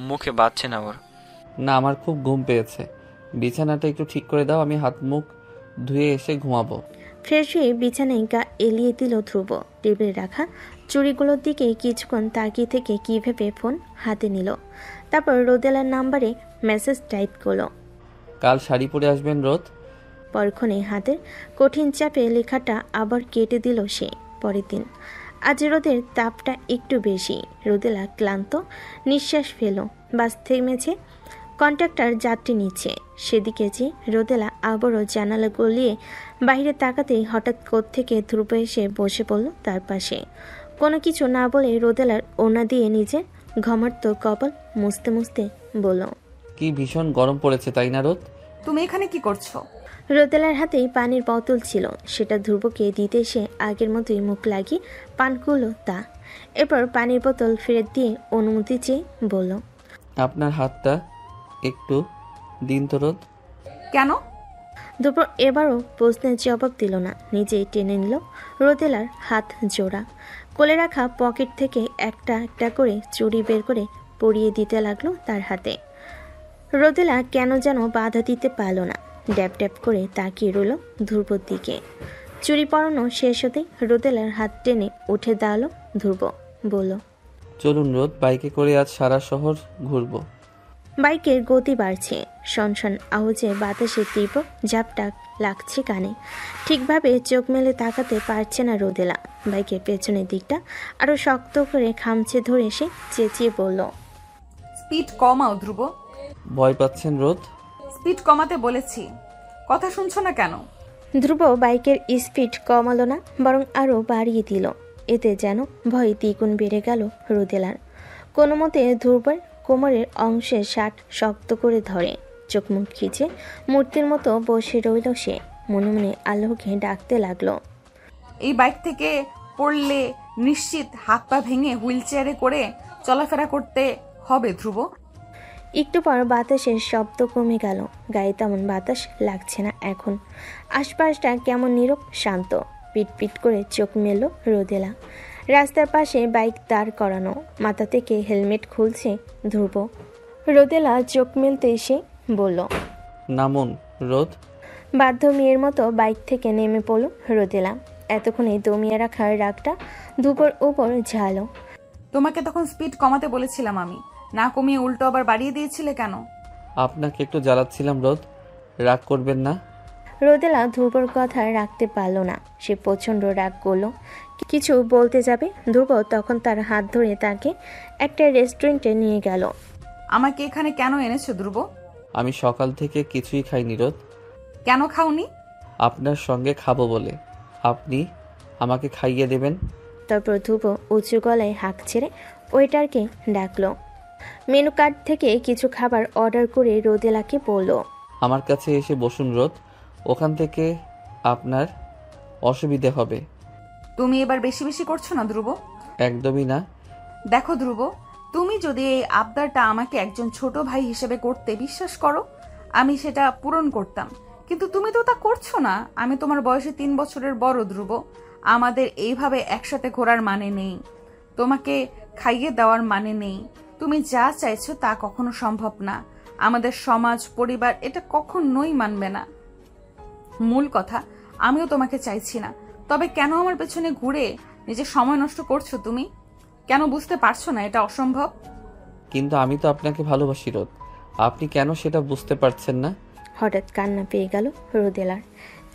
মুখে বাজছে না ওর। না, আমার খুব ঘুম পেয়েছে। বিছানাটা একটু ঠিক করে দাও, আমি হাত মুখ ধুয়ে এসে ঘুমাবো। ফ্রেশ হয়ে বিছানায় গা এলিয়ে দিল ধ্রুব। টেবিলে রাখা চুড়িগুলোর দিকে কিছুক্ষণ তাকিয়ে থেকে কি ভেবে ফোন হাতে নিল। তারপর রোদেলার নাম্বারে মেসেজ টাইপ করলো, কাল শাড়ি পরে আসবেন রোদ। পরক্ষণে হাতের কঠিন চাপে লেখাটা আবার কেটে দিল সে। পরের দিন। আজ রোদের তাপটা একটু বেশি। রোদেলা ক্লান্ত নিঃশ্বাস ফেল। বাস থেমেছে, কন্ট্রাক্টর যাত্রী নিচ্ছে। সেদিকে যে রোদেলা আবারও জানালা গলিয়ে বাইরে তাকাতেই হঠাৎ কোত্থেকে ধ্রুব এসে বসে পড়ল তার পাশে। কোনো কিছু না বলে রোদেলার ওনা দিয়ে নিজের ঘমার্ত কপাল মুছতে মুছতে বলল, কি ভীষণ গরম পড়েছে তাই না রোদ? তুমি এখানে কি করছো? রোদেলার হাতেই পানির বোতল ছিল, সেটা ধ্রুবকে দিতে সে আগের মতোই মুখ লাগিয়ে পান করলো তা। এরপর পানির বোতল ফেরত দিয়ে অনুমতি চেয়ে বলল, আপনার হাতটা একটু দিন তো রোদ। কেন? ধ্রুব এবারও প্রশ্নের জবাব দিল না, নিজেই টেনে নিল রোদেলার হাত জোড়া। কোলে রাখা পকেট থেকে একটা একটা করে চুড়ি বের করে পরিয়ে দিতে লাগলো তার হাতে। রোদেলা কেন যেন বাধা দিতে পারল না, ড্যাব ড্যাব করে তাকিয়ে রইল ধ্রুবর দিকে। চুরি পরানো শেষ হতেই রোদেলার হাত টেনে উঠে দাঁড়ালো ধ্রুব। বলল, চলুন রোদ, বাইকে করে আজ সারা শহর ঘুরবো। বাইকের গতি বাড়ছে। শনশন আওয়াজে বাতাসে তীব্র ঝাপটা লাগছে কানে। ঠিকভাবে চোখ মেলে তাকাতে পারছে না রোদেলা। বাইকের পেছনের দিকটা আরো শক্ত করে খামচে ধরে সে চেঁচিয়ে বলল, স্পিড কমাও ধ্রুব। ভয় পাচ্ছেন রোদ? স্পিড কমাতে বলেছি, কথা শুনছো না কেন? ধ্রুব বাইকের স্পিড কমালো না, বরং আরো বাড়িয়ে দিল। এতে যেন ভয় দ্বিগুণ বেড়ে গেল রোদেলার। কোনো মতে ধ্রুবের কোমরের অংশে শার্ট শক্ত করে ধরে চোখ মুখ খিচে মূর্তির মতো বসে রইল সে। মনে মনে আল্লাহকে ডাকতে লাগলো, এই বাইক থেকে পড়লে নিশ্চিত হাত পা ভেঙে হুইল চেয়ারে করে চলাফেরা করতে হবে ধ্রুব। একটু পর বাতাসের শব্দ কমে গেল, গায়ে তেমন বাতাস লাগছে না এখন। আশপাশটা কেমন নীরব শান্ত। পিট পিট করে চোখ মেলল রোদেলা। রাস্তার পাশে বাইক দাঁড় করানো, মাথা থেকে হেলমেট খুলছে ধ্রুব। রোদেলা চোখ মেলতে এসে বলল, নামুন রোদ। বাধ্য মেয়ের মতো বাইক থেকে নেমে পড়ল রোদেলা। এতক্ষণে দমিয়ে রাখা রাগটা ধ্রুবর উপর ঝালো। তোমাকে তখন স্পিড কমাতে বলেছিলাম আমি, না কমিয়ে উল্টো আবার বাড়িয়ে দিয়েছিলে কেন? আপনাকে একটু জ্বালাচ্ছিলাম রোদ, রাগ করবেন না। রোদেলা ধ্রুবর কথা রাখতে পারল না। সে প্রচণ্ড রাগ করল, কিছু বলতে যাবে, ধ্রুব তখন তার হাত ধরে তাকে একটা রেস্টুরেন্টে নিয়ে গেল। আমাকে এখানে কেন এনেছো ধ্রুব? আমি সকাল থেকে কিছুই খাইনি রোদ। কেন খাওনি? আপনার সঙ্গে খাবো বলে। আপনি আমাকে খাইয়ে দেবেন? তারপর ধ্রুব উঁচু গলায় হাঁক ছেড়ে ওয়েটারকে ডাকলো। মেনু কার্ড থেকে কিছু খাবার অর্ডার করে রোদেলাকে বলল, আমার কাছে এসে বসুন রোদ, ওখান থেকে আপনার অসুবিধে হবে। তুমি এবার বেশি বেশি করছো না ধ্রুব? একদমই না। দেখো ধ্রুব, তুমি যদি এই আবদারটা আমাকে একজন ছোট ভাই হিসেবে করতে, বিশ্বাস করো আমি সেটা পূরণ করতাম, কিন্তু তুমি তো তা করছো না। আমি তোমার বয়সে 3 বছরের বড় ধ্রুব। আমাদের এইভাবে একসাথে ঘোরার মানে নেই, তোমাকে খাইয়ে দেওয়ার মানে নেই। তুমি যা চাইছো তা কখনো সম্ভব না। আমাদের সমাজ পরিবার এটা কখনোই মানবে না। মূল কথা, আমিও তোমাকে চাইছি না, তবে কেন আমার পেছনে ঘুরে নিজের সময় নষ্ট করছো তুমি? কেন বুঝতে পারছো না এটা অসম্ভব? কিন্তু আমি তো আপনাকে ভালোবাসি রোদ, আপনি কেন সেটা বুঝতে পারছেন না? হঠাৎ কান্না পেয়ে গেল রোদেলার।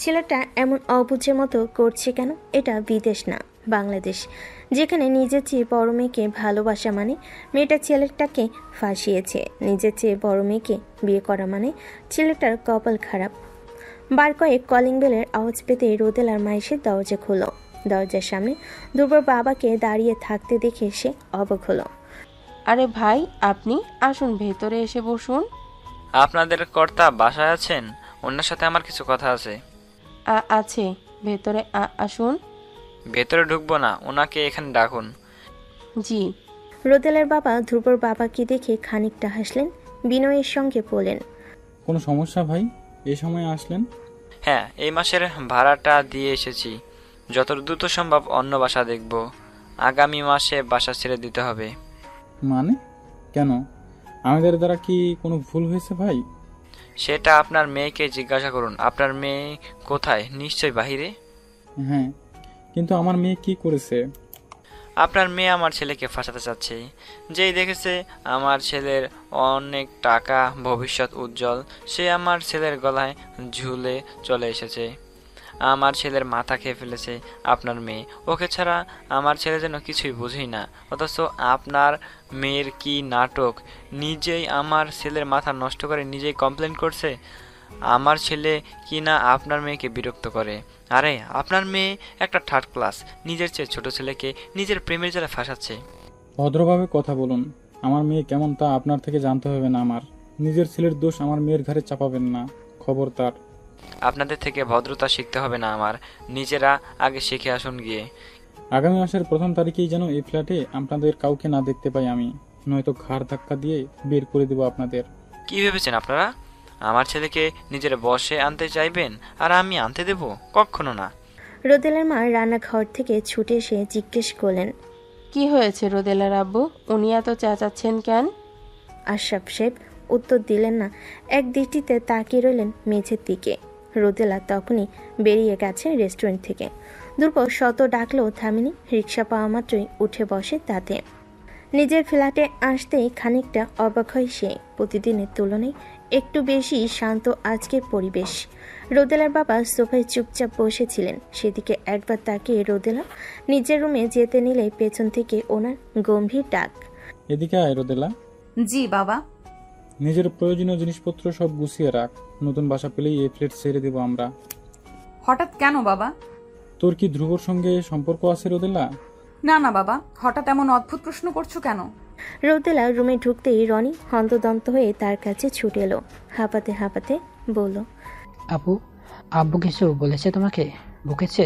ছেলেটা এমন অবুঝের মতো করছে কেন? এটা বিদেশ না, বাংলাদেশ, যেখানে নিজের চেয়ে বড় মেয়েকে ভালোবাসা মানে মেয়েটা ছেলেটাকে ফাঁসিয়েছে। নিজের চেয়ে বড় মেয়েকে বিয়ে করা মানে ছেলেটার কপাল খারাপ। বার কয়েক কলিং বেলের আওয়াজ পেতে রোদেলার মা এসে দরজা খুলো। দরজার সামনে ধ্রুবর বাবাকে দাঁড়িয়ে থাকতে দেখে সে অবাক হলো। আরে ভাই, আপনি আসুন, ভেতরে এসে বসুন। আপনাদের কর্তা বাসায় আছেন? ওনার সাথে আমার কিছু কথা আছে। আছে, ভেতরে আসুন। ভেতরে ঢুকবো না, ওনাকে এখানে ডাকুন। জি। রোদেলার বাবা ধ্রুবর বাবাকে দেখে খানিকটা হাসলেন, বিনয়ের সঙ্গে বললেন, কোনো সমস্যা ভাই, এই সময় আসলেন? হ্যাঁ, এই মাসের ভাড়াটা দিয়ে এসেছি। যত দ্রুত সম্ভব অন্য বাসা দেখব। আগামী মাসে বাসা ছেড়ে দিতে হবে। মানে কেন? আমাদের দ্বারা কি কোনো ভুল হয়েছে ভাই? সেটা আপনার মেয়েকে জিজ্ঞাসা করুন। আপনার মেয়ে কোথায়? নিশ্চয়ই বাহিরে। হ্যাঁ, কিন্তু আমার মেয়ে কি করেছে? আপনার মেয়ে আমার ছেলেকে ফাঁসাতে চাচ্ছে। যেই দেখেছে আমার ছেলের অনেক টাকা, ভবিষ্যৎ উজ্জ্বল, সে আমার ছেলের গলায় ঝুলে চলে এসেছে। আমার ছেলের মাথা খেয়ে ফেলেছে আপনার মেয়ে। ওকে ছাড়া আমার ছেলে যেন কিছুই বুঝেই না। অথচ আপনার মেয়ের কি নাটক! নিজেই আমার ছেলের মাথা নষ্ট করে নিজেই কমপ্লেন করছে। আমার ছেলে কি না আপনার মেয়েকে বিরক্ত করে। আরে আপনার মেয়ে একটা থার্ড ক্লাস, নিজের চেয়ে ছোট ছেলেকে নিজের প্রেমের জালে ফাঁসাচ্ছে। ভদ্রভাবে কথা বলুন। আমার মেয়ে কেমন তা আপনার থেকে জানতে হবে না। আমার নিজের ছেলের দোষ আমার মেয়ের ঘাড়ে চাপাবেন না, খবরদার। আপনাদের থেকে ভদ্রতা শিখতে হবে না আমার, নিজেরা আগে শিখে আসুন গিয়ে। আগামী মাসের 1 তারিখেই যেন এই ফ্ল্যাটে আপনাদের কাউকে না দেখতে পাই আমি, নয়তো ঘাড় ধাক্কা দিয়ে বের করে দেব আপনাদের। কি ভেবেছেন আপনারা? আমার ছেলেকে নিজের বশে আনতে চাইবেন আর আমি আনতে দেব? কখনো না। রোদেলার মা রান্নাঘর থেকে ছুটে এসে জিজ্ঞেস করলেন, কি হয়েছে রোদেলার আব্বু? উনি এত চেঁচাচ্ছেন কেন? আশরাফ সাহেব উত্তর দিলেন না, এক দৃষ্টিতে তাকিয়ে রইলেন মেঝের দিকে। রোদেলা তখনই বেরিয়ে গেছে রেস্টুরেন্ট থেকে। ধ্রুব শত ডাকলেও থামেনি, রিক্সা পাওয়া মাত্রই উঠে বসে তাতে। নিজের ফ্ল্যাটে আসতেই খানিকটা অবাক হয় সে। প্রতিদিনের তুলনায় একটু বেশি শান্ত আজকের পরিবেশ। রোদেলার বাবা সোফায় চুপচাপ বসেছিলেন, সেদিকে একবার তাকিয়ে রোদেলা নিজের রুমে যেতে নিলে পেছন থেকে ওনার গম্ভীর ডাক, এদিকে আয় রোদেলা। জি বাবা। নিজের প্রয়োজনীয় জিনিসপত্র সব গুছিয়ে রাখ, নতুন বাসা পেলেই এই ফ্ল্যাট ছেড়ে দেব আমরা। হঠাৎ কেন বাবা? তোর কি ধ্রুবর সঙ্গে সম্পর্ক আছে রোদেলা? না না বাবা, হঠাৎ এমন অদ্ভুত প্রশ্ন করছো কেন? রোদেলা রুমে ঢুকতেই রনি হন্তদন্ত হয়ে তার কাছে ছুটে এলো, হাঁপাতে হাঁপাতে বলল, আপু, আব্বু কিছু বলেছে তোমাকে? বকেছে?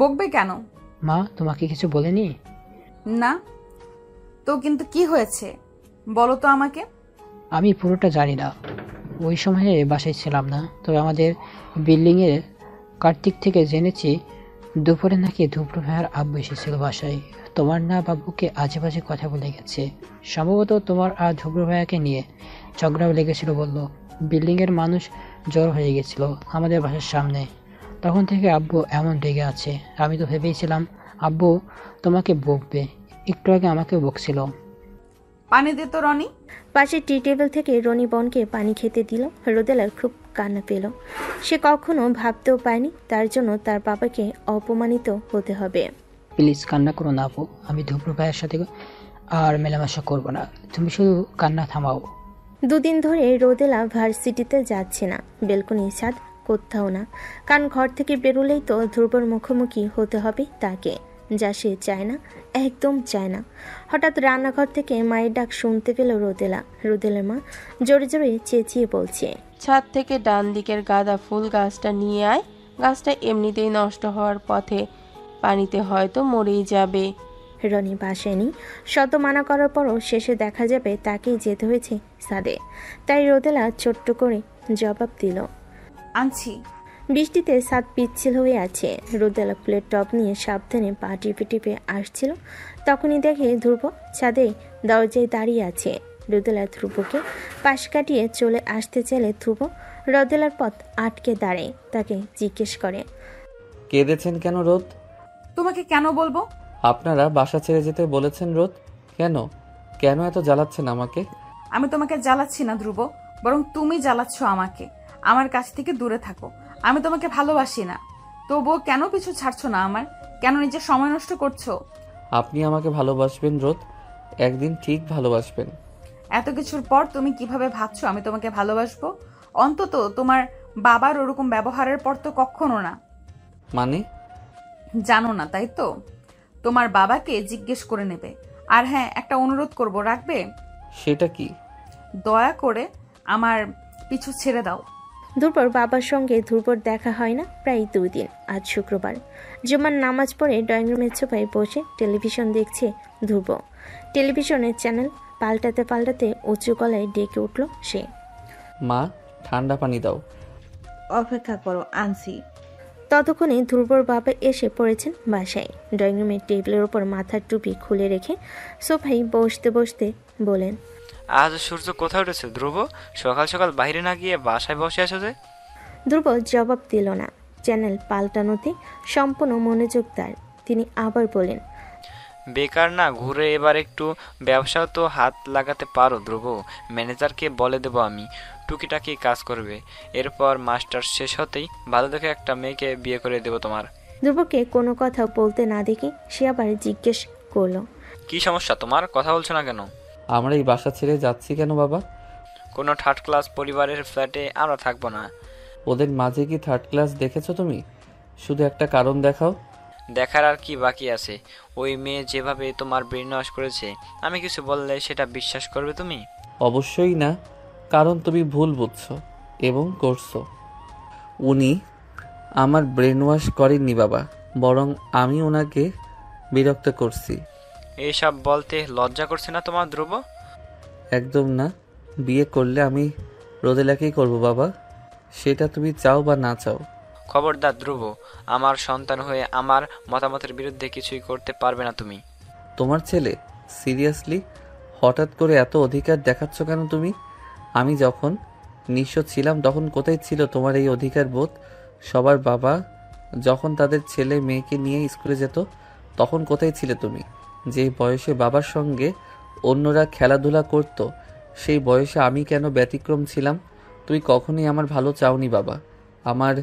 বকবে কেন? মা তোমাকে কিছু বলেনি? না তো, কিন্তু কি হয়েছে বলো তো আমাকে। আমি পুরোটা জানি না, ওই সময়ে বাসায় ছিলাম না। তবে আমাদের বিল্ডিংয়ের কার্তিক থেকে জেনেছি দুপুরে নাকি ধুবড়ো ভাইয়ার আব্বু এসেছিল বাসায়। তোমার না বাবুকে আজে বাজে কথা বলে গেছে। সম্ভবত তোমার আর ধুবড়ো ভাইয়াকে নিয়ে ঝগড়াও লেগেছিল বলল। বিল্ডিংয়ের মানুষ জড়ো হয়ে গেছিল আমাদের বাসার সামনে। তখন থেকে আব্বু এমন রেগে আছে। আমি তো ভেবেছিলাম আব্বু তোমাকে বকবে, একটু আগে আমাকে বকছিল। পানি দে তো রনি। পাশে টি টেবিল থেকে রনি বোনকে পানি খেতে দিল। রোদেলার খুব কান্না পেল। সে কখনো ভাবতেও পায়নি তার জন্য তার বাবাকে অপমানিত হতে হবে। প্লিজ কান্না করো না আপু, আমি ধুবড়ো ভাইয়ের সাথে আর মেলামেশা করবো না, তুমি শুধু কান্না থামাও। দুদিন ধরে রোদেলা ভার্সিটিতে যাচ্ছে না, বেলকনি ছাদ কোথাও না। কারণ ঘর থেকে বেরোলেই তো ধ্রুবর মুখোমুখি হতে হবে তাকে, যা সে চায় না, একদম চায় না। হঠাৎ রান্নাঘর থেকে মায়ের ডাক শুনতে পেল রোদেলা। রোদেলার মা জোরে জোরে চেঁচিয়ে বলছে, ছাদ থেকে ডান দিকের গাঁদা ফুল গাছটা নিয়ে আয়, গাছটা এমনিতেই নষ্ট হওয়ার পথে, পানিতে হয়তো মরেই যাবে। রনি বাসায় নেই। শত মানা করার পরও শেষে দেখা যাবে তাকেই যেতে হয়েছে ছাদে। তাই রোদেলা ছোট্ট করে জবাব দিল, আনছি। বৃষ্টিতে ছাদ পিচ্ছিল হয়ে আছে। রোদেলা ফুলের টব নিয়ে সাবধানে পা টিপে টিপে আসছিল। তখনই দেখে ধ্রুব ছাদে দরজায় দাঁড়িয়ে আছে। রোদেলা ধ্রুবকে পাশ কাটিয়ে চলে আসতে চাইলে ধ্রুব রোদেলার পথ আটকে দাঁড়ায়। তাকে জিজ্ঞেস করে, কেঁদেছেন কেন রোদ? তোমাকে কেন বলবো? আপনারা বাসা ছেড়ে যেতে বলেছেন রোদ, কেন কেন এত জ্বালাচ্ছেন আমাকে? আমি তোমাকে জ্বালাচ্ছি না ধ্রুব, বরং তুমি জ্বালাচ্ছ আমাকে। আমার কাছ থেকে দূরে থাকো। আমি তোমাকে ভালোবাসি না, তবুও কেন পিছু ছাড়ছো না আমার? কেন নিজের সময় নষ্ট করছো? আপনি আমাকে ভালোবাসবেন রোদ, একদিন ঠিক ভালোবাসবেন। এত কিছুর পর তুমি কিভাবে ভাবছো আমি তোমাকে ভালোবাসবো? অন্তত তোমার বাবার ওরকম ব্যবহারের পর তো কখনো না। মানে? জানো না তাই তো? তোমার বাবাকে জিজ্ঞেস করে নেবে। আর হ্যাঁ, একটা অনুরোধ করব, রাখবে? সেটা কি? দয়া করে আমার পিছু ছেড়ে দাও। ধ্রুবর বাবার সঙ্গে ধ্রুবর দেখা হয় না প্রায় 2 দিন। আজ শুক্রবার, জুমার নামাজ পড়ে ড্রয়িং রুমের সোফায় বসে টেলিভিশন দেখছে ধ্রুব। টেলিভিশনের চ্যানেল পাল্টাতে পাল্টাতে উঁচু গলায় ডেকে উঠল সে, মা ঠান্ডা পানি দাও। অপেক্ষা করো, আনছি। ততক্ষণে ধ্রুবর বাবা এসে পড়েছেন বাসায়। ড্রয়িং রুমের টেবিলের ওপর মাথার টুপি খুলে রেখে সোফায় বসতে বসতে বলেন, আজ সূর্য কোথায় উঠেছে ধ্রুব? সকাল সকাল বাইরে না গিয়ে বাসায় বসে আছো যে? ধ্রুব জবাব দিল না। চ্যানেল পাল্টানোতে সম্পূর্ণ মনোযোগ তার। তিনি আবার বলেন, বেকার না ঘুরে এবার একটু ব্যবসাও তো হাত লাগাতে পারো ধ্রুব। ম্যানেজারকে বলে দেবো আমি, টুকিটাকি কাজ করবে। এরপর মাস্টার শেষ হতেই ভালো দেখে একটা মেয়েকে বিয়ে করে দেবো তোমার। ধ্রুবকে কোনো কথা বলতে না দেখে সে আবার জিজ্ঞেস করলো, কি সমস্যা তোমার? কথা বলছো না কেন? আমরা এই বাসা ছেড়ে যাচ্ছি কেন বাবা? কোনো থার্ড ক্লাস পরিবারের ফ্ল্যাটে আমরা থাকবো না। ওদের মাঝে কি থার্ড ক্লাস দেখেছো তুমি? শুধু একটা কারণ দেখাও। দেখার আর কি বাকি আছে? ওই মেয়ে যেভাবে তোমার ব্রেন ওয়াশ করেছে, আমি কিছু বললে সেটা বিশ্বাস করবে তুমি? অবশ্যই না, কারণ তুমি ভুল বুঝছো এবং করছো। উনি আমার ব্রেন ওয়াশ করেননি বাবা, বরং আমি ওনাকে বিরক্ত করছি। এইসব বলতে লজ্জা করছে না তোমার ধ্রুব? একদম না। বিয়ে করলে আমি রোদেলাকেই করব বাবা, সেটা তুমি চাও বা না চাও। খবরদার ধ্রুব, আমার সন্তান হয়ে আমার মতামতের বিরুদ্ধে কিছুই করতে পারবে না তুমি। তোমার ছেলে? সিরিয়াসলি হঠাৎ করে এত অধিকার দেখাচ্ছ কেন তুমি? আমি যখন নিঃস্ব ছিলাম তখন কোথায় ছিল তোমার এই অধিকার বোধ? সবার বাবা যখন তাদের ছেলে মেয়েকে নিয়ে স্কুলে যেত তখন কোথায় ছিলে তুমি? যেই বয়সে বাবার সঙ্গে অন্যরা খেলাধুলা করত সেই বয়সে আমি কেন ব্যতিক্রম ছিলাম? তুই কখনোই আমার ভালো চাওনি বাবা। আমার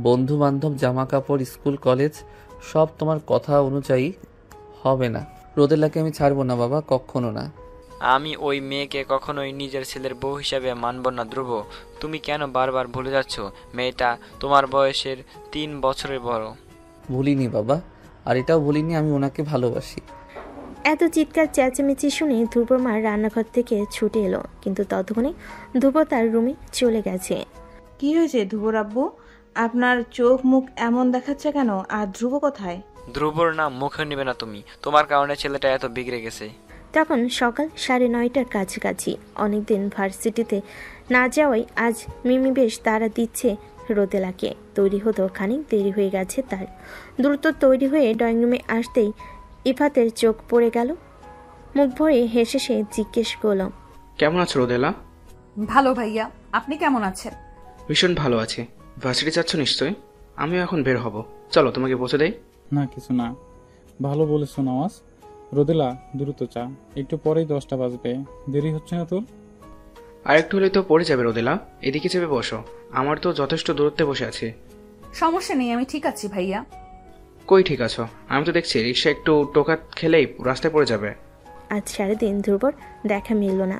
বন্ধু বান্ধব, জামা কাপড়, স্কুল কলেজ সব তোমার কথা অনুযায়ী হবে না। রোদেলাকে আমি ছাড়বো না বাবা, কখনো না। আমি ওই মেয়েকে কখনোই নিজের ছেলের বউ হিসাবে মানব না ধ্রুব। তুমি কেন বারবার ভুলে যাচ্ছ? মেয়েটা তোমার বয়সের 3 বছরের বড়। ভুলিনি বাবা, আর এটাও ভুলিনি আমি ওনাকে ভালোবাসি। এত চিৎকার চেঁচামেচি শুনে ধ্রুবর মা রান্নাঘর থেকে ছুটে এলো, কিন্তু ততক্ষণে ধ্রুব তার রুমে চলে গেছে। কি হয়েছে ধ্রুবর আব্বু? আপনার চোখ মুখ এমন দেখাচ্ছে কেন? আর ধ্রুব কোথায়? ধ্রুবর নাম মুখে নেবে না তুমি, তোমার কারণে ছেলেটা এত বিগড়ে গেছে। তখন সকাল 9:30টার কাছাকাছি। অনেকদিন ভার্সিটিতে না যাওয়ায় আজ মিমি বেশ তাড়া দিচ্ছে রোদেলাকে। তৈরি হতো খানিক দেরি হয়ে গেছে তার। দ্রুত তৈরি হয়ে ড্রয়িং রুমে আসতেই ইফাতের চোখ পড়ে গেল। মুখ ভরে হেসে সে জিজ্ঞেস করল, কেমন আছো রোদেলা? ভালো ভাইয়া, আপনি কেমন আছেন? ভীষণ ভালো আছি। ভার্সিটি যাচ্ছ নিশ্চয়ই? আমিও এখন বের হব, চলো তোমাকে পৌঁছে দেই। না কিছু না, ভালো বলেছো নওয়াজ। রোদেলা দ্রুত চা, একটু পরেই 10টা বাজবে, দেরি হচ্ছে না তোর? আরেকটু হলেই তো পড়ে যাবে রোদেলা, এদিকে চেপে বসো, আমার তো যথেষ্ট দূরত্বে বসে আছি। সমস্যা নেই, আমি ঠিক আছি ভাইয়া। কই ঠিক আছো? আমি তো দেখছি রিক্সা একটু টোকা খেলেই রাস্তায় পড়ে যাবে। আজ সারাদিন ধ্রুবর দেখা মিলল না।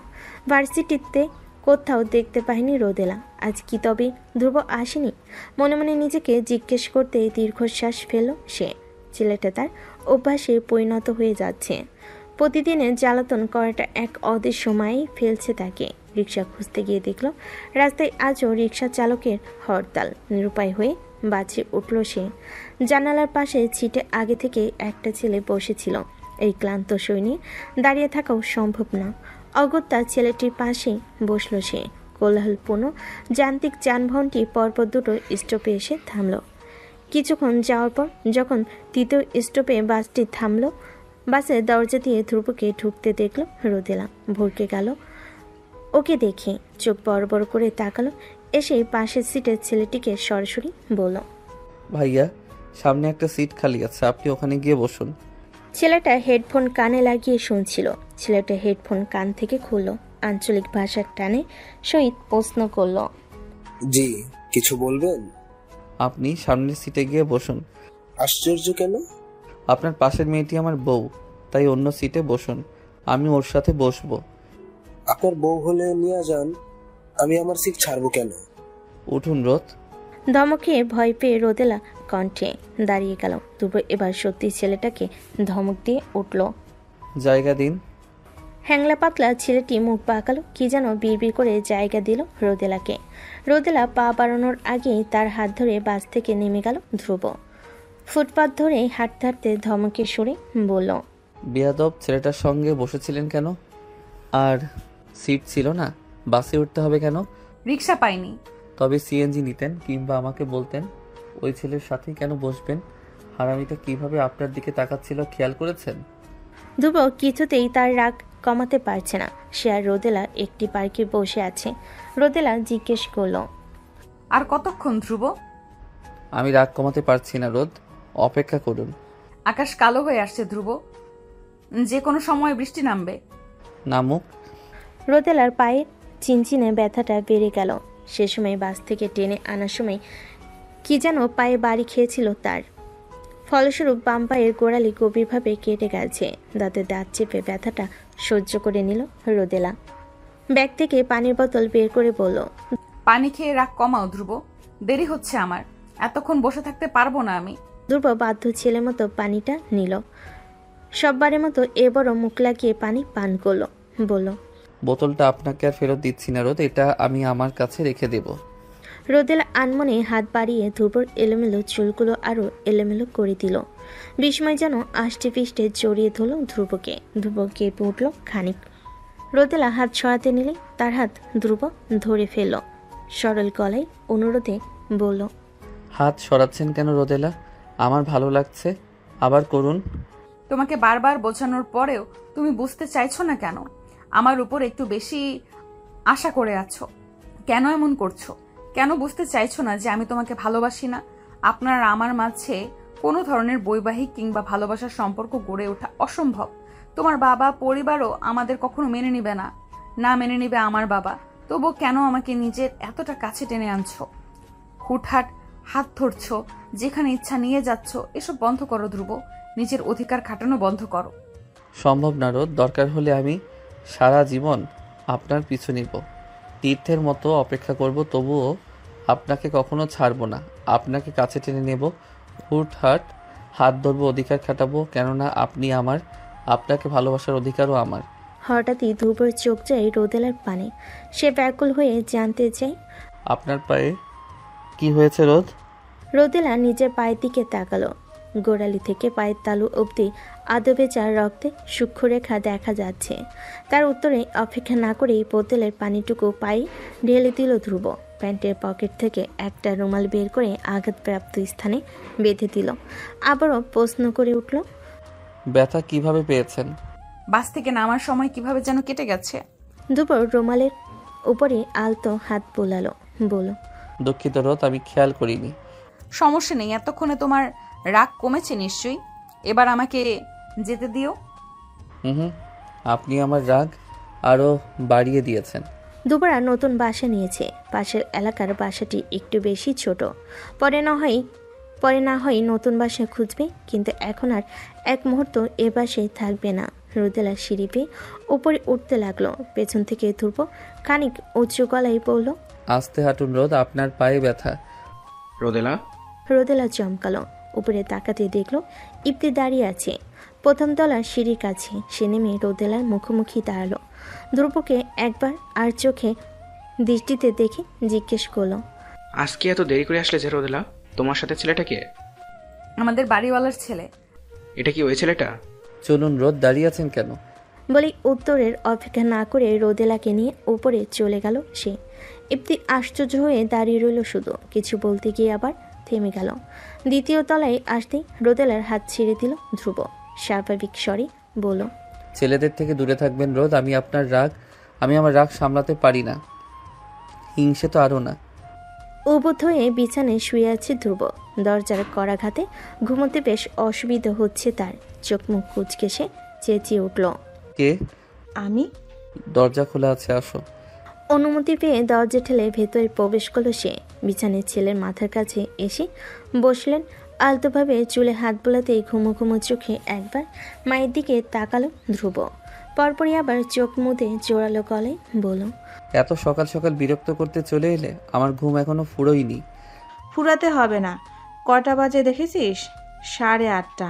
ভার্সিটিতে কোথাও দেখতে পায়নি রোদেলা। আজ কি তবে ধ্রুব আসেনি? মনে মনে নিজেকে জিজ্ঞেস করতে দীর্ঘশ্বাস ফেলল সে। ছেলেটা তার অভ্যাসে পরিণত হয়ে যাচ্ছে। প্রতিদিনের জ্বালাতন করাটা এক অদের সময়েই ফেলছে তাকে। রিক্সা খুঁজতে গিয়ে দেখল রাস্তায় আজও রিক্সা চালকের হরতাল। নিরুপায় হয়ে বাঁচে উঠল সে। জানালার পাশে ছিটে আগে থেকে একটা ছেলে বসেছিল। এই ক্লান্ত সৈনিক দাঁড়িয়ে থাকাও সম্ভব না। অগত্যা ছেলেটির পাশে বসল সে। কোলাহলপূর্ণ যান্ত্রিক যানবাহনটি পরপর দুটো স্টপে এসে থামল। কিছুক্ষণ যাওয়ার পর যখন তৃতীয় স্টপে বাসটি থামল, বাসের দরজা দিয়ে ধ্রুবকে ঢুকতে দেখল রোদেলা। ভরকে গেল ওকে দেখে, চোখ বড় বড় করে তাকালো। এসে পাশের সিটের ছেলেটিকে সরাসরি বলল, ভাইয়া সামনে একটা সিট খালি আছে, আপনি ওখানে গিয়ে বসুন। ছেলেটা হেডফোন কানে লাগিয়ে শুনছিল। ছেলেটা হেডফোন কান থেকে খুলল, আঞ্চলিক ভাষার টানে সহিত প্রশ্ন করল, জি কিছু বলবেন? আপনি সামনের সিটে গিয়ে বসুন। আশ্চর্য কেন? আপনার পাশের মেয়েটি আমার বউ, তাই অন্য সিটে বসুন, আমি ওর সাথে বসবো। আপনার বউ হলে নিয়ে যান, আমি আমার সিট ছাড়বো কেন? উঠুন রোদ। ধমকে ভয় পেয়ে রোদেলা কণ্ঠে দাঁড়িয়ে গেল। ধ্রুব এবার সত্যি ছেলেটাকে ধমক দিয়ে উঠল, জায়গা দিন। হ্যাংলা পাতলা ছেলেটি মুখ বাঁকালো, কি যেন বিড়বিড় করে জায়গা দিল রোদেলাকে। রোদেলা পা বাড়ানোর আগেই তার হাত ধরে বাস থেকে নেমে গেল ধ্রুব। ফুটপাত ধরে হাঁটতে হাঁটতে ধমকে সরে বলল, বেয়াদব, ছেলেটার সঙ্গে বসেছিলেন কেন? আর সিট ছিল না, বাসে উঠতে হবে কেন? রিক্সা পাইনি। তবে সিএনজি নিতেন, কিংবা আমাকে বলতেন ওই ছেলের সাথেই কেন বসবেন। হারামিটা কিভাবে আপনার দিকে তাকাচ্ছিল খেয়াল করেছেন? ধ্রুব কিছুতেই তার রাগ কমাতে পারছে না। সে আর রোদেলা একটি পার্কে বসে আছে। রোদেলা জিজ্ঞেস করল, আর কতক্ষণ ধ্রুব? আমি রাগ কমাতে পারছি না রোদ, অপেক্ষা করুন। আকাশ কালো হয়ে আসছে ধ্রুব, যে কোনো সময় বৃষ্টি নামবে। নামুক। রোদেলার পায়ে চিনচিনে ব্যথাটা বেড়ে গেল। সে সময় বাস থেকে টেনে আনার সময় কি যেন পায়ে বাড়ি খেয়েছিল তার। ফলস্বরূপ বাম পায়ের গোড়ালি গভীরভাবে কেটে গেছে। দাঁতে দাঁত চেপে ব্যথাটা সহ্য করে নিল রোদেলা। ব্যাগ থেকে পানির বোতল বের করে বলল, পানি খেয়ে রাগ কমাও ধ্রুব, দেরি হচ্ছে আমার, এতক্ষণ বসে থাকতে পারবো না আমি। ধ্রুব বাধ্য ছেলের মতো পানিটা নিল। সববারের মতো এবারও মুখ লাগিয়ে পানি পান করলো। বলল, বোতলটা আপনাকে আর ফেরত দিচ্ছি না রোদ, এটা আমি আমার কাছে রেখে দেব। রোদেলা আনমনে হাত বাড়িয়ে ধ্রুবর এলোমেলো চুলগুলো আরো এলোমেলো করে দিল। বিস্ময় যেন আষ্টে পিষ্টে জড়িয়ে ধরল ধ্রুবকে। ধ্রুব কেঁপে উঠল খানিক। রোদেলা হাত সরাতে নিলে তার হাত ধ্রুব ধরে ফেলল। সরল গলায় অনুরোধে বলল, হাত সরাচ্ছেন কেন রোদেলা? আমার ভালো লাগছে, আবার করুন। তোমাকে বারবার বোঝানোর পরেও তুমি বুঝতে চাইছো না কেন? আমার উপর একটু বেশি আশা করে আছো, কেন এমন করছো? কেন বুঝতে চাইছো না যে আমি তোমাকে ভালোবাসি না? আপনার আমার মাঝে কোনো ধরনের বৈবাহিক কিংবা ভালোবাসার সম্পর্ক গড়ে ওঠা অসম্ভব। তোমার বাবা পরিবারও আমাদের কখনো মেনে নিবে না, না মেনে নিবে আমার বাবা। তবু কেন আমাকে নিজের এতটা কাছে টেনে আনছো? হুটহাট হাত ধরছো, যেখানে ইচ্ছা নিয়ে যাচ্ছ। এসব বন্ধ করো ধ্রুব, নিজের অধিকার খাটানো বন্ধ করো। সম্ভব না রোদ, দরকার হলে আমি সারা জীবন আপনার পিছু নিব, তীর্থের মতো অপেক্ষা করব, তবুও আপনাকে কখনো ছাড়বো না। আপনাকে কাছে টেনে নেব, হুটহাট হাত ধরবো, অধিকার খাটাবো, কেননা আপনি আমার, আপনাকে ভালোবাসার অধিকারও আমার। হঠাৎই ধ্রুবর চোখ যায় রোদেলার পানে। সে ব্যাকুল হয়ে জানতে চায়, আপনার পায়ে কি হয়েছে রোদ? রোদেলা নিজের পায়ের দিকে তাকালো। গোড়ালি থেকে পায়ের তালু অবধি আদো ভেজা রক্তে সূক্ষ্মরেখা দেখা যাচ্ছে। তার উত্তরে অপেক্ষা না করেই বোতলের পানিটুকু পায়ে ঢেলে দিল ধ্রুব। প্যান্টের পকেট থেকে একটা রুমাল বের করে আঘাতপ্রাপ্ত স্থানে বেঁধে দিল। আবারও প্রশ্ন করে উঠল, ব্যথা কিভাবে পেয়েছেন? বাস থেকে নামার সময় কিভাবে যেন কেটে গেছে। ধ্রুব রুমালের উপরে আলতো হাত বোলালো, বলল, দুঃখিত রোদ, আমি খেয়াল করিনি। সমস্যা নেই, এতক্ষণে তোমার রাগ কমেছে নিশ্চয়ই। এবার আমাকে যেতে দিও। হুম, আপনি আমার রাগ আরও বাড়িয়ে দিয়েছেন। দুবারা নতুন বাসা নিয়েছে। পাশের এলাকার বাসাটি একটু বেশি ছোট। পরে না হয় নতুন বাসা খুঁজবে, কিন্তু এখন আর এক মুহূর্ত এ বাসায় থাকবে না। রোদেলা সিঁড়ি পেয়ে উপরে উঠতে লাগলো। পেছন থেকে ধ্রুব খানিক উঁচু গলায় বলল, আস্তে হাঁটুন রোদ, আপনার পায়ে ব্যথা। রোদেলা চমকালো। উপরে তাকাতে দেখলো ইপ্তি দাঁড়িয়ে আছে প্রথম তলার সিঁড়ির কাছে। সে নেমে রোদেলার মুখোমুখি দাঁড়ালো। ধ্রুবকে একবার আর চোখে দৃষ্টিতে দেখে জিজ্ঞেস করলো, আজকে এত দেরি করে আসলে যে রোদেলা? তোমার সাথে ছেলেটা কে? আমাদের বাড়িওয়ালার ছেলে। এটা কি ওই ছেলেটা? চলুন রোদ, দাঁড়িয়ে আছেন কেন? বলে উত্তরের অপেক্ষা না করে রোদেলাকে নিয়ে উপরে চলে গেল সে। ইপ্তি আশ্চর্য হয়ে দাঁড়িয়ে রইল শুধু। কিছু বলতে গিয়ে আবার থেমে গেল। দ্বিতীয় তলায় আসতেই রোদেলার হাত ছেড়ে দিল ধ্রুব। স্বাভাবিক স্বরে বলল, ছেলেদের থেকে দূরে থাকবেন রোদ, আমি আমার রাগ সামলাতে পারি না। হিংসে তো আরও না। উবুধ হয়ে বিছানায় শুয়ে আছে ধ্রুব। দরজার করাঘাতে ঘুমোতে বেশ অসুবিধা হচ্ছে তার। চোখ মুখ কুচকে সে চেঁচিয়ে উঠল, কে? আমি। দরজা খোলা আছে, আসো। অনুমতি পেয়ে দরজা ঠেলে ভেতরে প্রবেশ করলো সে। বিছানায় ছেলের মাথার কাছে এসে বসলেন। আলতোভাবে চুলে হাত বোলাতেই ঘুমো ঘুমো চোখে একবার মায়ের দিকে তাকালো ধ্রুব। পরপরই আবার চোখ মুদে জোরালো গলায় বলল, এত সকাল সকাল বিরক্ত করতে চলে এলে? আমার ঘুম এখনো ফুরোয়নি। ফুরাতে হবে না। কটা বাজে দেখেছিস? 8:30।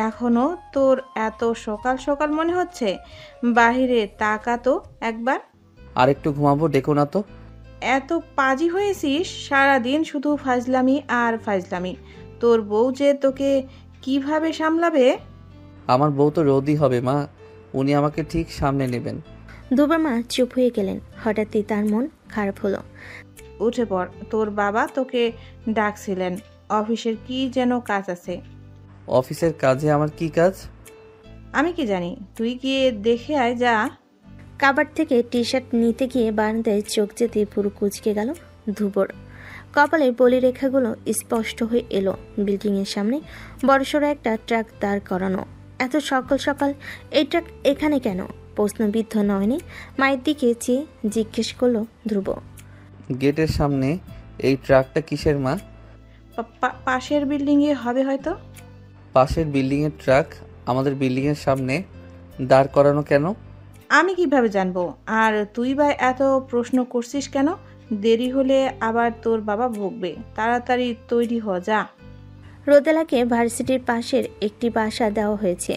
এখনো তোর এত সকাল সকাল মনে হচ্ছে? বাহিরে তাকা তো একবার। আর একটু ঘুমাবো, ডেকো না তো। এত পাজি হয়েছিস, সারাদিন শুধু ফাজলামি আর ফাজলামি। তোর বউ যে তোকে কিভাবে সামলাবে? আমার বউ তো রোদই হবে মা, উনি আমাকে ঠিক সামনে নেবেন। দুবার মা চুপ হয়ে গেলেন। হঠাৎই তার মন খারাপ হলো। উঠে পড়, তোর বাবা তোকে ডাকছিলেন। অফিসের কি যেন কাজ আছে। অফিসের কাজে আমার কি কাজ? আমি কি জানি, তুই গিয়ে দেখে আয় যা। কাবার থেকে টি শার্ট নিতে গিয়ে বারান্দায় চোখ যেতে পুরো কুচকে গেল ধ্রুবর। কপালে বলিরেখাগুলো স্পষ্ট হয়ে এলো। বিল্ডিংয়ের সামনে বড়সড় একটা ট্রাক দাঁড় করানো। এত সকাল সকাল এই ট্রাক এখানে কেন? প্রশ্নবিদ্ধ নয়নে মায়ের দিকে চেয়ে জিজ্ঞেস করলো ধ্রুব। গেটের সামনে এই ট্রাকটা কিসের মা? পাশের বিল্ডিংয়ে হবে হয়তো। পাশের বিল্ডিংয়ের ট্রাক আমাদের বিল্ডিংয়ের সামনে দাঁড় করানো কেন? আমি কিভাবে জানবো? আর তুই বা এত প্রশ্ন করছিস কেন? দেরি হলে আবার তোর বাবা ভুগবে। তাড়াতাড়ি তৈরি হ, যা। রোদেলাকে ভার্সিটির পাশের একটি বাসা দেওয়া হয়েছে,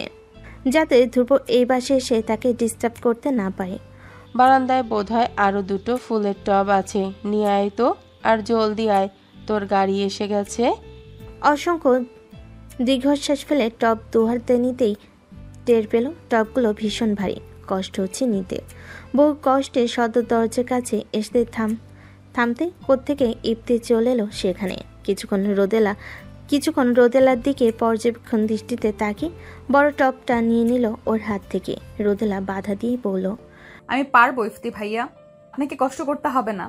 যাতে ধ্রুব এই বাসে এসে তাকে ডিস্টার্ব করতে না পারে। বারান্দায় বোধহয় আরো 2টো ফুলের টব আছে, নিয়ে আয় তো। আর জলদি আয়, তোর গাড়ি এসে গেছে। অসংখ্য দীর্ঘশ্বাস ফেলে টব দুহাতে নিতেই টের পেল টবগুলো ভীষণ ভারী, কষ্ট হচ্ছে নিতে। বহু কষ্টে সদর দরজার কাছে এসে থামতে কোত্থেকে ইপ্তি চলে এলো সেখানে। কিছুক্ষণ রোদেলার দিকে পর্যবেক্ষণ দৃষ্টিতে তাকিয়ে বড় টবটা নিয়ে নিল ওর হাত থেকে। রোদেলা বাধা দিয়ে বলল, আমি পারবো ইফতি ভাইয়া, আপনাকে কষ্ট করতে হবে না।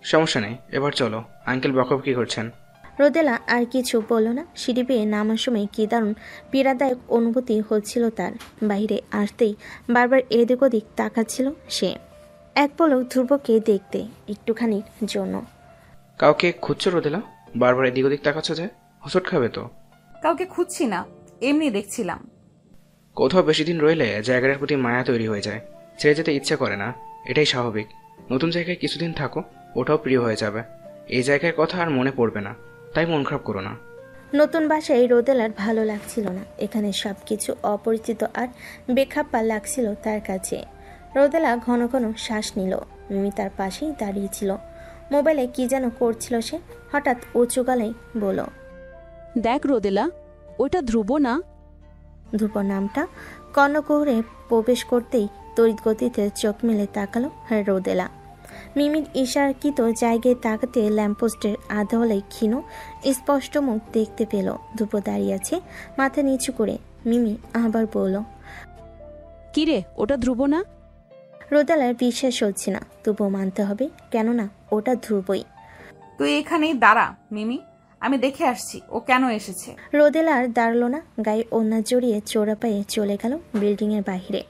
সমস্যা নেই, এবার চলো। আঙ্কেল বকবকি করছেন। রোদেলা আর কিছু বলল না। সিঁড়ি পেয়ে নামার সময় কি দারুণ পীড়াদায়ক অনুভূতি হচ্ছিল তার। বাইরে আসতেই বারবার এদিক ওদিক তাকাচ্ছিল সে, এক পলক ধ্রুবকে দেখতে একটুখানির জন্য। কাউকে খুঁজছো রোদেলা? বারবার এদিক ওদিক তাকাচ্ছ যে, হোঁচট খাবে তো। কাউকে খুঁজছি না, এমনি দেখছিলাম। কোথাও বেশি দিন রইলে জায়গাটার প্রতি মায়া তৈরি হয়ে যায়, ছেড়ে যেতে ইচ্ছা করে না। এটাই স্বাভাবিক। নতুন জায়গায় কিছুদিন থাকো, ওটাও প্রিয় হয়ে যাবে। এই জায়গার কথা আর মনে পড়বে না, তাই মন খারাপ করো না। নতুন বাসায় রোদেলার ভালো লাগছিল না। এখানে সবকিছু অপরিচিত আর বেখাপ্পা লাগছিল তার কাছে। রোদেলা ঘন ঘন শ্বাস নিল। মিমি তার পাশেই দাঁড়িয়েছিল। মোবাইলে কি যেন করছিল সে। হঠাৎ উঁচু গলায় বলল, দেখ রোদেলা, ওটা ধ্রুব না? ধ্রুব নামটা কর্ণকুহরে প্রবেশ করতেই তড়িৎ গতিতে চোখ মেলে তাকালো রোদেলা। মিমির ইশারাকৃত জায়গায় তাকাতে ল্যাম্পপোস্টের আধওয়ালাই ক্ষীণ স্পষ্ট মুখ দেখতে পেল। ধ্রুব দাঁড়িয়ে আছে মাথা নিচু করে। মিমি আবার বলল, কিরে ওটা ধ্রুব না? রোদেলার বিশ্বাস হচ্ছে না, তবুও মানতে হবে, কেননা ওটা ধ্রুবই। তুই এখানেই দাঁড়া মিমি, আমি দেখে আসছি ও কেন এসেছে। রোদেলা আর দাঁড়ালো না, গায়ে ওড়না জড়িয়ে চোরা পায়ে চলে গেল বিল্ডিং এর বাহিরে।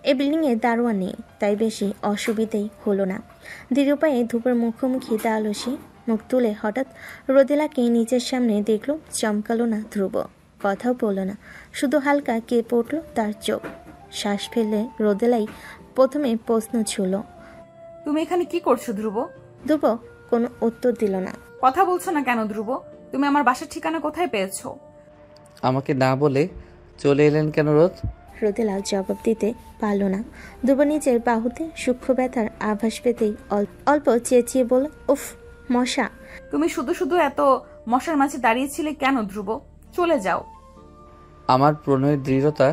এই বিল্ডিং এ দারোয়ান নেই, তাই বেশি অসুবিধাই হলো না। দৃঢ় পায়ে ধূপের মুখোমুখি দাঁড়ালো সে। মুখ তুলে হঠাৎ রোদেলাকে নিজের সামনে দেখলো। চমকালো না ধ্রুব, কথাও বলল না, শুধু হালকা কেঁপে উঠল তার চোখ। শ্বাস ফেললে রোদেলাই প্রথমে প্রশ্ন ছুঁল, তুমি এখানে কি করছো ধ্রুব? ধ্রুব কোনো উত্তর দিল না। কথা বলছো না কেন ধ্রুব? তুমি আমার বাসার ঠিকানা কোথায় পেয়েছো? আমাকে না বলে চলে এলেন কেন রোদ? রোদেলা জবাব দিতে পারল না। ধ্রুব নিজের বাহুতে সূক্ষ্ম ব্যথার আভাস পেতেই অল্প চেঁচিয়ে বলল, উফ মশা। তুমি শুধু শুধু এত মশার মাঝে দাঁড়িয়েছিলে কেন ধ্রুব? চলে যাও। আমার প্রণয়ের দৃঢ়তা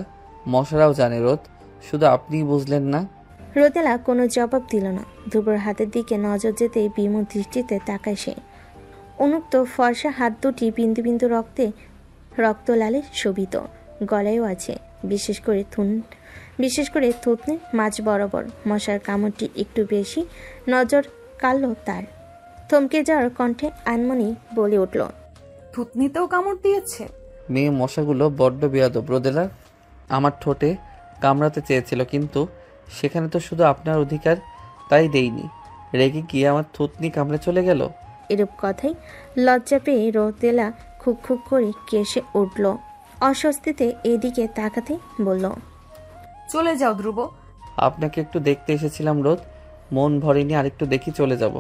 মশারাও জানে রোদ, শুধু আপনিই বুঝলেন না। রোদেলা কোনো জবাব দিল না। ধ্রুবর হাতের দিকে নজর যেতেই বিমূঢ় দৃষ্টিতে তাকায় সে। উন্মুক্ত ফর্সা হাত দুটি বিন্দু বিন্দু রক্ত লালে শোভিত, গলায়ও আছে, বিশেষ করে থুতনির মাঝ বরাবর মশার কামড়টি একটু বেশি নজর কাড়ল তার। থমকে যাওয়ার কণ্ঠে আনমনি বলে উঠল, থুতনিতেও কামড় দিয়েছে? মেয়ে মশাগুলো বড্ড বেয়াদব রোদেলা। আমার ঠোঁটে কামড়াতে চেয়েছিল, কিন্তু সেখানে তো শুধু আপনার অধিকার, তাই দেইনি। রেগে গিয়ে আমার থুতনি কামড়ে চলে গেল। এরূপ কথাই লজ্জা পেয়ে রোদেলা খুক খুক করে কেসে উঠল। অস্বস্তিতে এদিকে তাকাতে বলল, চলে যাও ধ্রুব। আপনাকে একটু দেখতে এসেছিলাম রোদ, মন ভরেনি, আরেকটু দেখি চলে যাব।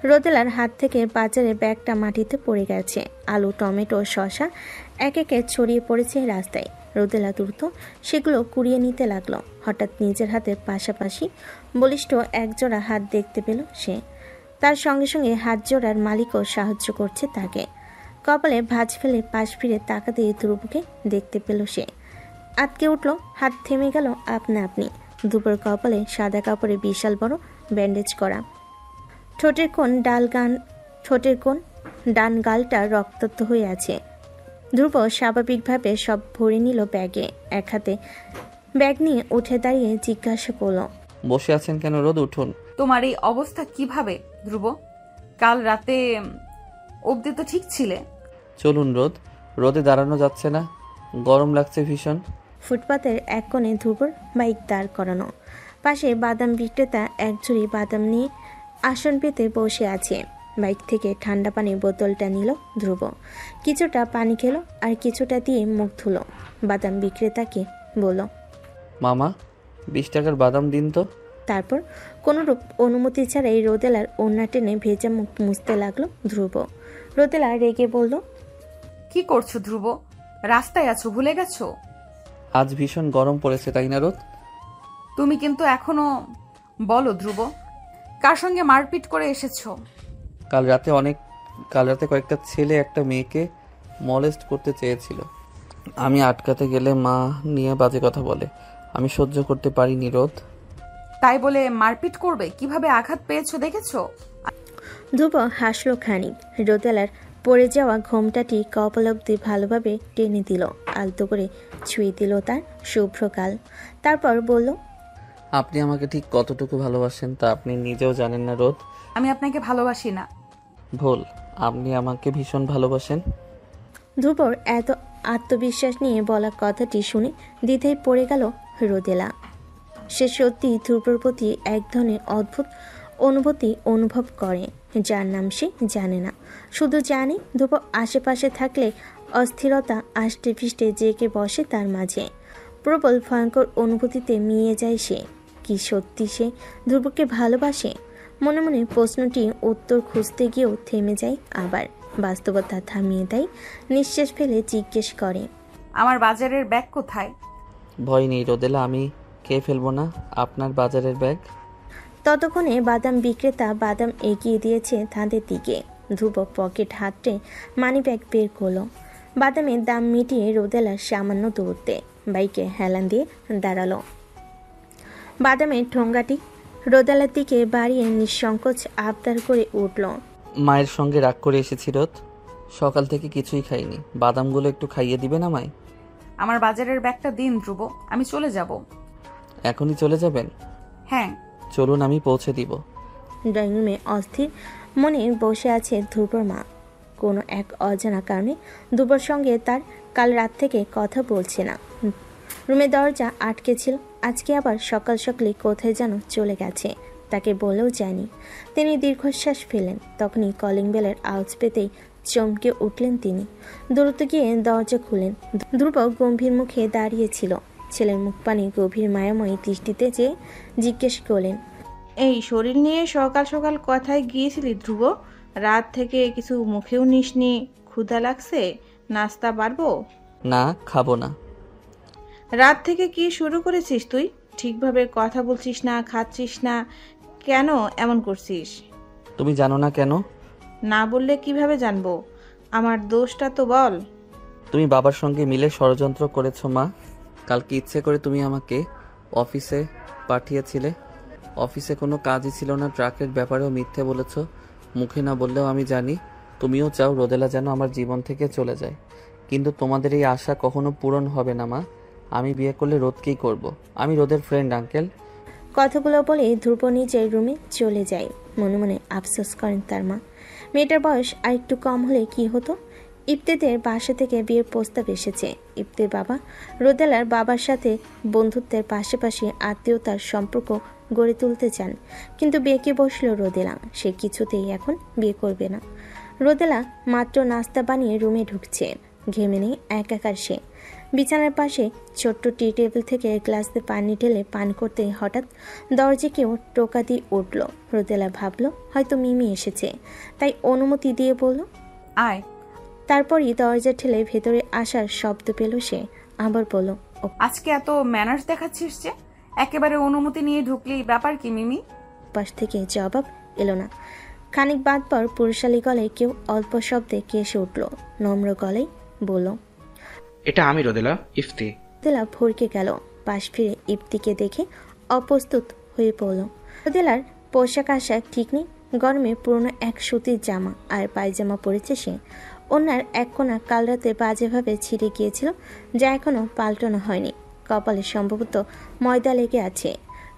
রোদেলার হাত থেকে বাজারে ব্যাগটা মাটিতে পড়ে গেছে। আলু, টমেটো, শসা এক একে ছড়িয়ে পড়েছে রাস্তায়। রোদেলা দ্রুত সেগুলো কুড়িয়ে নিতে লাগলো। হঠাৎ নিজের হাতের পাশাপাশি বলিষ্ঠ একজোড়া হাত দেখতে পেল সে। তার সঙ্গে সঙ্গে হাত জোড়ার মালিকও সাহায্য করছে তাকে। কপালে ভাঁজ ফেলে পাশ ফিরে তাকাতে ধ্রুবকে দেখতে পেল সে। আটকে উঠল, হাত থেমে গেল আপনা আপনি। ধ্রুবর কপালে সাদা কাপড়ে বিশাল বড় ব্যান্ডেজ করা। ঠোঁটের কোণ ডান গালটা রক্তাক্ত হয়ে আছে। ধ্রুব স্বাভাবিকভাবে সব ভরে নিল ব্যাগে। এক হাতে ব্যাগ নিয়ে উঠে দাঁড়িয়ে জিজ্ঞাসা করল, বসে আছেন কেন রোদ? উঠুন। তোমার এই অবস্থা কিভাবে ধ্রুব? কাল রাতে অবধি তো ঠিক ছিলে। চলুন রোদ, রোদে দাঁড়ানো যাচ্ছে না, গরম লাগছে ভীষণ। ফুটপাতের এক কোণে ধ্রুবর বাইক দাঁড় করানো। পাশে বাদাম বিক্রেতা এক ঝুড়ি বাদাম নিয়ে আসন পেতে বসে আছে। বাইক থেকে ঠান্ডা পানির বোতলটা নিল ধ্রুব। কিছুটা পানি খেলো আর কিছুটা দিয়ে মুখ ধুলো। বাদাম বিক্রেতাকে বলল, মামা 20 টাকার বাদাম দিন তো। তারপর কোনোরূপ অনুমতি ছাড়াই রোদেলার ওড়না টেনে ভেজা মুখ মুছতে লাগলো ধ্রুব। রোদেলা রেগে বলল, কি করছো ধ্রুব? রাস্তায় আছো, ভুলে গেছো? আজ ভীষণ গরম পড়েছে তাই না রোদ? তুমি কিন্তু এখনো বলো ধ্রুব, কার সঙ্গে মারপিট করে এসেছো? কাল রাতে কয়েকটা ছেলে একটা মেয়েকে মলেস্ট করতে চেয়েছিল। আমি আটকাতে গেলে মা নিয়ে বাজে কথা বলে, আমি সহ্য করতে পারিনি রোদ। তাই বলে মারপিট করবে? কিভাবে আঘাত পেয়েছো দেখেছো? ধ্রুব হাসলো খানিক। রোদেলার পড়ে যাওয়া ঘোমটাটি কপালব্ধি ভালোভাবে টেনে দিল, আলতো করে ছুঁয়ে দিল তার শুভ্রকাল। তারপর বলল, আপনি আমাকে ঠিক কতটুকু ভালোবাসেন তা আপনি নিজেও জানেন না রোদ। আমি আপনাকে ভালোবাসি না। ভুল, আপনি আমাকে ভীষণ ভালোবাসেন। ধ্রুবর এত আত্মবিশ্বাস নিয়ে বলা কথাটি শুনে দ্বিধায় পড়ে গেল রোদেলা। সে সত্যি ধ্রুবর প্রতি এক ধরনের অদ্ভুত অনুভূতি অনুভব করে, যার নাম সে জানে না। শুধু জানে ধ্রুব আশেপাশে থাকলে অস্থিরতা আষ্টে পৃষ্ঠে জেগে বসে তার মাঝে। প্রবল ভয়ঙ্কর অনুভূতিতে মিয়ে যায় সে। কি সত্যি সে ধ্রুবকে ভালোবাসে? মনে মনে প্রশ্নটি উত্তর খুঁজতে গিয়েও থেমে যায়, আবার বাস্তবতা থামিয়ে দেয়। নিঃশ্বাস ফেলে জিজ্ঞেস করে, আমার বাজারের ব্যাগ কোথায়? ভয় নেই রোদেলা, আমি খেয়ে ফেলবো না আপনার বাজারের ব্যাগ। ততক্ষণে বাদাম বিক্রেতা বাদাম এগিয়ে দিয়েছে তাদের দিকে। ধ্রুব পকেট হাতড়ে মানি ব্যাগ বের করলো। বাদামের দাম মিটিয়ে রোদেলার সামান্য দূরত্বে বাইকে হেলান দিয়ে দাঁড়ালো। বাদামের ঠোঙ্গাটি রোদেলার দিকে বাড়িয়ে নিঃসংকোচ আবদার করে উঠল। মায়ের সঙ্গে রাগ করে এসেছি রোদ, সকাল থেকে কিছুই খাইনি, বাদামগুলো একটু খাইয়ে দিবেন আমায়? আমার বাজারের ব্যাগটা দিন ধ্রুব, আমি চলে যাব। এখনই চলে যাবেন? হ্যাঁ। চলুন, আমি পৌঁছে দিব। ড্রয়িং রুমে অস্থির মনে বসে আছে ধ্রুবর মা। কোনো এক অজানা কারণে ধ্রুবর সঙ্গে তার কাল রাত থেকে কথা বলছে না। রুমের দরজা আটকে ছিল, আজকে আবার সকাল সকালে কোথায় যেন চলে গেছে, তাকে বলেও যায়নি। তিনি দীর্ঘশ্বাস ফেলেন, তখনই কলিং বেলের আওয়াজ পেতেই চমকে উঠলেন তিনি। দ্রুত গিয়ে দরজা খুলেন। ধ্রুব গম্ভীর মুখে দাঁড়িয়েছিল। ছেলের মুখ পানে গভীর মায়াময়ী দৃষ্টিতে চেয়ে জিজ্ঞেস করলেন, এই শরীর নিয়ে সকাল সকাল কথায় গিয়েছিলি ধ্রুব? রাত থেকে কিছু মুখেও নিসনি, ক্ষুধা লাগছে, নাস্তা বাড়বো? না, খাবো না। রাত থেকে কি শুরু করেছিস তুই? ঠিকভাবে কথা বলছিস না, খাচ্ছিস না, কেন এমন করছিস? তুমি জানো না কেন? না বললে কিভাবে জানবো? আমার দোষটা তো বল। তুমি বাবার সঙ্গে মিলে ষড়যন্ত্র করেছো মা। কালকে ইচ্ছে করে তুমি আমাকে অফিসে পাঠিয়েছিলে। অফিসে কোনো কাজই ছিল না, ট্রাকের ব্যাপারেও মিথ্যে বলেছ। মুখে না বললেও আমি জানি তুমিও চাও রোদেলা যেন আমার জীবন থেকে চলে যায়, কিন্তু তোমাদের এই আশা কখনো পূরণ হবে না মা। আমি বিয়ে করলে রোদকেই করব, আমি রোদের ফ্রেন্ড আঙ্কেল। কথাগুলো বলে ধ্রুব নিজের রুমে চলে যায়। মনে মনে আফসোস করেন তার মা। মেয়েটার বয়স আর একটু কম হলে কি হতো। ইফতেদের বাসা থেকে বিয়ের প্রস্তাব এসেছে। ইফতের বাবা রোদেলার বাবার সাথে বন্ধুত্বের পাশাপাশি আত্মীয়তার সম্পর্ক গড়ে তুলতে চান, কিন্তু বিয়েকে বসল রোদেলা। সে কিছুতেই এখন বিয়ে করবে না। রোদেলা মাত্র নাস্তা বানিয়ে রুমে ঢুকছে। ঘেমে নেই একাকার সে। বিছানার পাশে ছোট্ট টি টেবিল থেকে গ্লাসে পানি ঢেলে পান করতে হঠাৎ দরজা কেউ টোকা দিয়ে উঠল। রোদেলা ভাবল হয়তো মিমি এসেছে, তাই অনুমতি দিয়ে বলল, আয়। তারপরই দরজা ঠেলে ভেতরে আসার শব্দ পেল সে। আবার বলল, আজকে এত ম্যানার্স দেখাচ্ছিস যে, একেবারে অনুমতি নিয়ে ঢুকলি, ব্যাপার কি মিমি? পাশ থেকে জবাব এলো না। খানিক বাদ পর পুরুষালী গলায় কেউ অল্প শব্দে কেসে উঠল। নম্র গলায় বলল, এটা আমি রোদেলা, ইফতি। রোদেলা ভরকে গেল। পাশ ফিরে ইফতিকে দেখে অপ্রস্তুত হয়ে পড়ল। রোদেলার পোশাক আশাক ঠিক নেই। গরমে পুরনো এক সুতির জামা আর পায়জামা পরেছে সে। ওনার এক কোণা কাল রাতে বাজেভাবে ছিঁড়ে গিয়েছিল, যা এখনো পাল্টানো হয়নি। কপালে সম্ভবত ময়দা লেগে আছে।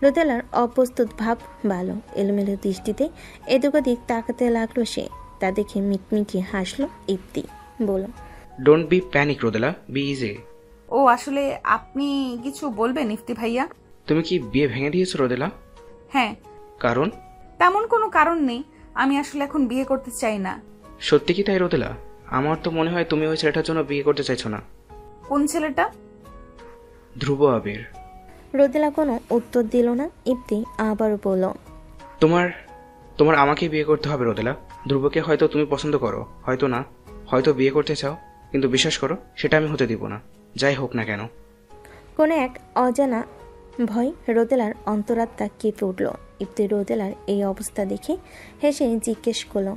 রোদেলার অপ্রস্তুত ভাব ভালো। এলোমেলো দৃষ্টিতে এদিক ওদিক তাকাতে লাগলো সে। তা দেখে মিটমিটি হাসলো ইফতি। বলল, don't be panic Rodela, be easy. ও আসলে আপনি কিছু বলবেন ইফতি ভাইয়া? তুমি কি বিয়ে ভেঙে দিয়েছো রোদেলা? হ্যাঁ। কারণ? তেমন কোনো কারণ নেই, আমি আসলে এখন বিয়ে করতে চাই না। সত্যি কি তাই রোদেলা? আমার তো মনে হয় তুমি ওই ছেলেটার জন্য বিয়ে করতে চাইছো না। কোন ছেলেটা? ধ্রুব আবির। রোদেলা কোনো উত্তর দিল না। ইফতি আবারও বলল, তোমার আমাকে বিয়ে করতে হবে রোদেলা। ধ্রুবকে হয়তো তুমি পছন্দ করো, হয়তো না, হয়তো বিয়ে করতে চাও, কিন্তু বিশ্বাস করো সেটা আমি হতে দিব না, যাই হোক না কেন। কোনো এক অজানা ভয় রোদেলার অন্তরাত্মা কেঁপে উঠল। ইফতি রোদেলার এই অবস্থা দেখে হেসে জিজ্ঞেস করলো,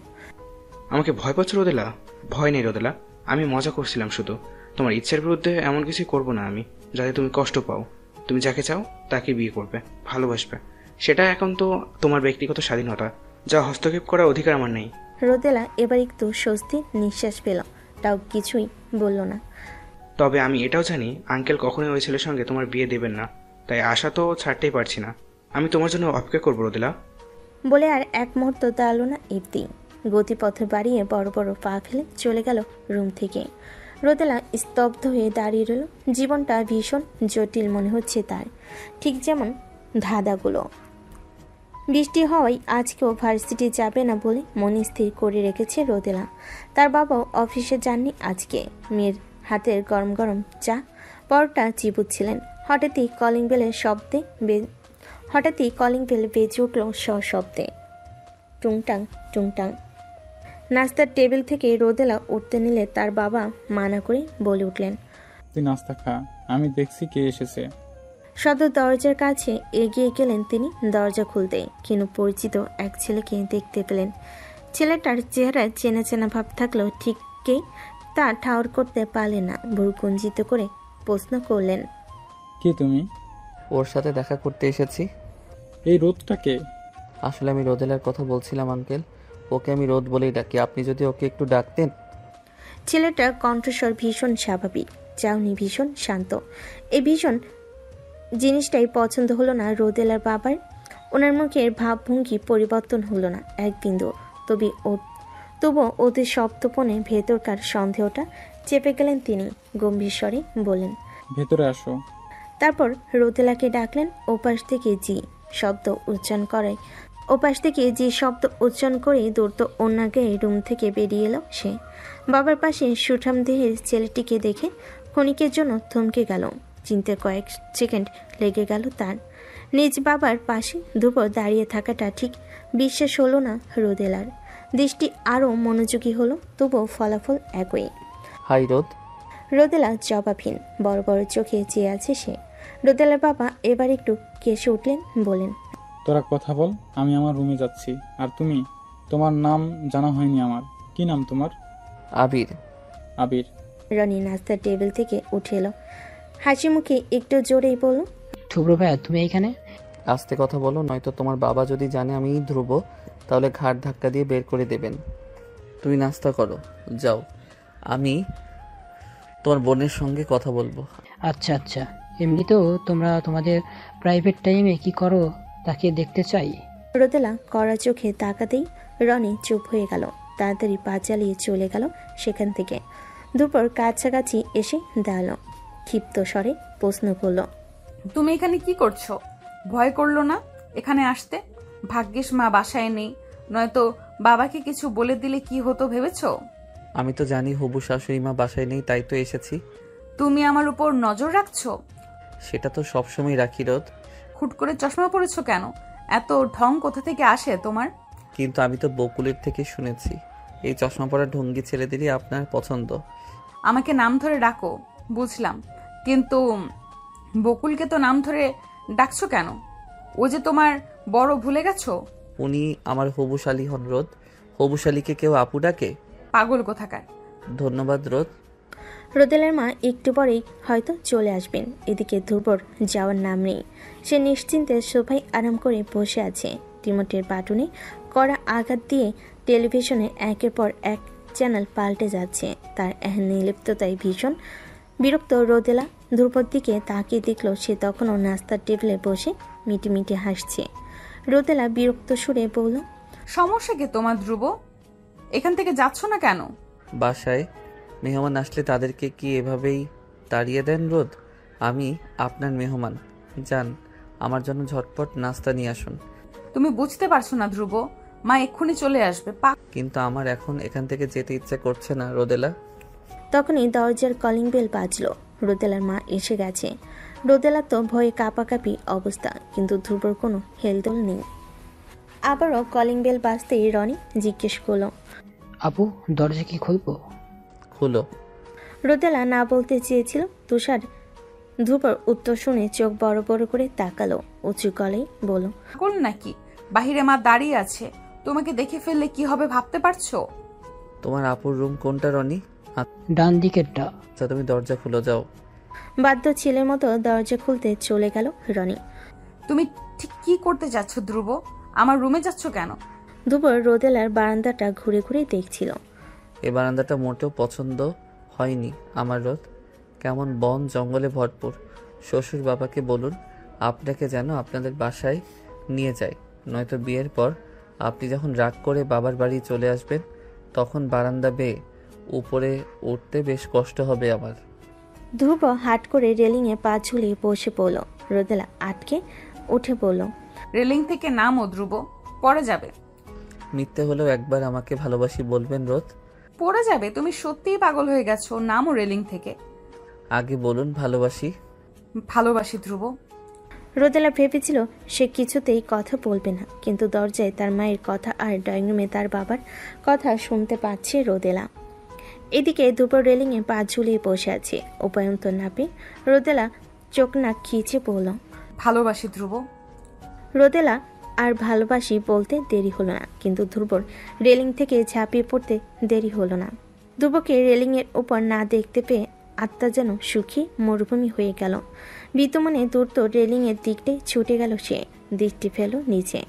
আমাকে ভয় পাচ্ছ রোদেলা? ভয় নেই রোদেলা, আমি মজা করছিলাম শুধু। তোমার ইচ্ছার বিরুদ্ধে এমন কিছু করবো না আমি যাতে তুমি কষ্ট পাও। তুমি যাকে চাও তাকে বিয়ে করবে, ভালোবাসবে, সেটা এখন তো তোমার ব্যক্তিগত স্বাধীনতা, যা হস্তক্ষেপ করার অধিকার আমার নেই। রোদেলা এবার একটু স্বস্তি নিঃশ্বাস পেল, তাও কিছুই বলল না। তবে আমি এটাও জানি আঙ্কেল কখনোই ওই ছেলের সঙ্গে তোমার বিয়ে দেবেন না, তাই আশা তো ছাড়তেই পারছি না। আমি তোমার জন্য অপেক্ষা করবো রোদেলা। বলে আর এক মুহূর্ত দাঁড়ালো না ইফতি। গতিপথে বাড়িয়ে বড় বড় পা ফেলে চলে গেল রুম থেকে। রোদেলা স্তব্ধ হয়ে দাঁড়িয়ে রইল। জীবনটা ভীষণ জটিল মনে হচ্ছে তার, ঠিক যেমন ধাঁধাগুলো। বৃষ্টি হওয়ায় আজকেও ভার্সিটি যাবে না বলে মনে স্থির করে রেখেছে রোদেলা। তার বাবাও অফিসে যাননি আজকে। মেয়ের হাতের গরম গরম চা পরোটা চিবুচ্ছিলেন। হঠাৎই কলিং বেল বেজে উঠল সশব্দে, টুংটাং টুংটাং। নাস্তার টেবিল থেকে রোদেলা উঠতে নিলে তার বাবা মানা করে বলে উঠলেন, তুই নাস্তা খা, আমি দেখছি কে এসেছে। সদর দরজার কাছে এগিয়ে গেলেন তিনি। দরজা খুলতে কিন্তু পরিচিত এক ছেলেকে দেখতে পেলেন। ছেলেটার চেহারায় চেনা চেনা ভাব থাকলেও ঠিকই তা ঠাউর করতে পারলেন না, ভুরু কুঞ্চিত করে প্রশ্ন করলেন, কে তুমি? ওর সাথে দেখা করতে এসেছি। এই রোদটাকে? আসলে আমি রোদেলার কথা বলছিলাম আঙ্কেল, ওকে আমি রোদ বলেই ডাকি, আপনি যদি ওকে একটু ডাকতেন। ছেলেটার কণ্ঠস্বর ভীষণ স্বাভাবিক, চাউনি ভীষণ শান্ত। এই ভীষণ জিনিসটাই পছন্দ হলো না রোদেলার বাবার। ওনার মুখের ভাবভঙ্গি পরিবর্তন হলো না এক বিন্দু। তবুও ওদের সপ্তপনে ভেতরকার সন্দেহটা চেপে গেলেন তিনি। গম্ভীর স্বরে বললেন, ভেতরে আসো। তারপর রোদেলাকে ডাকলেন। ওপাশ থেকে জি শব্দ উচ্চারণ করে দ্রুত অন্যকে রুম থেকে বেরিয়ে এলো সে। বাবার পাশে সুঠাম দেহের ছেলেটিকে দেখে ক্ষণিকের জন্য থমকে গেল। চিনতে কয়েক সেকেন্ড লেগে গেল তার। নিজ বাবার পাশে দুপুর দাঁড়িয়ে থাকাটা ঠিক বিশ্বাস হলো না রোদেলার। দৃষ্টি আরও মনোযোগী হলো, তবুও ফলাফল একই। হাই রোদ। রোদেলা জবাবহীন, বড় বড় চোখে চেয়ে আছে সে। রোদেলার বাবা এবার একটু কেসে উঠলেন, বলেন, তোরা কথা বল, আমি আমার রুমে যাচ্ছি। আর তুমি, তোমার নাম জানা হয়নি আমার। কি নাম তোমার? আবির। আবির। রনি নাস্তার টেবিল থেকে উঠে এলো, হাসি মুখে একটু জোরেই বলল, ধ্রুব ভাইয়া তুমি এখানে? আস্তে কথা বলো, নয়তো তোমার বাবা যদি জানে আমি ধ্রুব, তাহলে ঘাট ধাক্কা দিয়ে বের করে দেবেন। তুমি নাস্তা করো, যাও, আমি তোমার বোনের সঙ্গে কথা বলবো। আচ্ছা আচ্ছা, এমনিতেও তোমরা তোমাদের প্রাইভেট টাইমে কি করো তাকে দেখতে চাই। রোদেলা কড়া চোখে তাকাতেই রনি চুপ হয়ে গেল, তাড়াতাড়ি পা চালিয়ে চলে গেল সেখান থেকে। দুপুর কাছাকাছি এসে দাঁড়ালো, ক্ষিপ্ত স্বরে প্রশ্ন করল, তুমি এখানে কি করছো? ভয় করলো না এখানে আসতে? ভাগ্যিস মা বাসায় নেই, নয়তো বাবাকে কিছু বলে দিলে কি হতো ভেবেছো? আমি তো জানি হবু শাশুড়ি মা বাসায় নেই, তাই তো এসেছি। তুমি আমার উপর নজর রাখছো? সেটা তো সবসময় রাখি রোদ। হুট করে চশমা পরেছো কেন? এত ঢং কোথা থেকে আসে তোমার? কিন্তু আমি তো বকুলের থেকে শুনেছি এই চশমা পরা ঢঙ্গি ছেলেদেরই আপনার পছন্দ। আমাকে নাম ধরে ডাকো, বুঝলাম, কিন্তু বকুলকে তো নাম ধরে ডাকছো কেন? ও যে তোমার বড়, ভুলে গেছো? উনি আমার হবুশালী হন রোদ। হবুশালীকে কেউ আপু ডাকে? পাগল কোথাকার। ধন্যবাদ রোদ। রোদেলার মা একটু পরেই হয়তো চলে আসবেন। এদিকে ধ্রুবর যাওয়ার নাম নেই। সে নিশ্চিন্তে সোফায় আরাম করে বসে আছে। রিমোটের বাটনে কড়া আঘাত দিয়ে টেলিভিশনে একের পর এক চ্যানেল পাল্টে যাচ্ছে। তার নির্লিপ্ততায় ভীষণ বিরক্ত রোদেলা ধ্রুবর দিকে তাকিয়ে দেখল সে তখনও নাস্তার টেবিলে বসে মিটিমিটি হাসছে। রোদেলা বিরক্ত সুরে বলল, সমস্যা কি তোমার ধ্রুব? এখান থেকে যাচ্ছ না কেন? বাসায় মেহমান আসলে তাদেরকে কি এভাবেই তাড়িয়ে দেন রোদ? আমি আপনার মেহমান, যান, আমার জন্য ঝটপট নাস্তা নিয়ে আসুন। তুমি বুঝতে পারছো না ধ্রুব, মা এক্ষুনি চলে আসবে। কিন্তু আমার এখন এখান থেকে যেতে ইচ্ছে করছে না রোদেলা। তখনই দরজার কলিং বেল বাজলো। রোদেলার মা এসে গেছে। রোদেলা তো ভয়ে কাঁপাকাঁপি অবস্থা, কিন্তু ধ্রুবর কোনো হেলদোল নেই। আবারও কলিং বেল বাজতেই রনি জিজ্ঞেস করলো, আপু দরজা কি খুলবো? খুলো। রোদেলা না বলতে চেয়েছিল। তুষার ধ্রুবর উত্তর শুনে চোখ বড় বড় করে তাকালো, উঁচু গলায় বলল, পাগল নাকি? বাহিরে মা দাঁড়িয়ে আছে, তোমাকে দেখে ফেললে কি হবে ভাবতে পারছো? তোমার আপুর রুম কোনটা রনি? ডান দিকেরটা। আচ্ছা তুমি দরজা খুলো, যাও। বাধ্য ছেলের মতো দরজা খুলতে চলে গেল রনি। তুমি ঠিক কি করতে যাচ্ছ ধ্রুব? আমার রুমে যাচ্ছ কেন? দুপুর রোদেলার বারান্দাটা ঘুরে ঘুরে দেখছিল। এই বারান্দাটা মোটেও পছন্দ হয়নি আমার রোদ। কেমন বন জঙ্গলে ভরপুর। শ্বশুর বাবাকে বলুন আপনাকে যেন আপনাদের বাসায় নিয়ে যায়, নয়তো বিয়ের পর আপনি যখন রাগ করে বাবার বাড়ি চলে আসবেন তখন বারান্দা বেয়ে উপরে উঠতে বেশ কষ্ট হবে আমার। ধ্রুব হাট করে রেলিংয়ে পা ঝুলিয়ে বসে পড়ল। রোদেলা আটকে উঠে বলল, রেলিং থেকে নামো ধ্রুব, পড়ে যাবে। মিথ্যে হলেও একবার আমাকে ভালোবাসি বলবেন রোদ। পড়ে যাবে, তুমি সত্যিই পাগল হয়ে গেছো, নামো রেলিং থেকে। আগে বলুন ভালোবাসি। ভালোবাসি ধ্রুব। রোদেলা ভেবেছিল সে কিছুতেই কথা বলবে না, কিন্তু দরজায় তার মায়ের কথা আর ড্রয়িং রুমে তার বাবার কথা শুনতে পাচ্ছে রোদেলা। এদিকে দুপুর রেলিংয়ে পা ঝুলিয়ে বসে আছে। উপায়ন্তর না পেয়ে রোদেলা চোখ নাক খিচে বলল, ভালোবাসি ধ্রুব। রোদেলা আর ভালোবাসি বলতে দেরি হলো না, কিন্তু ধ্রুবর রেলিং থেকে ঝাঁপিয়ে পড়তে দেরি হলো না। ধ্রুবকে রেলিংয়ের উপর না দেখতে পেয়ে আত্মা যেন সুখী মরুভূমি হয়ে গেল। বিতুমনে দ্রুত রেলিংয়ের দিকটাই ছুটে গেল সে, দৃষ্টি ফেল নিচে।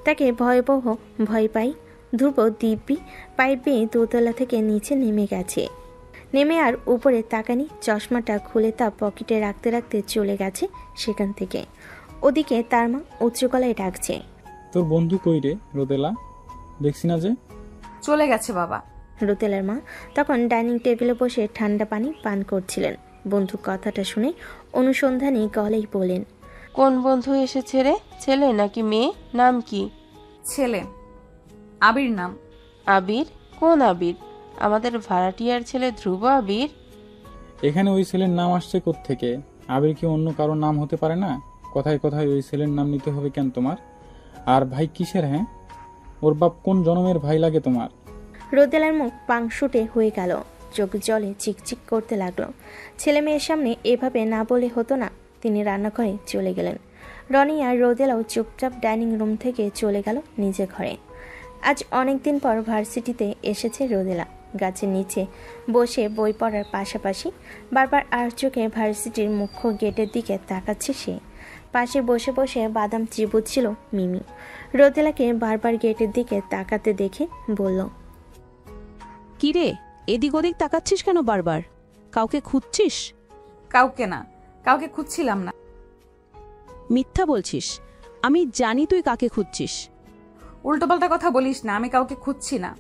তাকে ভয়াবহ ভয় পাই। ধ্রুব দিব্যি পাইপ বেয়ে দোতলা থেকে নিচে নেমে গেছে। নেমে আর উপরে তাকানি, চশমাটা খুলে তা পকেটে রাখতে রাখতে চলে গেছে সেখান থেকে। ওদিকে তার মা উচ্চ গলায় ডাকছে, তোর বন্ধু কই রে রোদেলা, দেখছি না যে? চলে গেছে বাবা। রোদেলার মা তখন ডাইনিং টেবিলে বসে ঠান্ডা পানি পান করছিলেন। বন্ধু কথাটা শুনে অনুসন্ধানী গলেই বলেন, কোন বন্ধু এসেছে রে? ছেলে নাকি মেয়ে? নাম কি? ছেলে, আবির নাম। আবির? কোন আবির? আমাদের ভাড়াটিয়ার ছেলে ধ্রুব আবির? এখানে ওই ছেলের নাম আসছে কোত্থেকে? আবির কি অন্য কারোর নাম হতে পারে না? কথায় কথায় ওই ছেলের নাম নিতে হবে কেন তোমার? আর ভাই কিসের? হ্যাঁ, ওর বাপ কোন জনমের ভাই লাগে তোমার? রোদেলার মুখ পাংশুটে হয়ে গেল, চোখ জলে চিকচিক করতে লাগলো। ছেলে মেয়ের সামনে এভাবে না বলে হতো না। তিনি রান্নাঘরে চলে গেলেন। রনি আর রোদেলাও চুপচাপ ডাইনিং রুম থেকে চলে গেল নিজের ঘরে। আজ অনেক দিন পর ভার্সিটিতে এসেছে রোদেলা। গাছের নিচে বসে বই পড়ার পাশাপাশি বারবার আর চোখে ভার্সিটির মুখ্য গেটের দিকে তাকাচ্ছে সে। পাশে বসে বসে বাদাম চিবুচ্ছিল মিমি। রোদেলাকে বারবার গেটের দিকে তাকাতে দেখে বলল, কি রে, এদিক ওদিক তাকাচ্ছিস কেন বারবার? কাউকে খুঁজছিস? কাউকে না, কাউকে খুঁজছিলাম না। মিথ্যা বলছিস। আমি জানি তুই কাকে খুঁজছিস। উল্টোপাল্টা কথা বলিস না, আমি কাউকে খুঁজছি না।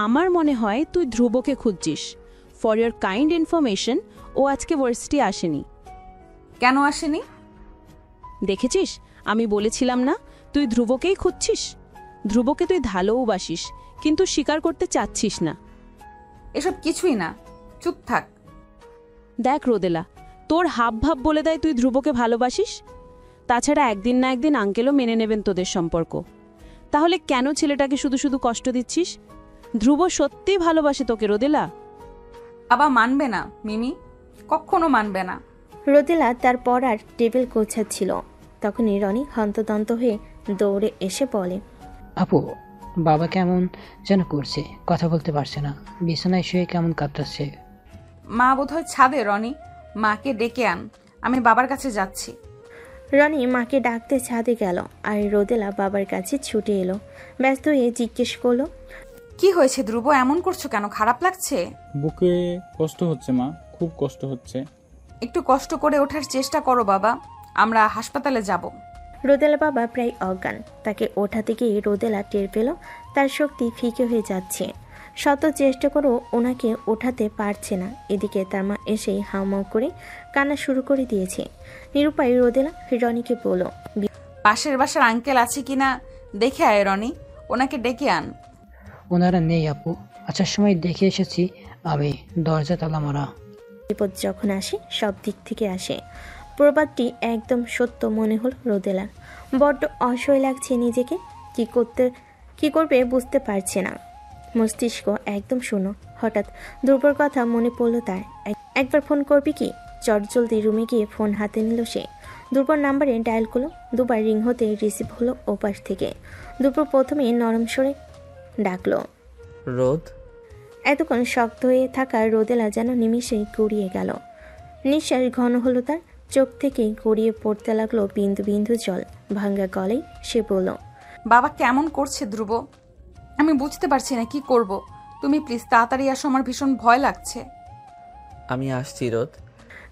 আমার মনে হয় তুই ধ্রুবকে খুঁজছিস। ফর ইয়োর কাইন্ড ইনফরমেশন, ও আজকে ভার্সিটি আসেনি। কেন আসেনি? দেখেছিস, আমি বলেছিলাম না তুই ধ্রুবকেই খুঁজছিস। ধ্রুবকে তুই ভালোবাসিস, কিন্তু স্বীকার করতে চাচ্ছিস না। এসব কিছুই না, চুপ থাক। দেখ রোদেলা, তোর হাব ভাব বলে দেয় তুই ধ্রুবকে ভালোবাসিস। তাছাড়া একদিন না একদিন আঙ্কেলও মেনে নেবেন তোদের সম্পর্ক। তাহলে কেন ছেলেটাকে শুধু শুধু কষ্ট দিচ্ছিস? ধ্রুব সত্যিই ভালোবাসে তোকে রোদেলা। বাবা মানবে না মিমি, কখনো মানবে না। রোদেলা তার পড়ার টেবিল গোছাচ্ছিল। তখনই রনি হন্তদন্ত হয়ে দৌড়ে এসে বলে, আপু, বাবা কেমন যেন করছে, কথা বলতে পারছে না, বিছানায় শুয়ে কেমন কাঁদতেছে। মা বোধহয় ছাদে। রনি, মাকে ডেকে আন, আমি বাবার কাছে যাচ্ছি। রনি মাকে ডাকতে ছাদে গেল আর রোদেলা বাবার কাছে ছুটে এলো। ব্যস্ত হয়ে জিজ্ঞেস করলো, কি হয়েছে ধ্রুব, এমন করছো কেন? খারাপ লাগছে? বুকে কষ্ট হচ্ছে মা, খুব কষ্ট হচ্ছে। একটু কষ্ট করে ওঠার চেষ্টা করো বাবা, আমরা হাসপাতালে যাব। রোদেলা বাবা প্রায় অজ্ঞান। তাকে ওঠাতে গিয়ে রোদেলা টের পেল তার শক্তি ফিকে হয়ে যাচ্ছে। শত চেষ্টা করেও ওনাকে ওঠাতে পারছে না। এদিকে তার মা এসে হাউমাউ করে কান্না শুরু করে দিয়েছে। নিরুপায় রোদেলা রনিকে বলল, পাশের বাসার আঙ্কেল আছে কিনা দেখে আয় রনি, ওনাকে ডেকে আন। ওনারা নেই আপু, আসার সময় দেখে এসেছি আমি, দরজা তালা মারা। বিপদ যখন আসে সব দিক থেকে আসে। প্রবাদটি একদম সত্য মনে হল রোদেলার। বড্ড অসহায় লাগছে নিজেকে। কি করবে বুঝতে পারছে না। মস্তিষ্ক একদম শূন্য। হঠাৎ ধ্রুবর কথা মনে পড়ল তার। একবার ফোন করবি কি? চটজলদি রুমে গিয়ে ফোন হাতে নিল সে। ধ্রুবর নাম্বারে ডায়াল করলো। দুবার রিং হতে রিসিভ হলো ওপাশ থেকে। দুপুর প্রথমে নরম সরে ডাকলো, রোদ। এতক্ষণ শক্ত হয়ে থাকা রোদেলা যেন নিমিষেই গড়িয়ে গেল। নিঃশ্বাস ঘন হলো তার, চোখ থেকে গড়িয়ে পড়তে লাগলো বিন্দু বিন্দু জল। ভাঙ্গা গলেই সে বলল, বাবা কেমন করছে ধ্রুব, আমি বুঝতে পারছি না কি করব। তুমি প্লিজ তাড়াতাড়ি আসো, আমার ভীষণ ভয় লাগছে। আমি আসছি রোদ।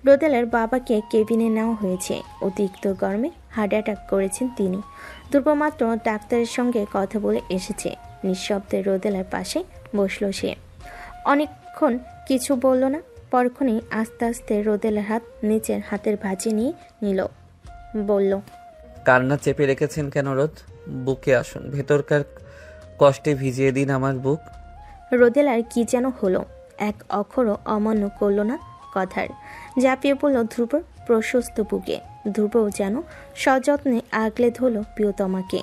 রোদেলার বাবাকে কেবিনে নেওয়া হয়েছে। অতিরিক্ত গরমে হার্ট অ্যাটাক করেছেন তিনি। ধ্রুব মাত্র ডাক্তারের সঙ্গে কথা বলে এসেছে। নিঃশব্দে রোদেলার পাশে বসল সে। অনেকক্ষণ কিছু বলল না। পরক্ষণেই আস্তে আস্তে রোদেলার হাত নিচের হাতের ভাঁজে নিয়ে নিল। বলল, কান্না চেপে রেখেছেন কেন রোদ? বুকে আসুন, ভেতরকার কষ্টে ভিজিয়ে দিন আমার বুক। রোদেলার কি যেন হলো, এক অক্ষরও অমান্য করল না কথার। ঝাঁপিয়ে পড়ল ধ্রুবর প্রশস্ত বুকে। ধ্রুবও যেন সযত্নে আগলে ধরল প্রিয়তমাকে।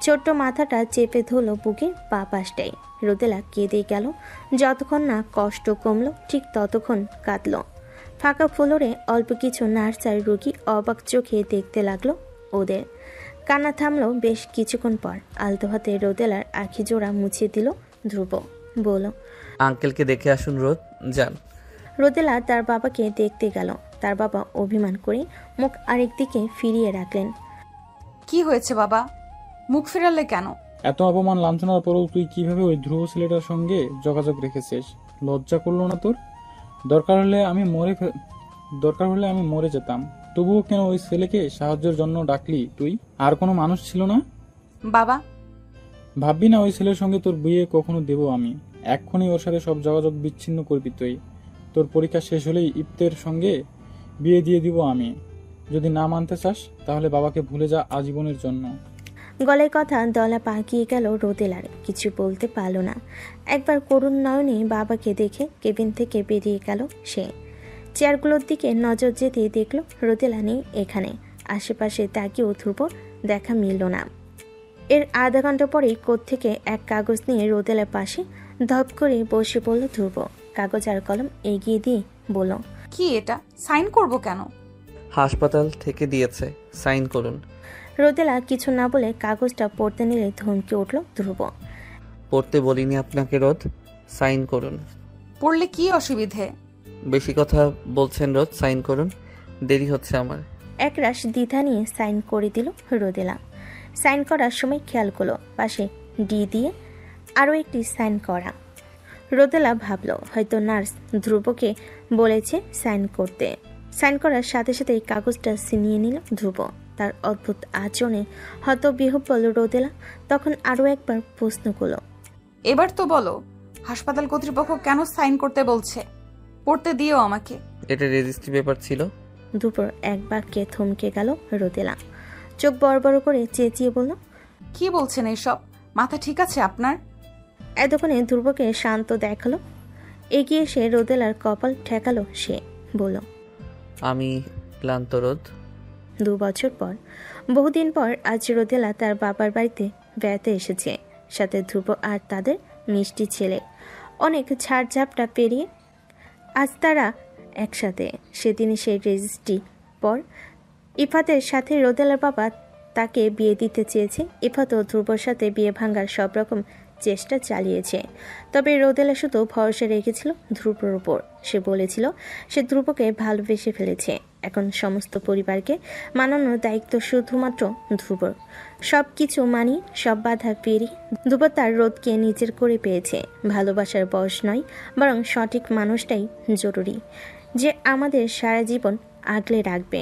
ছোট্ট মাথাটা চেপে ধরল বুকের পা পাশটাই। রোদেলা কেঁদে গেল। যতক্ষণ না কষ্ট কমল ঠিক ততক্ষণ কাঁদল। ফাঁকা ফ্লোরে অল্প কিছু নার্সার রুগী অবাক চোখে দেখতে লাগলো ওদের। কান্না থামলো বেশ কিছুক্ষণ পর। আলতো হাতে রোদেলার আঁখি জোড়া মুছে দিল ধ্রুব। বলল, আঙ্কেলকে দেখে আসুন রোদ, যান। রোদেলা তার বাবাকে দেখতে গেল। তার বাবা অভিমান করে মুখ আরেক দিকে ফিরিয়ে রাখলেন। কি হয়েছে বাবা, মুখ ফেরালে কেন? এত অপমান লাঞ্ছনার পরেও তুই কিভাবে ওই ধ্রুব ছেলেটার সঙ্গে যোগাযোগ রেখেছিস? লজ্জা করলো না তোর? দরকার হলে আমি মরে যেতাম, তবুও কেন ওই ছেলেকে সাহায্যের জন্য ডাকলি তুই? আর কোনো মানুষ ছিল না? বাবা, ভাববি না ওই ছেলের সঙ্গে তোর বিয়ে কখনো দেবো আমি। এক্ষুনি ওর সাথে সব যোগাযোগ বিচ্ছিন্ন করবি তুই। তোর পরীক্ষা শেষ হলেই ইপ্তের সঙ্গে বিয়ে দিয়ে দিব আমি। যদি না মানতে চাস তাহলে বাবাকে ভুলে যা আজীবনের জন্য। গলায় কথা দলা পাকিয়ে গেল রোদেলার, কিছু বলতে পারল না। একবার করুণ নয়নে বাবাকে দেখে কেবিন থেকে বেরিয়ে গেল সে। চেয়ারগুলোর দিকে নজর যেতে দেখল রোদেলা নেই এখানে। আশেপাশে তাকিয়েও ধ্রুব দেখা মিলল না। এর আধা ঘন্টা পরেই কোত্থেকে এক কাগজ নিয়ে রোদেলার পাশে ধপ করে বসে পড়ল ধ্রুব। কাগজ আর কলম এগিয়ে দিয়ে বলল, কি এটা? সাইন করব কেন? হাসপাতাল থেকে দিয়েছে, সাইন করুন। রোদেলা কিছু না বলে কাগজটা পড়তে নিলে ধমকে উঠল ধ্রুব। পড়তে বলিনি আপনাকে রোদ, সাইন করুন। পড়লে কি অসুবিধে? বেশি কথা বলছেন রোদ, সাইন করুন, দেরি হচ্ছে আমার। একরাশ দ্বিধা নিয়ে সাইন করে দিল রোদেলা। সাইন করার সময় খেয়াল করলো পাশে ডি দিয়ে আরও একটি সাইন করা। রোদেলা ভাবল হয়তো নার্স ধ্রুবকে বলেছে সাইন করতে। সাইন করার সাথে সাথে কাগজটা ছিনিয়ে নিল ধ্রুব। তার অদ্ভুত আচরণে হতবিহ্বল রোদেলা তখন আরও একবার প্রশ্ন করল, এবার তো বলো, হাসপাতাল কর্তৃপক্ষ কেন সাইন করতে বলছে? পড়তে দিও আমাকে। এটা রেজিস্ট্রি পেপার ছিল। দুপুর এক বাক্যে থমকে গেল রোদেলা। চোখ বড় বড় করে চেঁচিয়ে বলল, কি বলছেন এইসব? মাথা ঠিক আছে আপনার? এতক্ষণে ধ্রুবকে শান্ত দেখালো। এগিয়ে এসে রোদেলার কপাল ঠেকালো সে। বলল, আমি ক্লান্ত রোদ। 2 বছর পর, বহুদিন পর আজ রোদেলা তার বাবার বাড়িতে বেড়াতে এসেছে, সাথে ধ্রুব আর তাদের মিষ্টি ছেলে। অনেক ঝাড়ঝাপটা পেরিয়ে আজ তারা একসাথে। সেদিনই সেই রেজিস্ট্রি পর ইফাতের সাথে রোদেলার বাবা তাকে বিয়ে দিতে চেয়েছে। ইফাত ও ধ্রুবর সাথে বিয়ে ভাঙার সব রকম চেষ্টা চালিয়েছে, তবে রোদেলা শুধু ভরসা রেখেছিল ধ্রুবর উপর। সে বলেছিল সে ধ্রুবকে ভালোবেসে ফেলেছে। এখন সমস্ত পরিবারকে মানানোর দায়িত্ব শুধুমাত্র ধ্রুবর। সব কিছু মানিয়ে সব বাধা পেরিয়ে ধ্রুব তার রোদকে নিজের করে পেয়েছে। ভালোবাসার বয়স নয়, বরং সঠিক মানুষটাই জরুরি, যে আমাদের সারা জীবন আগলে রাখবে।